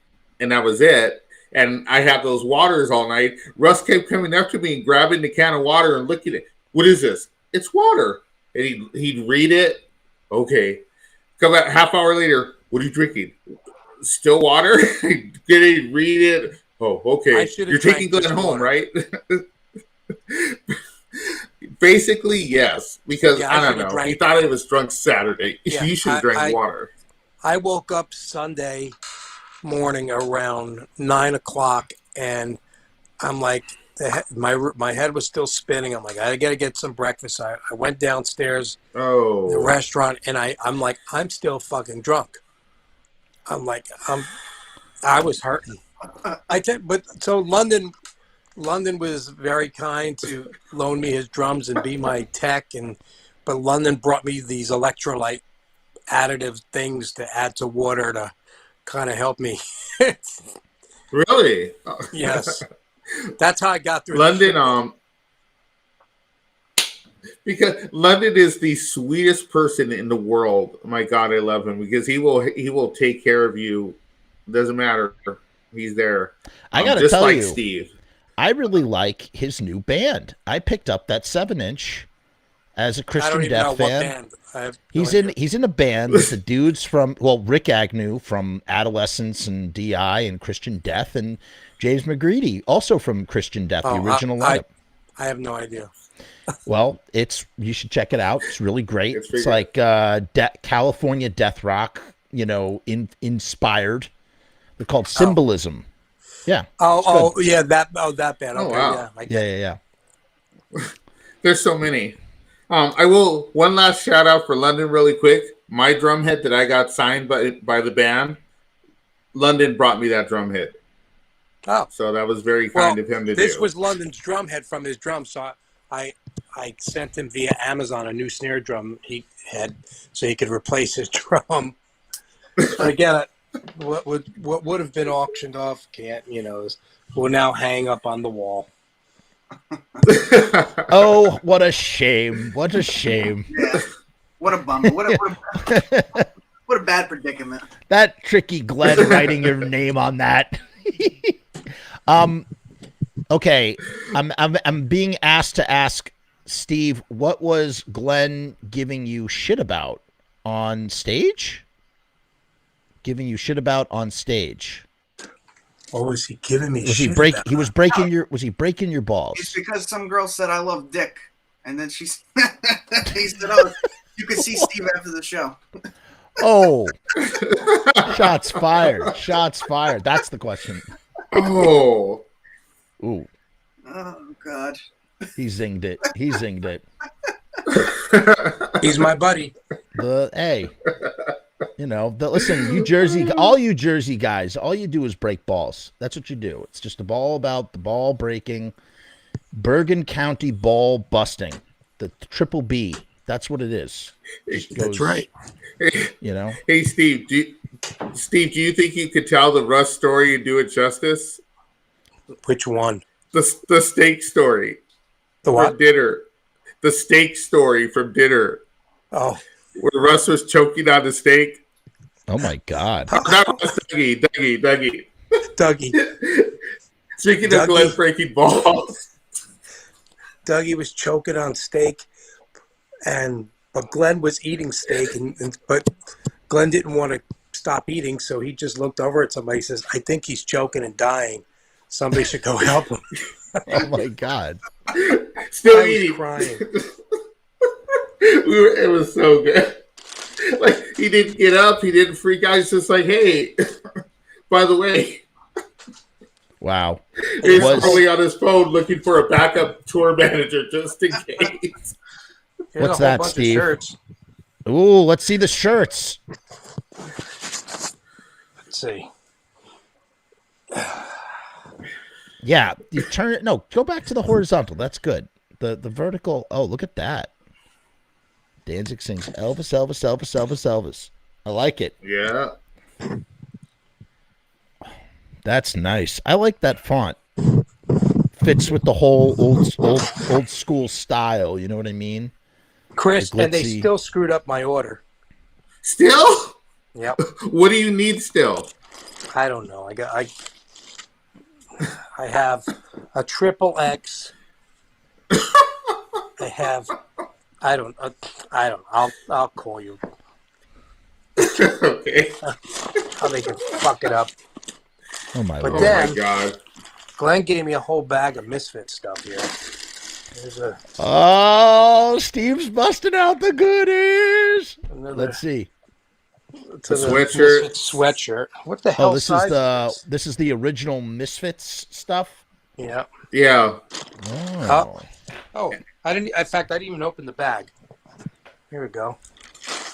and that was it. And I had those waters all night. Russ kept coming up to me and grabbing the can of water and looking at it. What is this? It's water. And he'd read it. Okay. Come back half hour later. What are you drinking? Still water? Get it, read it. Oh, okay. You're taking Glenn home, right? Basically, yes, because I don't know. He thought I was drunk Saturday. Yeah, You should have drank water. I woke up Sunday morning around 9 o'clock, and I'm like, my head was still spinning. I'm like, I got to get some breakfast. I went downstairs to the restaurant, and I'm like, I'm still fucking drunk. I'm like, I was hurting. So London was very kind to loan me his drums and be my tech, but London brought me these electrolyte additive things to add to water to kind of help me. Really? Yes. That's how I got through London. Because London is the sweetest person in the world. My God, I love him because he will take care of you. Doesn't matter. He's there. I gotta just tell like you, Steve. I really like his new band. I picked up that 7-inch as a Christian Death fan. He's in a band with the dudes from Rick Agnew from Adolescence and DI and Christian Death, and James McGreedy, also from Christian Death, the original lineup. I have no idea. Well, you should check it out. It's really great. It's like California death rock, inspired. They're called Symbolism. Yeah. That band. Okay, wow. Yeah. There's so many. I will one last shout out for London really quick. My drum head that I got signed by the band, London brought me that drum head. Oh, so that was very kind of him to do. This was London's drum head from his drum, so I sent him via Amazon a new snare drum he had so he could replace his drum. But again, what would have been auctioned off will now hang up on the wall. Oh, what a shame! What a shame! Yeah. What a bummer! What a bad predicament. That tricky Glenn writing your name on that. Okay, I'm being asked to ask Steve, what was Glenn giving you shit about on stage? Giving you shit about on stage. What was he giving me? Was he breaking your balls? It's because some girl said I love dick, and then he said, "Oh, you could see Steve after the show." Oh, shots fired! Shots fired! That's the question. Oh, ooh! Oh God! He zinged it. He zinged it. He's my buddy. Listen, you Jersey, all you Jersey guys, all you do is break balls. That's what you do. It's just all about the ball breaking, Bergen County ball busting, the triple B. That's what it is. That's right. Hey, Steve, do you think you could tell the Russ story and do it justice? Which one? The steak story. The what? From dinner. The steak story from dinner. Oh. Where Russ was choking on the steak. Oh my God. Not Russ, Dougie. Speaking of Glenn breaking balls. Dougie was choking on steak, but Glenn was eating steak, but Glenn didn't want to stop eating, so he just looked over at somebody and says, "I think he's choking and dying. Somebody should go help him." Oh my God. Still I eating. was crying. It was so good. Like, he didn't get up, he didn't freak out. He's just like, "Hey, by the way." Wow. He's probably on his phone looking for a backup tour manager just in case. What's that, Steve? Ooh, let's see the shirts. Let's see. Yeah, you turn it. No, go back to the horizontal. That's good. The vertical. Oh, look at that. Danzig Sings Elvis, Elvis, Elvis, Elvis, Elvis. I like it. Yeah. That's nice. I like that font. Fits with the whole old school style. You know what I mean? Chris, and they still screwed up my order. Still? Yep. What do you need still? I don't know. I have a triple X. I don't. I'll call you. Okay. I'll make him fuck it up. Oh my But Lord. then, my God. Glenn gave me a whole bag of Misfits stuff here. Oh, Steve's busting out the goodies. Let's see. The sweatshirt. Misfits sweatshirt. What the hell? This is the original Misfits stuff. Yeah. Yeah. Oh, I didn't. In fact, I didn't even open the bag. Here we go.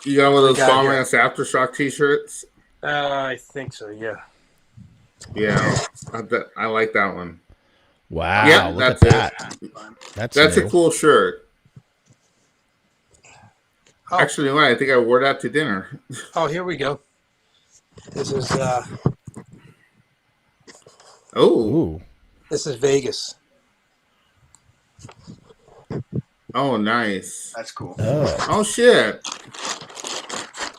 You got one of those Frumess Aftershock t-shirts? I think so. Yeah. Yeah, I like that one. Wow, yeah, look that's at that. That's a cool shirt. Oh. Actually, I think I wore that to dinner. Oh, here we go. This is this is Vegas. Oh, nice. That's cool. Oh shit.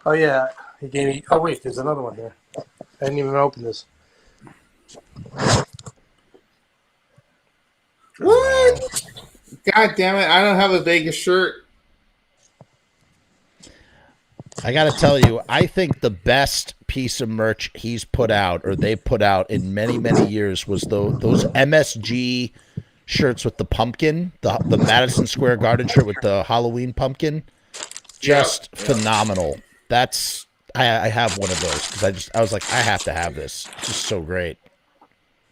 Oh yeah, he gave me. Oh wait, there's another one here. I didn't even open this. What? God damn it! I don't have a Vegas shirt. I got to tell you, I think the best piece of merch he's put out, or they put out in many, many years, was those MSG shirts with the pumpkin, the Madison Square Garden shirt with the Halloween pumpkin. Just phenomenal. That's I have one of those because I was like, I have to have this. It's just so great.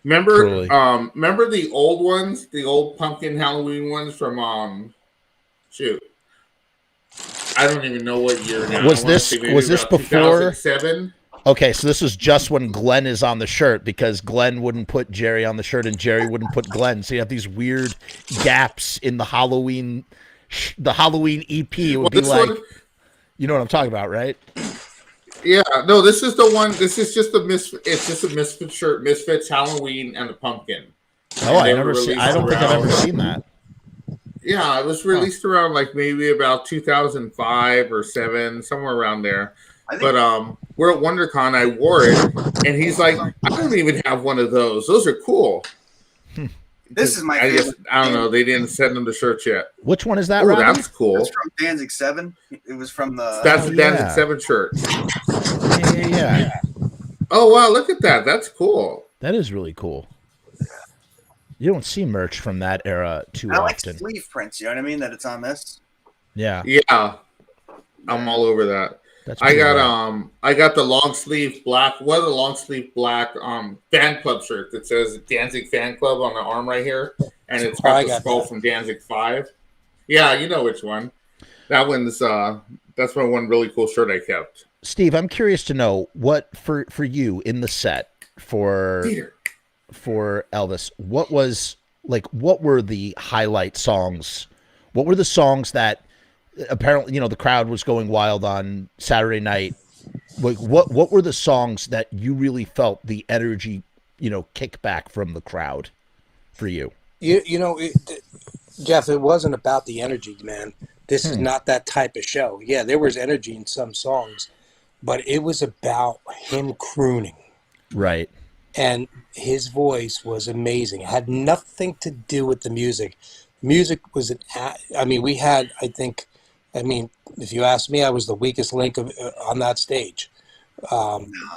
Remember, Truly. remember the old ones, the old pumpkin Halloween ones from shoot, I don't even know what year now. Was this before 2007? Okay, so this is just when Glenn is on the shirt, because Glenn wouldn't put Jerry on the shirt and Jerry wouldn't put Glenn. So you have these weird gaps in the Halloween EP. It would be like, you know what I'm talking about, right? Yeah, no, this is the one. This is just it's just a Misfits shirt, Misfits Halloween and the pumpkin. Oh, I don't think I've ever seen that. Yeah, it was released around like maybe about 2005 or 7, somewhere around there. But we're at WonderCon. I wore it, and he's like, "I don't even have one of those. Those are cool." This is my favorite. I don't know. They didn't send them the shirts yet. Which one is that? Oh, Robby? that's cool. That's from Danzig 7. It was from the. That's the Danzig 7 shirt. Yeah. Oh wow! Look at that. That's cool. That is really cool. You don't see merch from that era too I like often. sleeve prints. You know what I mean? That it's on this. Yeah. Yeah, I'm all over that. I got the long sleeve black. One of the long sleeve black fan club shirt that says Danzig Fan Club on the arm right here, and it's got the skull from Danzig 5. Yeah, you know which one. That one's that's one really cool shirt I kept. Steve, I'm curious to know what for you in the set for Elvis. What were the highlight songs? What were the songs that apparently, the crowd was going wild on Saturday night? Like, what were the songs that you really felt the energy, kick back from the crowd for you? Jeff, it wasn't about the energy, man. This is not that type of show. Yeah, there was energy in some songs, but it was about him crooning. Right. And his voice was amazing. It had nothing to do with the music. Music was if you ask me, I was the weakest link on that stage.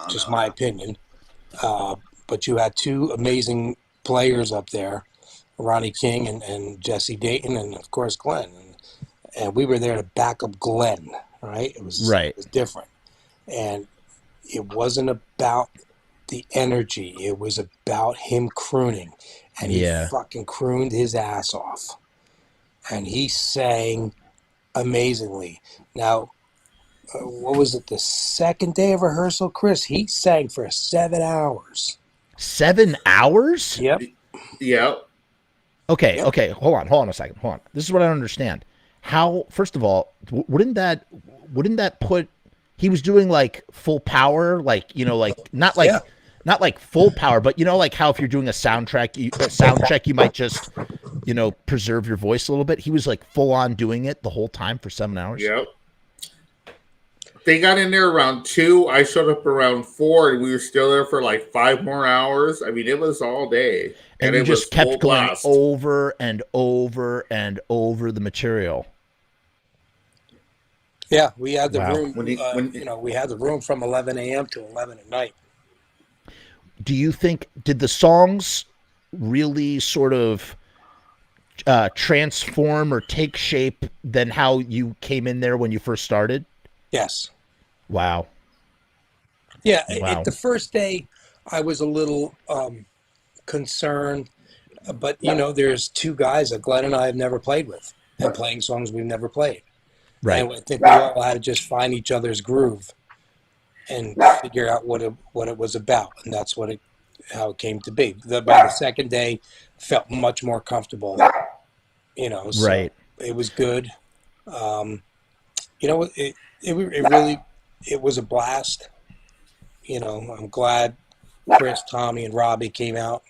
Just my opinion. But you had two amazing players up there, Ronnie King and Jesse Dayton, and of course Glenn. And we were there to back up Glenn, right? It was different. And it wasn't about the energy. It was about him crooning. And he fucking crooned his ass off. And he sang amazingly. Now, what was it, the second day of rehearsal, Chris? He sang for 7 hours. 7 hours? Yep. Yep. Okay. Hold on a second. Hold on. This is what I don't understand. How, first of all, wouldn't that put, he was doing like full power, not like full power, but like how if you're doing a sound check, you might just, preserve your voice a little bit. He was like full on doing it the whole time for 7 hours. Yep. They got in there around 2. I showed up around 4, and we were still there for like 5 more hours. I mean, it was all day. And you just kept going over and over and over the material. Yeah, we had the room. We had the room from 11 a.m. to 11 at night. Do you think, did the songs really sort of transform or take shape than how you came in there when you first started? Yes. Wow. Yeah, the first day I was a little concerned, but there's two guys that Glenn and I have never played with, and playing songs we've never played. Right. And I think we all had to just find each other's groove and figure out what it was about, and that's how it came to be. By the second day, felt much more comfortable. So right. It was good. It was a blast. I'm glad Chris, Tommy, and Robby came out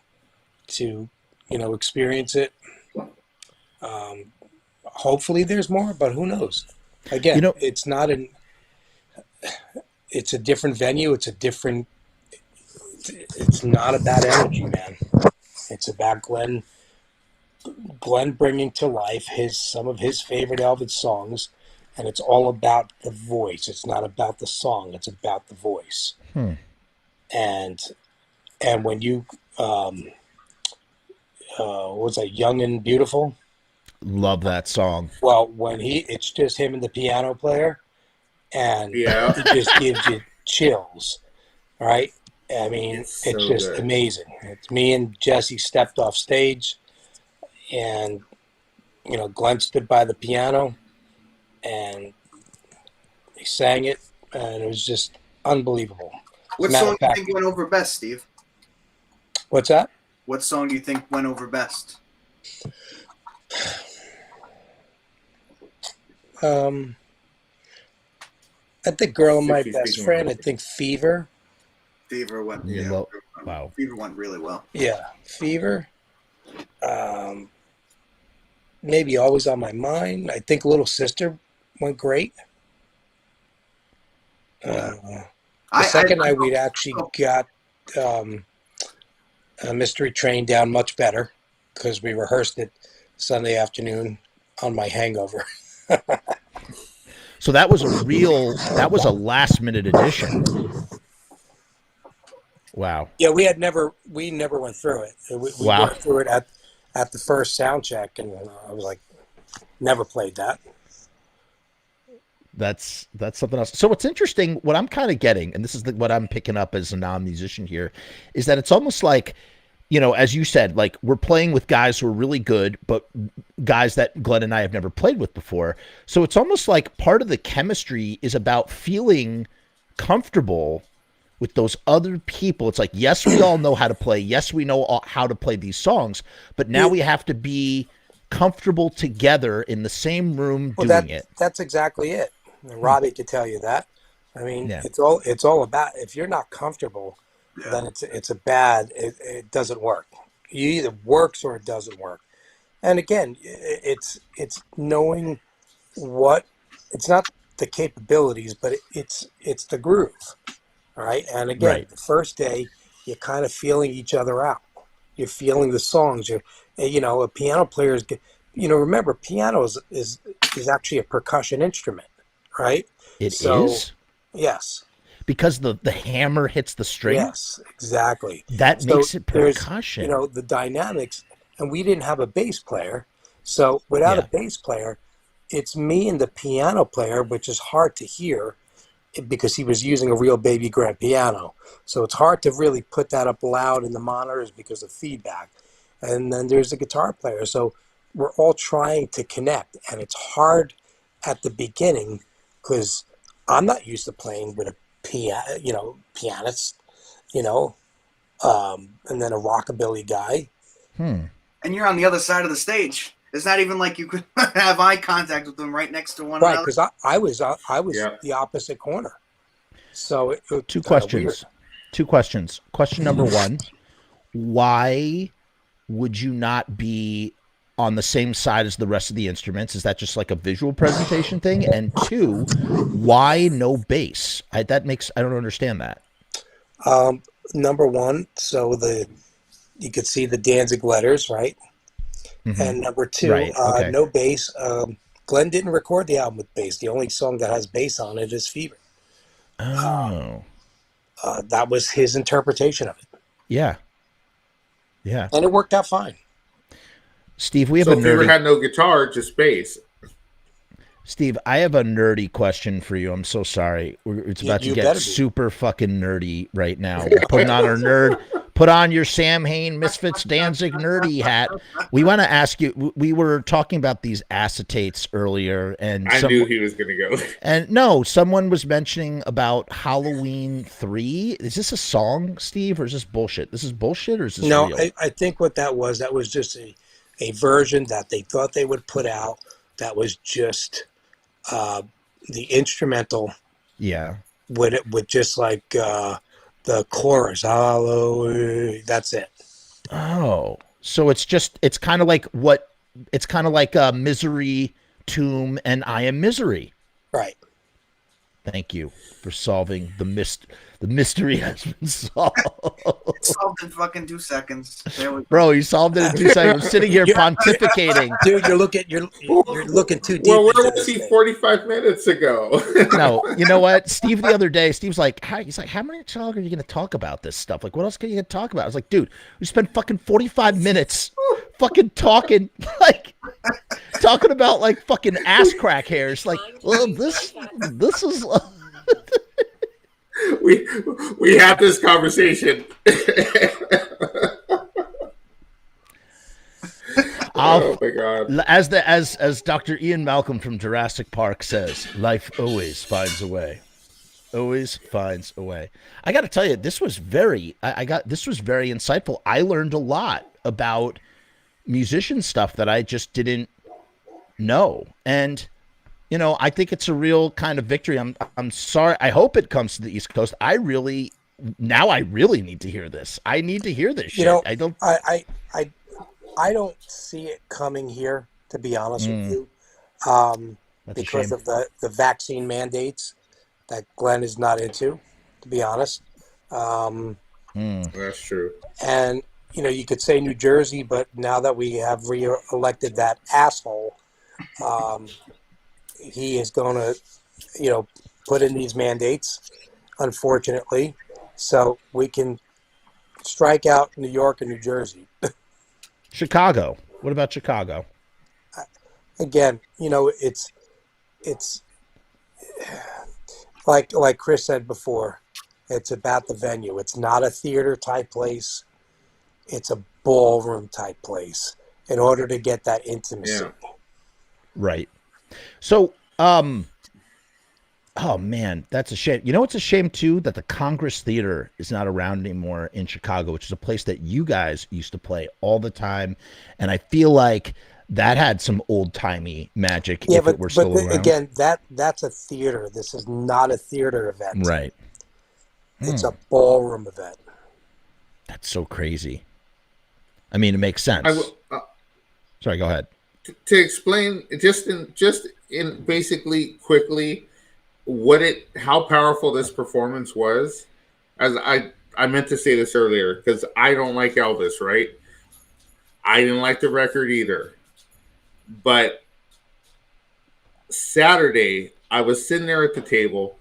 to experience it. Hopefully there's more, but who knows? Again, it's not it's a different venue. It's not about energy, man. It's about Glenn bringing to life some of his favorite Elvis songs and it's all about the voice. It's not about the song. It's about the voice. And when you what was that, Young and Beautiful? Love that song. Well, when it's just him and the piano player, and it just gives you chills, right? I mean, it's so just good. amazing. It's me and Jesse stepped off stage, and Glenn stood by the piano, and he sang it, and it was just unbelievable. What song do you think went over best, Steve? What's that? What song do you think went over best? I think Girl and My Best Friend. I think Fever. Fever went. Wow. Fever went really well. Yeah, Fever. Maybe Always on My Mind. I think Little Sister went great. The second night we'd actually got Mystery Train down much better because we rehearsed it Sunday afternoon on my hangover. So that was a last minute addition. Wow. Yeah, we never went through it. We went through it at the first sound check, and I was like, never played that. That's something else. So what's interesting, what I'm kind of getting, and this is what I'm picking up as a non-musician here, is that it's almost like, as you said, like we're playing with guys who are really good, but guys that Glenn and I have never played with before. So it's almost like part of the chemistry is about feeling comfortable with those other people. It's like, yes, we all know how to play. Yes, we know how to play these songs, but now we have to be comfortable together in the same room doing it. That's exactly it. And Robby could tell you that. I mean, it's all about, if you're not comfortable, then it doesn't work. It either works or it doesn't work. And again, it's knowing it's not the capabilities, but it's the groove. All right. And again, the first day, you're kind of feeling each other out. You're feeling the songs. A piano player is, remember, piano is actually a percussion instrument, right? It is? Yes. Because the hammer hits the string? Yes, exactly. That makes it percussion. The dynamics, and we didn't have a bass player. So without a bass player, it's me and the piano player, which is hard to hear because he was using a real baby grand piano. So it's hard to really put that up loud in the monitors because of feedback. And then there's the guitar player. So we're all trying to connect. And it's hard at the beginning because I'm not used to playing with a pianist, and then a rockabilly guy. And you're on the other side of the stage. It's not even like you could have eye contact with them right next to one another. Right, because I was the opposite corner. So it Two questions. Question number one, why would you not be on the same side as the rest of the instruments? Is that just like a visual presentation thing? And two, why no bass? I don't understand that. Number one, so you could see the Danzig letters, right? Mm-hmm. And number two, no bass. Glenn didn't record the album with bass. The only song that has bass on it is Fever. Oh. That was his interpretation of it. Yeah. Yeah. And it worked out fine. Steve, we have a nerdy... Fever had no guitar, just bass. Steve, I have a nerdy question for you. I'm so sorry. It's about to get super fucking nerdy right now. We're putting on our nerd. Put on your Samhain Misfits Danzig nerdy hat. We want to ask you, we were talking about these acetates earlier. And I knew he was going to go. And no, someone was mentioning about Halloween 3. Is this a song, Steve, or is this bullshit? This is bullshit, or is this real? No, I think what that was just a version that they thought they would put out that was just the instrumental. Yeah. With just like the chorus, hallelujah, that's it. Oh, so it's kind of like Misery, Tomb, and I Am Misery. Right. Thank you for solving the mystery has been solved. Solved in fucking 2 seconds. There we go. Bro, you solved it in 2 seconds. I'm sitting here pontificating. Dude, you're looking too deep. Well, where into was this he thing. 45 minutes ago? No, you know what? Steve the other day, Steve's like, how much longer are you going to talk about this stuff? Like, what else can you talk about? I was like, dude, we spent fucking 45 minutes fucking talking, like, talking about, like, fucking ass crack hairs. Like, well, this is... we had this conversation. Oh my god! As Dr. Ian Malcolm from Jurassic Park says, life always finds a way. Always finds a way. I got to tell you, this was very insightful. I learned a lot about musician stuff that I just didn't know, and you know, I think it's a real kind of victory. I'm sorry. I hope it comes to the East Coast. I really need to hear this. I need to hear this shit. You know, I I don't see it coming here, to be honest with you, because of the vaccine mandates that Glenn is not into, to be honest. That's true. And, you know, you could say New Jersey, but now that we have re-elected that asshole, he is going to, you know, put in these mandates, unfortunately, so we can strike out New York and New Jersey. Chicago. What about Chicago? Again, you know, it's like Chris said before, it's about the venue. It's not a theater type place. It's a ballroom type place in order to get that intimacy. Yeah. Right. So, oh man, that's a shame. You know, it's a shame too that the Congress Theater is not around anymore in Chicago, which is a place that you guys used to play all the time. And I feel like that had some old timey magic. Yeah, if it were still around. Again, that's a theater. This is not a theater event. Right. It's a ballroom event. That's so crazy. I mean, it makes sense. Sorry, go ahead. To explain, just in basically quickly, how powerful this performance was. As I meant to say this earlier, because I don't like Elvis, right? I didn't like the record either. But Saturday, I was sitting there at the table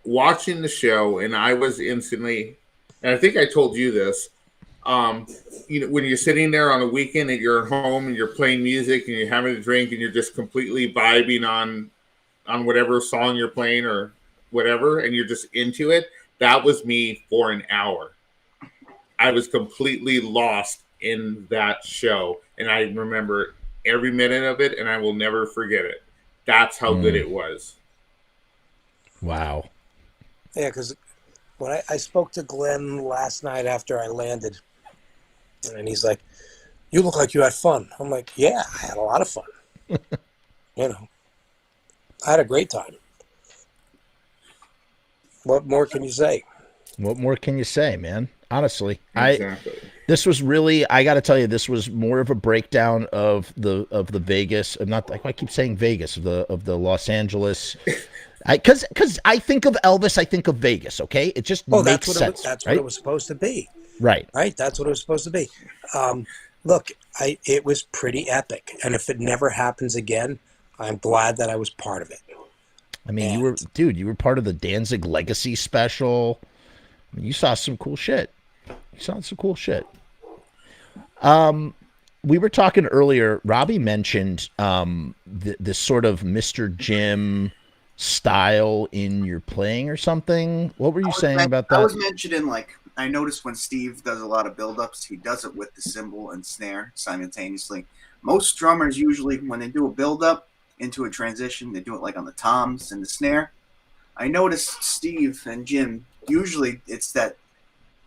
watching the show, and I was instantly, and I think I told you this, you know, when you're sitting there on a weekend and you're at home and you're playing music and you're having a drink and you're just completely vibing on whatever song you're playing or whatever, and you're just into it. That was me for an hour. I was completely lost in that show, and I remember every minute of it, and I will never forget it. That's how good it was. Wow. Yeah, because when I spoke to Glenn last night after I landed, and he's like, "You look like you had fun." I'm like, "Yeah, I had a lot of fun." You know, I had a great time. What more can you say? What more can you say, man? Honestly, Exactly. This was really, I got to tell you, this was more of a breakdown of the Vegas, not like I keep saying Vegas, of the Los Angeles. Because I think of Elvis, I think of Vegas. Okay, it just makes sense. That's right? what it was supposed to be. Right. Right. That's what it was supposed to be. Look, it was pretty epic, and if it never happens again, I'm glad that I was part of it. I mean, you were part of the Danzig Legacy special. I mean, you saw some cool shit. We were talking earlier. Robby mentioned this sort of Mr. Jim style in your playing or something. What were you saying about that? I was mentioning, like, I noticed when Steve does a lot of build-ups, he does it with the cymbal and snare simultaneously. Most drummers usually, when they do a build-up into a transition, they do it like on the toms and the snare. I noticed Steve and Jim, usually it's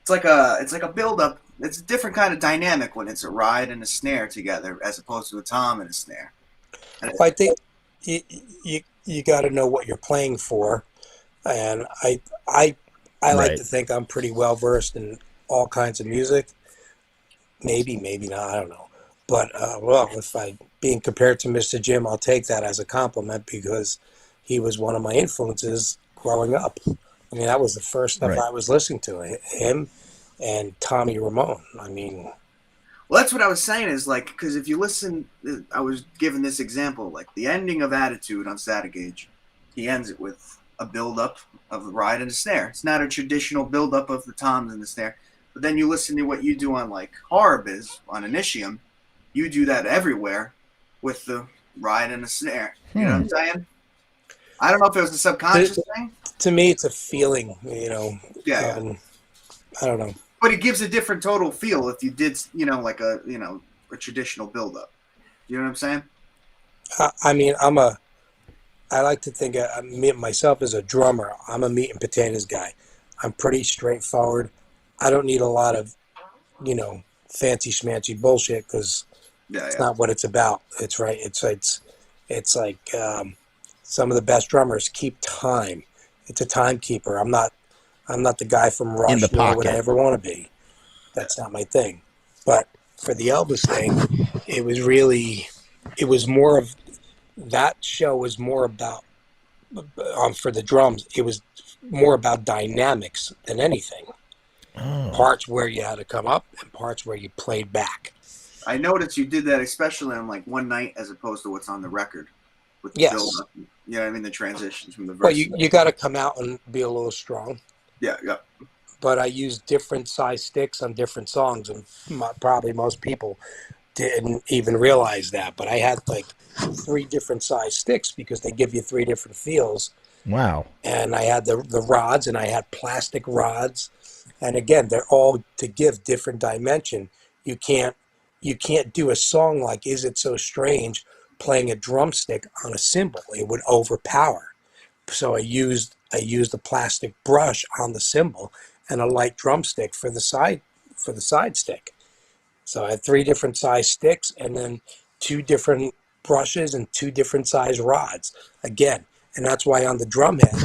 like a build-up. It's a different kind of dynamic when it's a ride and a snare together as opposed to a tom and a snare. I think you got to know what you're playing for, and I like to think I'm pretty well versed in all kinds of music. Maybe not. I don't know. But well, if I being compared to Mr. Jim, I'll take that as a compliment because he was one of my influences growing up. I mean, that was the first stuff Right. I was listening to, him and Tommy Ramone. I mean, Well, that's what I was saying is like, because if you listen, I was giving this example, like the ending of Attitude on Sattergage, he ends it with a build-up of the ride and the snare. It's not a traditional build-up of the toms and the snare. But then you listen to what you do on like Horror Biz, on Initium, you do that everywhere with the ride and the snare. You know what I'm saying? I don't know if it was a subconscious thing. to me, it's a feeling, you know. Yeah. I don't know. But it gives a different total feel if you did, you know, like a traditional build-up. You know what I'm saying? I mean, I like to think of myself as a drummer. I'm a meat and potatoes guy. I'm pretty straightforward. I don't need a lot of, you know, fancy schmancy bullshit because it's not what it's about. It's right. It's like some of the best drummers keep time. It's a timekeeper. I'm not the guy from Rush, In the nor would I pocket. ever want to be. That's not my thing. But for the Elvis thing, it was more of, that show was more about, for the drums, it was more about dynamics than anything. Parts where you had to come up and parts where you played back. I noticed you did that especially on like One Night as opposed to what's on the record. With the Yes. build-up. You know what I mean? The transitions from the verse. Well, you got to come out and be a little strong. Yeah. But I used different size sticks on different songs, and probably most people didn't even realize that. But I had like 3 different size sticks because they give you 3 different feels. Wow. And I had the rods, and I had plastic rods. And again, they're all to give different dimension. You can't do a song like "Is It So Strange" playing a drumstick on a cymbal. It would overpower. So I used a plastic brush on the cymbal and a light drumstick for the side stick. So I had 3 different size sticks and then 2 different brushes and 2 different size rods. Again, and that's why on the drum head,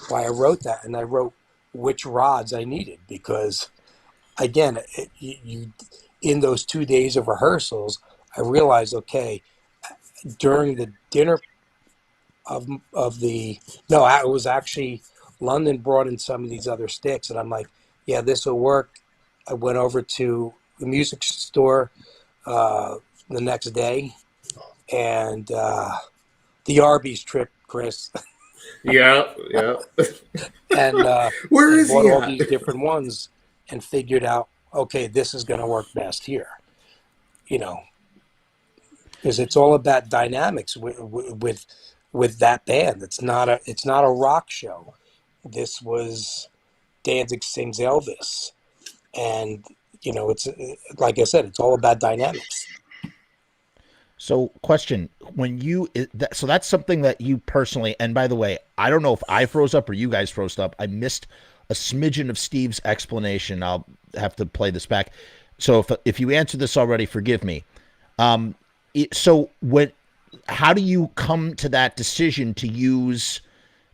why I wrote that, and I wrote which rods I needed, because again, you in those 2 days of rehearsals, I realized, okay, during the dinner it was actually London brought in some of these other sticks, and I'm like, yeah, this will work. I went over to the music store the next day, and the Arby's trip, Chris. Yeah. And Where is bought he all at? these different ones and figured out, okay, this is going to work best here, you know, because it's all about dynamics with that band. It's not a rock show. This was Danzig Sings Elvis, and you know, it's like I said, it's all about dynamics. So, question: so that's something that you personally, and by the way, I don't know if I froze up or you guys froze up. I missed a smidgen of Steve's explanation. I'll have to play this back. So if you answered this already, forgive me. How do you come to that decision to use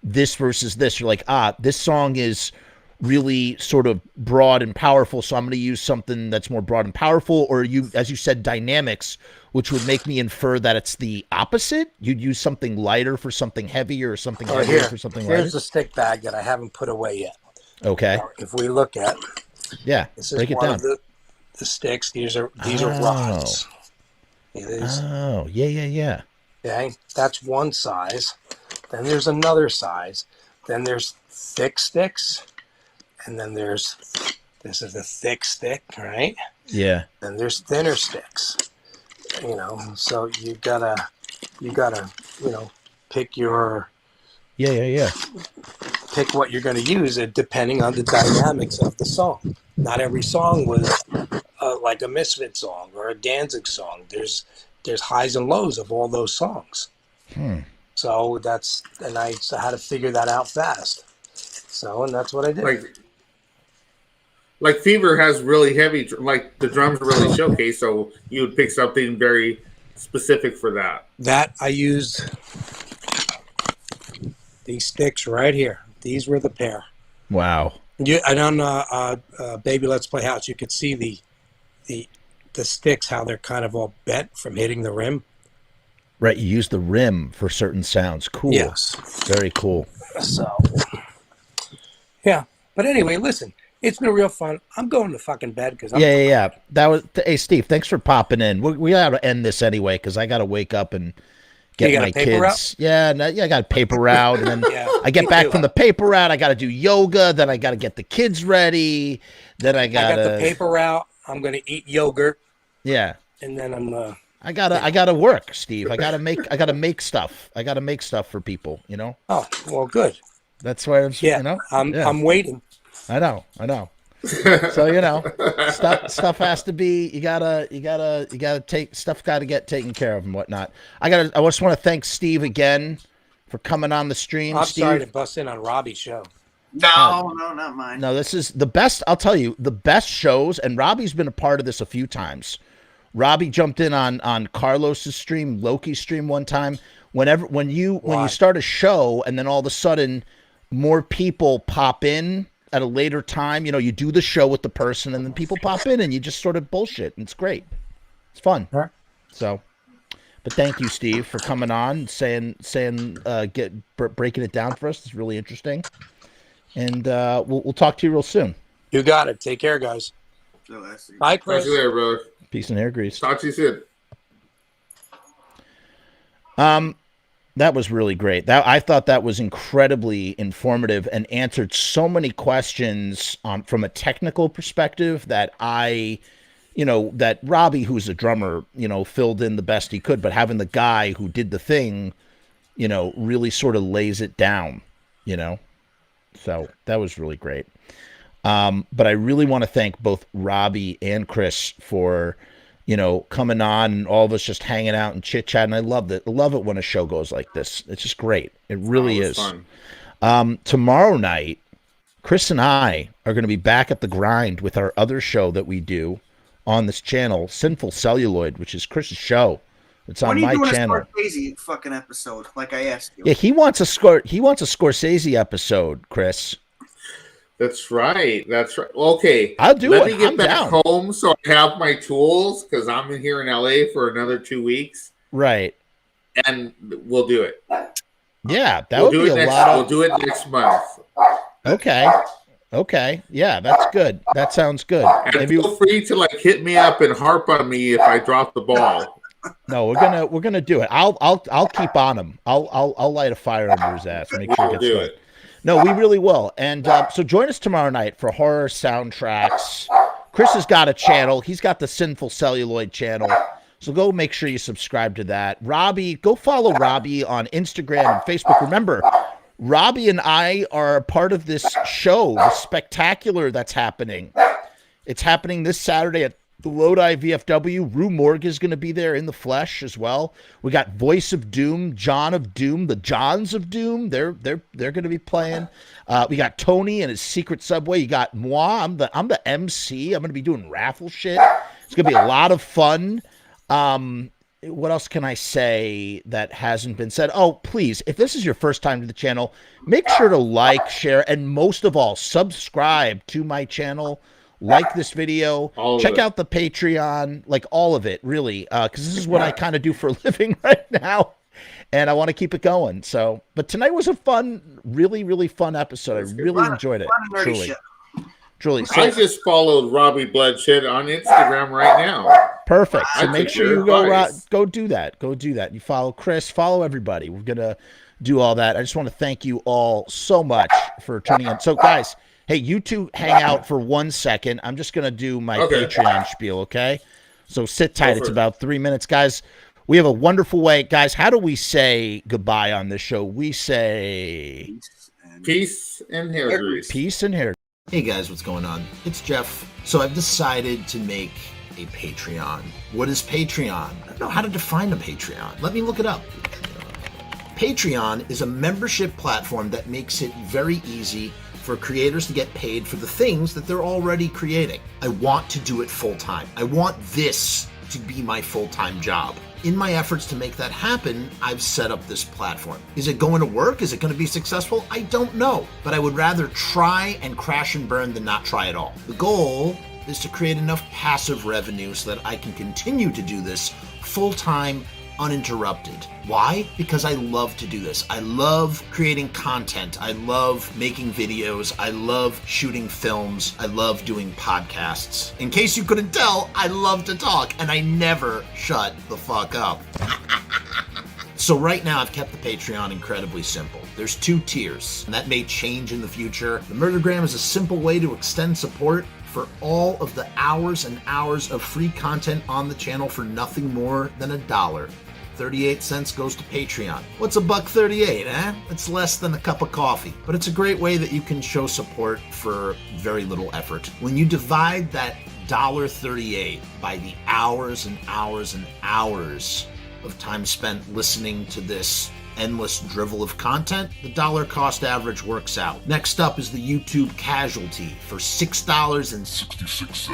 this versus this? You're like, this song is really sort of broad and powerful, so I'm going to use something that's more broad and powerful, or you, as you said, dynamics, which would make me infer that it's the opposite. You'd use something lighter for something heavier, or something heavier for something lighter. Here's the stick bag that I haven't put away yet. Okay. Now, if we look at, this is break it one down. of the sticks. These are rods. Yeah. Okay, that's one size. Then there's another size. Then there's thick sticks, and then this is a thick stick, right? Yeah. Then there's thinner sticks. You know, so you gotta, pick your pick what you're going to use, depending on the dynamics of the song. Not every song was like a Misfits song or a Danzig song. There's highs and lows of all those songs. So I had to figure that out fast. So, and that's what I did. Like Fever has really heavy, like the drums are really showcased, so you would pick something very specific for that. That I used these sticks right here. These were the pair. Wow. And on Baby Let's Play House, you could see the sticks, how they're kind of all bent from hitting the rim. Right, you use the rim for certain sounds. Cool. Yes. Very cool. So Yeah. But anyway, listen, it's been real fun. I'm going to fucking bed because Yeah. That was. Hey, Steve, thanks for popping in. We got to end this anyway because I got to wake up and get You got my a paper kids. route? Yeah, I got a paper route, and then Yeah, I get me back too. from the paper route. I got to do yoga. Then I got to get the kids ready. Then I got the paper route. I'm going to eat yogurt, Yeah. and then I'm. I gotta work, Steve. I gotta make stuff. I gotta make stuff for people. You know. Oh, well, good. That's why I'm. Yeah, You know. I'm waiting. I know. So you know, stuff has to be. You gotta take stuff. Got to get taken care of and whatnot. I just want to thank Steve again for coming on the stream. I'm Steve. sorry to bust in on Robby's show. No, not mine. No, this is the best. I'll tell you, the best shows, and Robby's been a part of this a few times. Robby jumped in on Carlos's stream, Loki's stream one time. When you start a show and then all of a sudden more people pop in at a later time, you know, you do the show with the person and then people pop in and you just sort of bullshit and it's great. It's fun. Sure. So, but thank you, Steve, for coming on, breaking it down for us. It's really interesting. And we'll talk to you real soon. You got it. Take care, guys. Bye, Talk Chris. to you later, brother. Peace and hair grease. Talk to you soon. That was really great. I thought that was incredibly informative and answered so many questions from a technical perspective that that Robby, who's a drummer, filled in the best he could, but having the guy who did the thing, really sort of lays it down, So that was really great. But I really want to thank both Robby and Chris for, coming on and all of us just hanging out and chit chatting. I love it when a show goes like this. It's just great. It really is. Fun. Tomorrow night, Chris and I are going to be back at the grind with our other show that we do on this channel, Sinful Celluloid, which is Chris's show. It's on my channel. A Scorsese fucking episode, like I asked you. Yeah, he wants a Scorsese episode, Chris. That's right. Okay. I'll do Let it. me get I'm back down. home so I have my tools because I'm in here in LA for another 2 weeks. Right. And we'll do it. Yeah, that would be a lot. We'll do it next month. Okay. Yeah, that's good. That sounds good. And feel free to hit me up and harp on me if I drop the ball. No, we're gonna do it. I'll keep on him. I'll light a fire under his ass. Make sure it gets done. No, we really will. And so join us tomorrow night for horror soundtracks. Chris has got a channel. He's got the Sinful Celluloid channel. So go make sure you subscribe to that. Robby, go follow Robby on Instagram and Facebook. Remember, Robby and I are a part of this show, the spectacular that's happening. It's happening this Saturday at the Lodi VFW. Rue Morgue is going to be there in the flesh as well. We got Voice of Doom, John of Doom, the Johns of Doom. They're going to be playing. We got Tony and his Secret Subway. You got moi. I'm the MC. I'm going to be doing raffle shit. It's going to be a lot of fun. What else can I say that hasn't been said? Oh, please, if this is your first time to the channel, make sure to like, share, and most of all, subscribe to my channel. Like this video, check out the Patreon, all of it, really, because this is what I kind of do for a living right now, and I want to keep it going. So, but tonight was a fun, really, really fun episode. I really enjoyed it, truly. So, I just followed Robby Bloodshed on Instagram right now. Perfect. So make sure you go do that. Go do that. You follow Chris, follow everybody. We're gonna do all that. I just want to thank you all so much for tuning in. So, guys. Hey, you two hang out for 1 second. I'm just going to do my Patreon spiel, okay? So sit tight. It's about 3 minutes. Guys, we have a wonderful way. Guys, how do we say goodbye on this show? We say... Peace and hair grease. Peace and hair. Hey guys, what's going on? It's Jeff. So I've decided to make a Patreon. What is Patreon? I don't know how to define a Patreon. Let me look it up. Patreon is a membership platform that makes it very easy for creators to get paid for the things that they're already creating. I want to do it full-time. I want this to be my full-time job. In my efforts to make that happen, I've set up this platform. Is it going to work? Is it going to be successful? I don't know, but I would rather try and crash and burn than not try at all. The goal is to create enough passive revenue so that I can continue to do this full-time uninterrupted. Why? Because I love to do this. I love creating content. I love making videos. I love shooting films. I love doing podcasts. In case you couldn't tell, I love to talk, and I never shut the fuck up. So right now, I've kept the Patreon incredibly simple. There's 2 tiers, and that may change in the future. The Murdergram is a simple way to extend support for all of the hours and hours of free content on the channel for nothing more than $1. 38 cents goes to Patreon. What's $1.38, eh? It's less than a cup of coffee, but it's a great way that you can show support for very little effort. When you divide that $1.38 by the hours and hours and hours of time spent listening to this endless drivel of content, the dollar cost average works out. Next up is the YouTube Casualty for $6.66.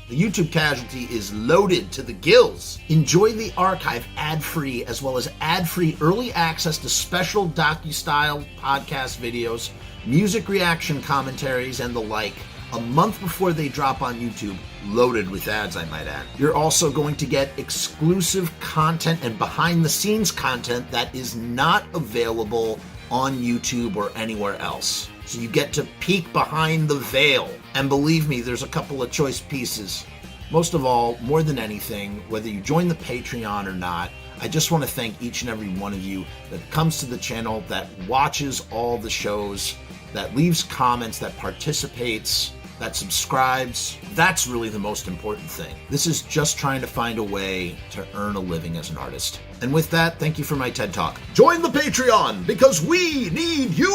The YouTube Casualty is loaded to the gills. Enjoy the archive ad-free, as well as ad-free early access to special docu-style podcast videos, music reaction commentaries, and the like, a month before they drop on YouTube, loaded with ads, I might add. You're also going to get exclusive content and behind-the-scenes content that is not available on YouTube or anywhere else. So you get to peek behind the veil. And believe me, there's a couple of choice pieces. Most of all, more than anything, whether you join the Patreon or not, I just want to thank each and every one of you that comes to the channel, that watches all the shows, that leaves comments, that participates, that subscribes. That's really the most important thing. This is just trying to find a way to earn a living as an artist. And with that, thank you for my TED Talk. Join the Patreon, because we need you!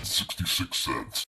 66 cents.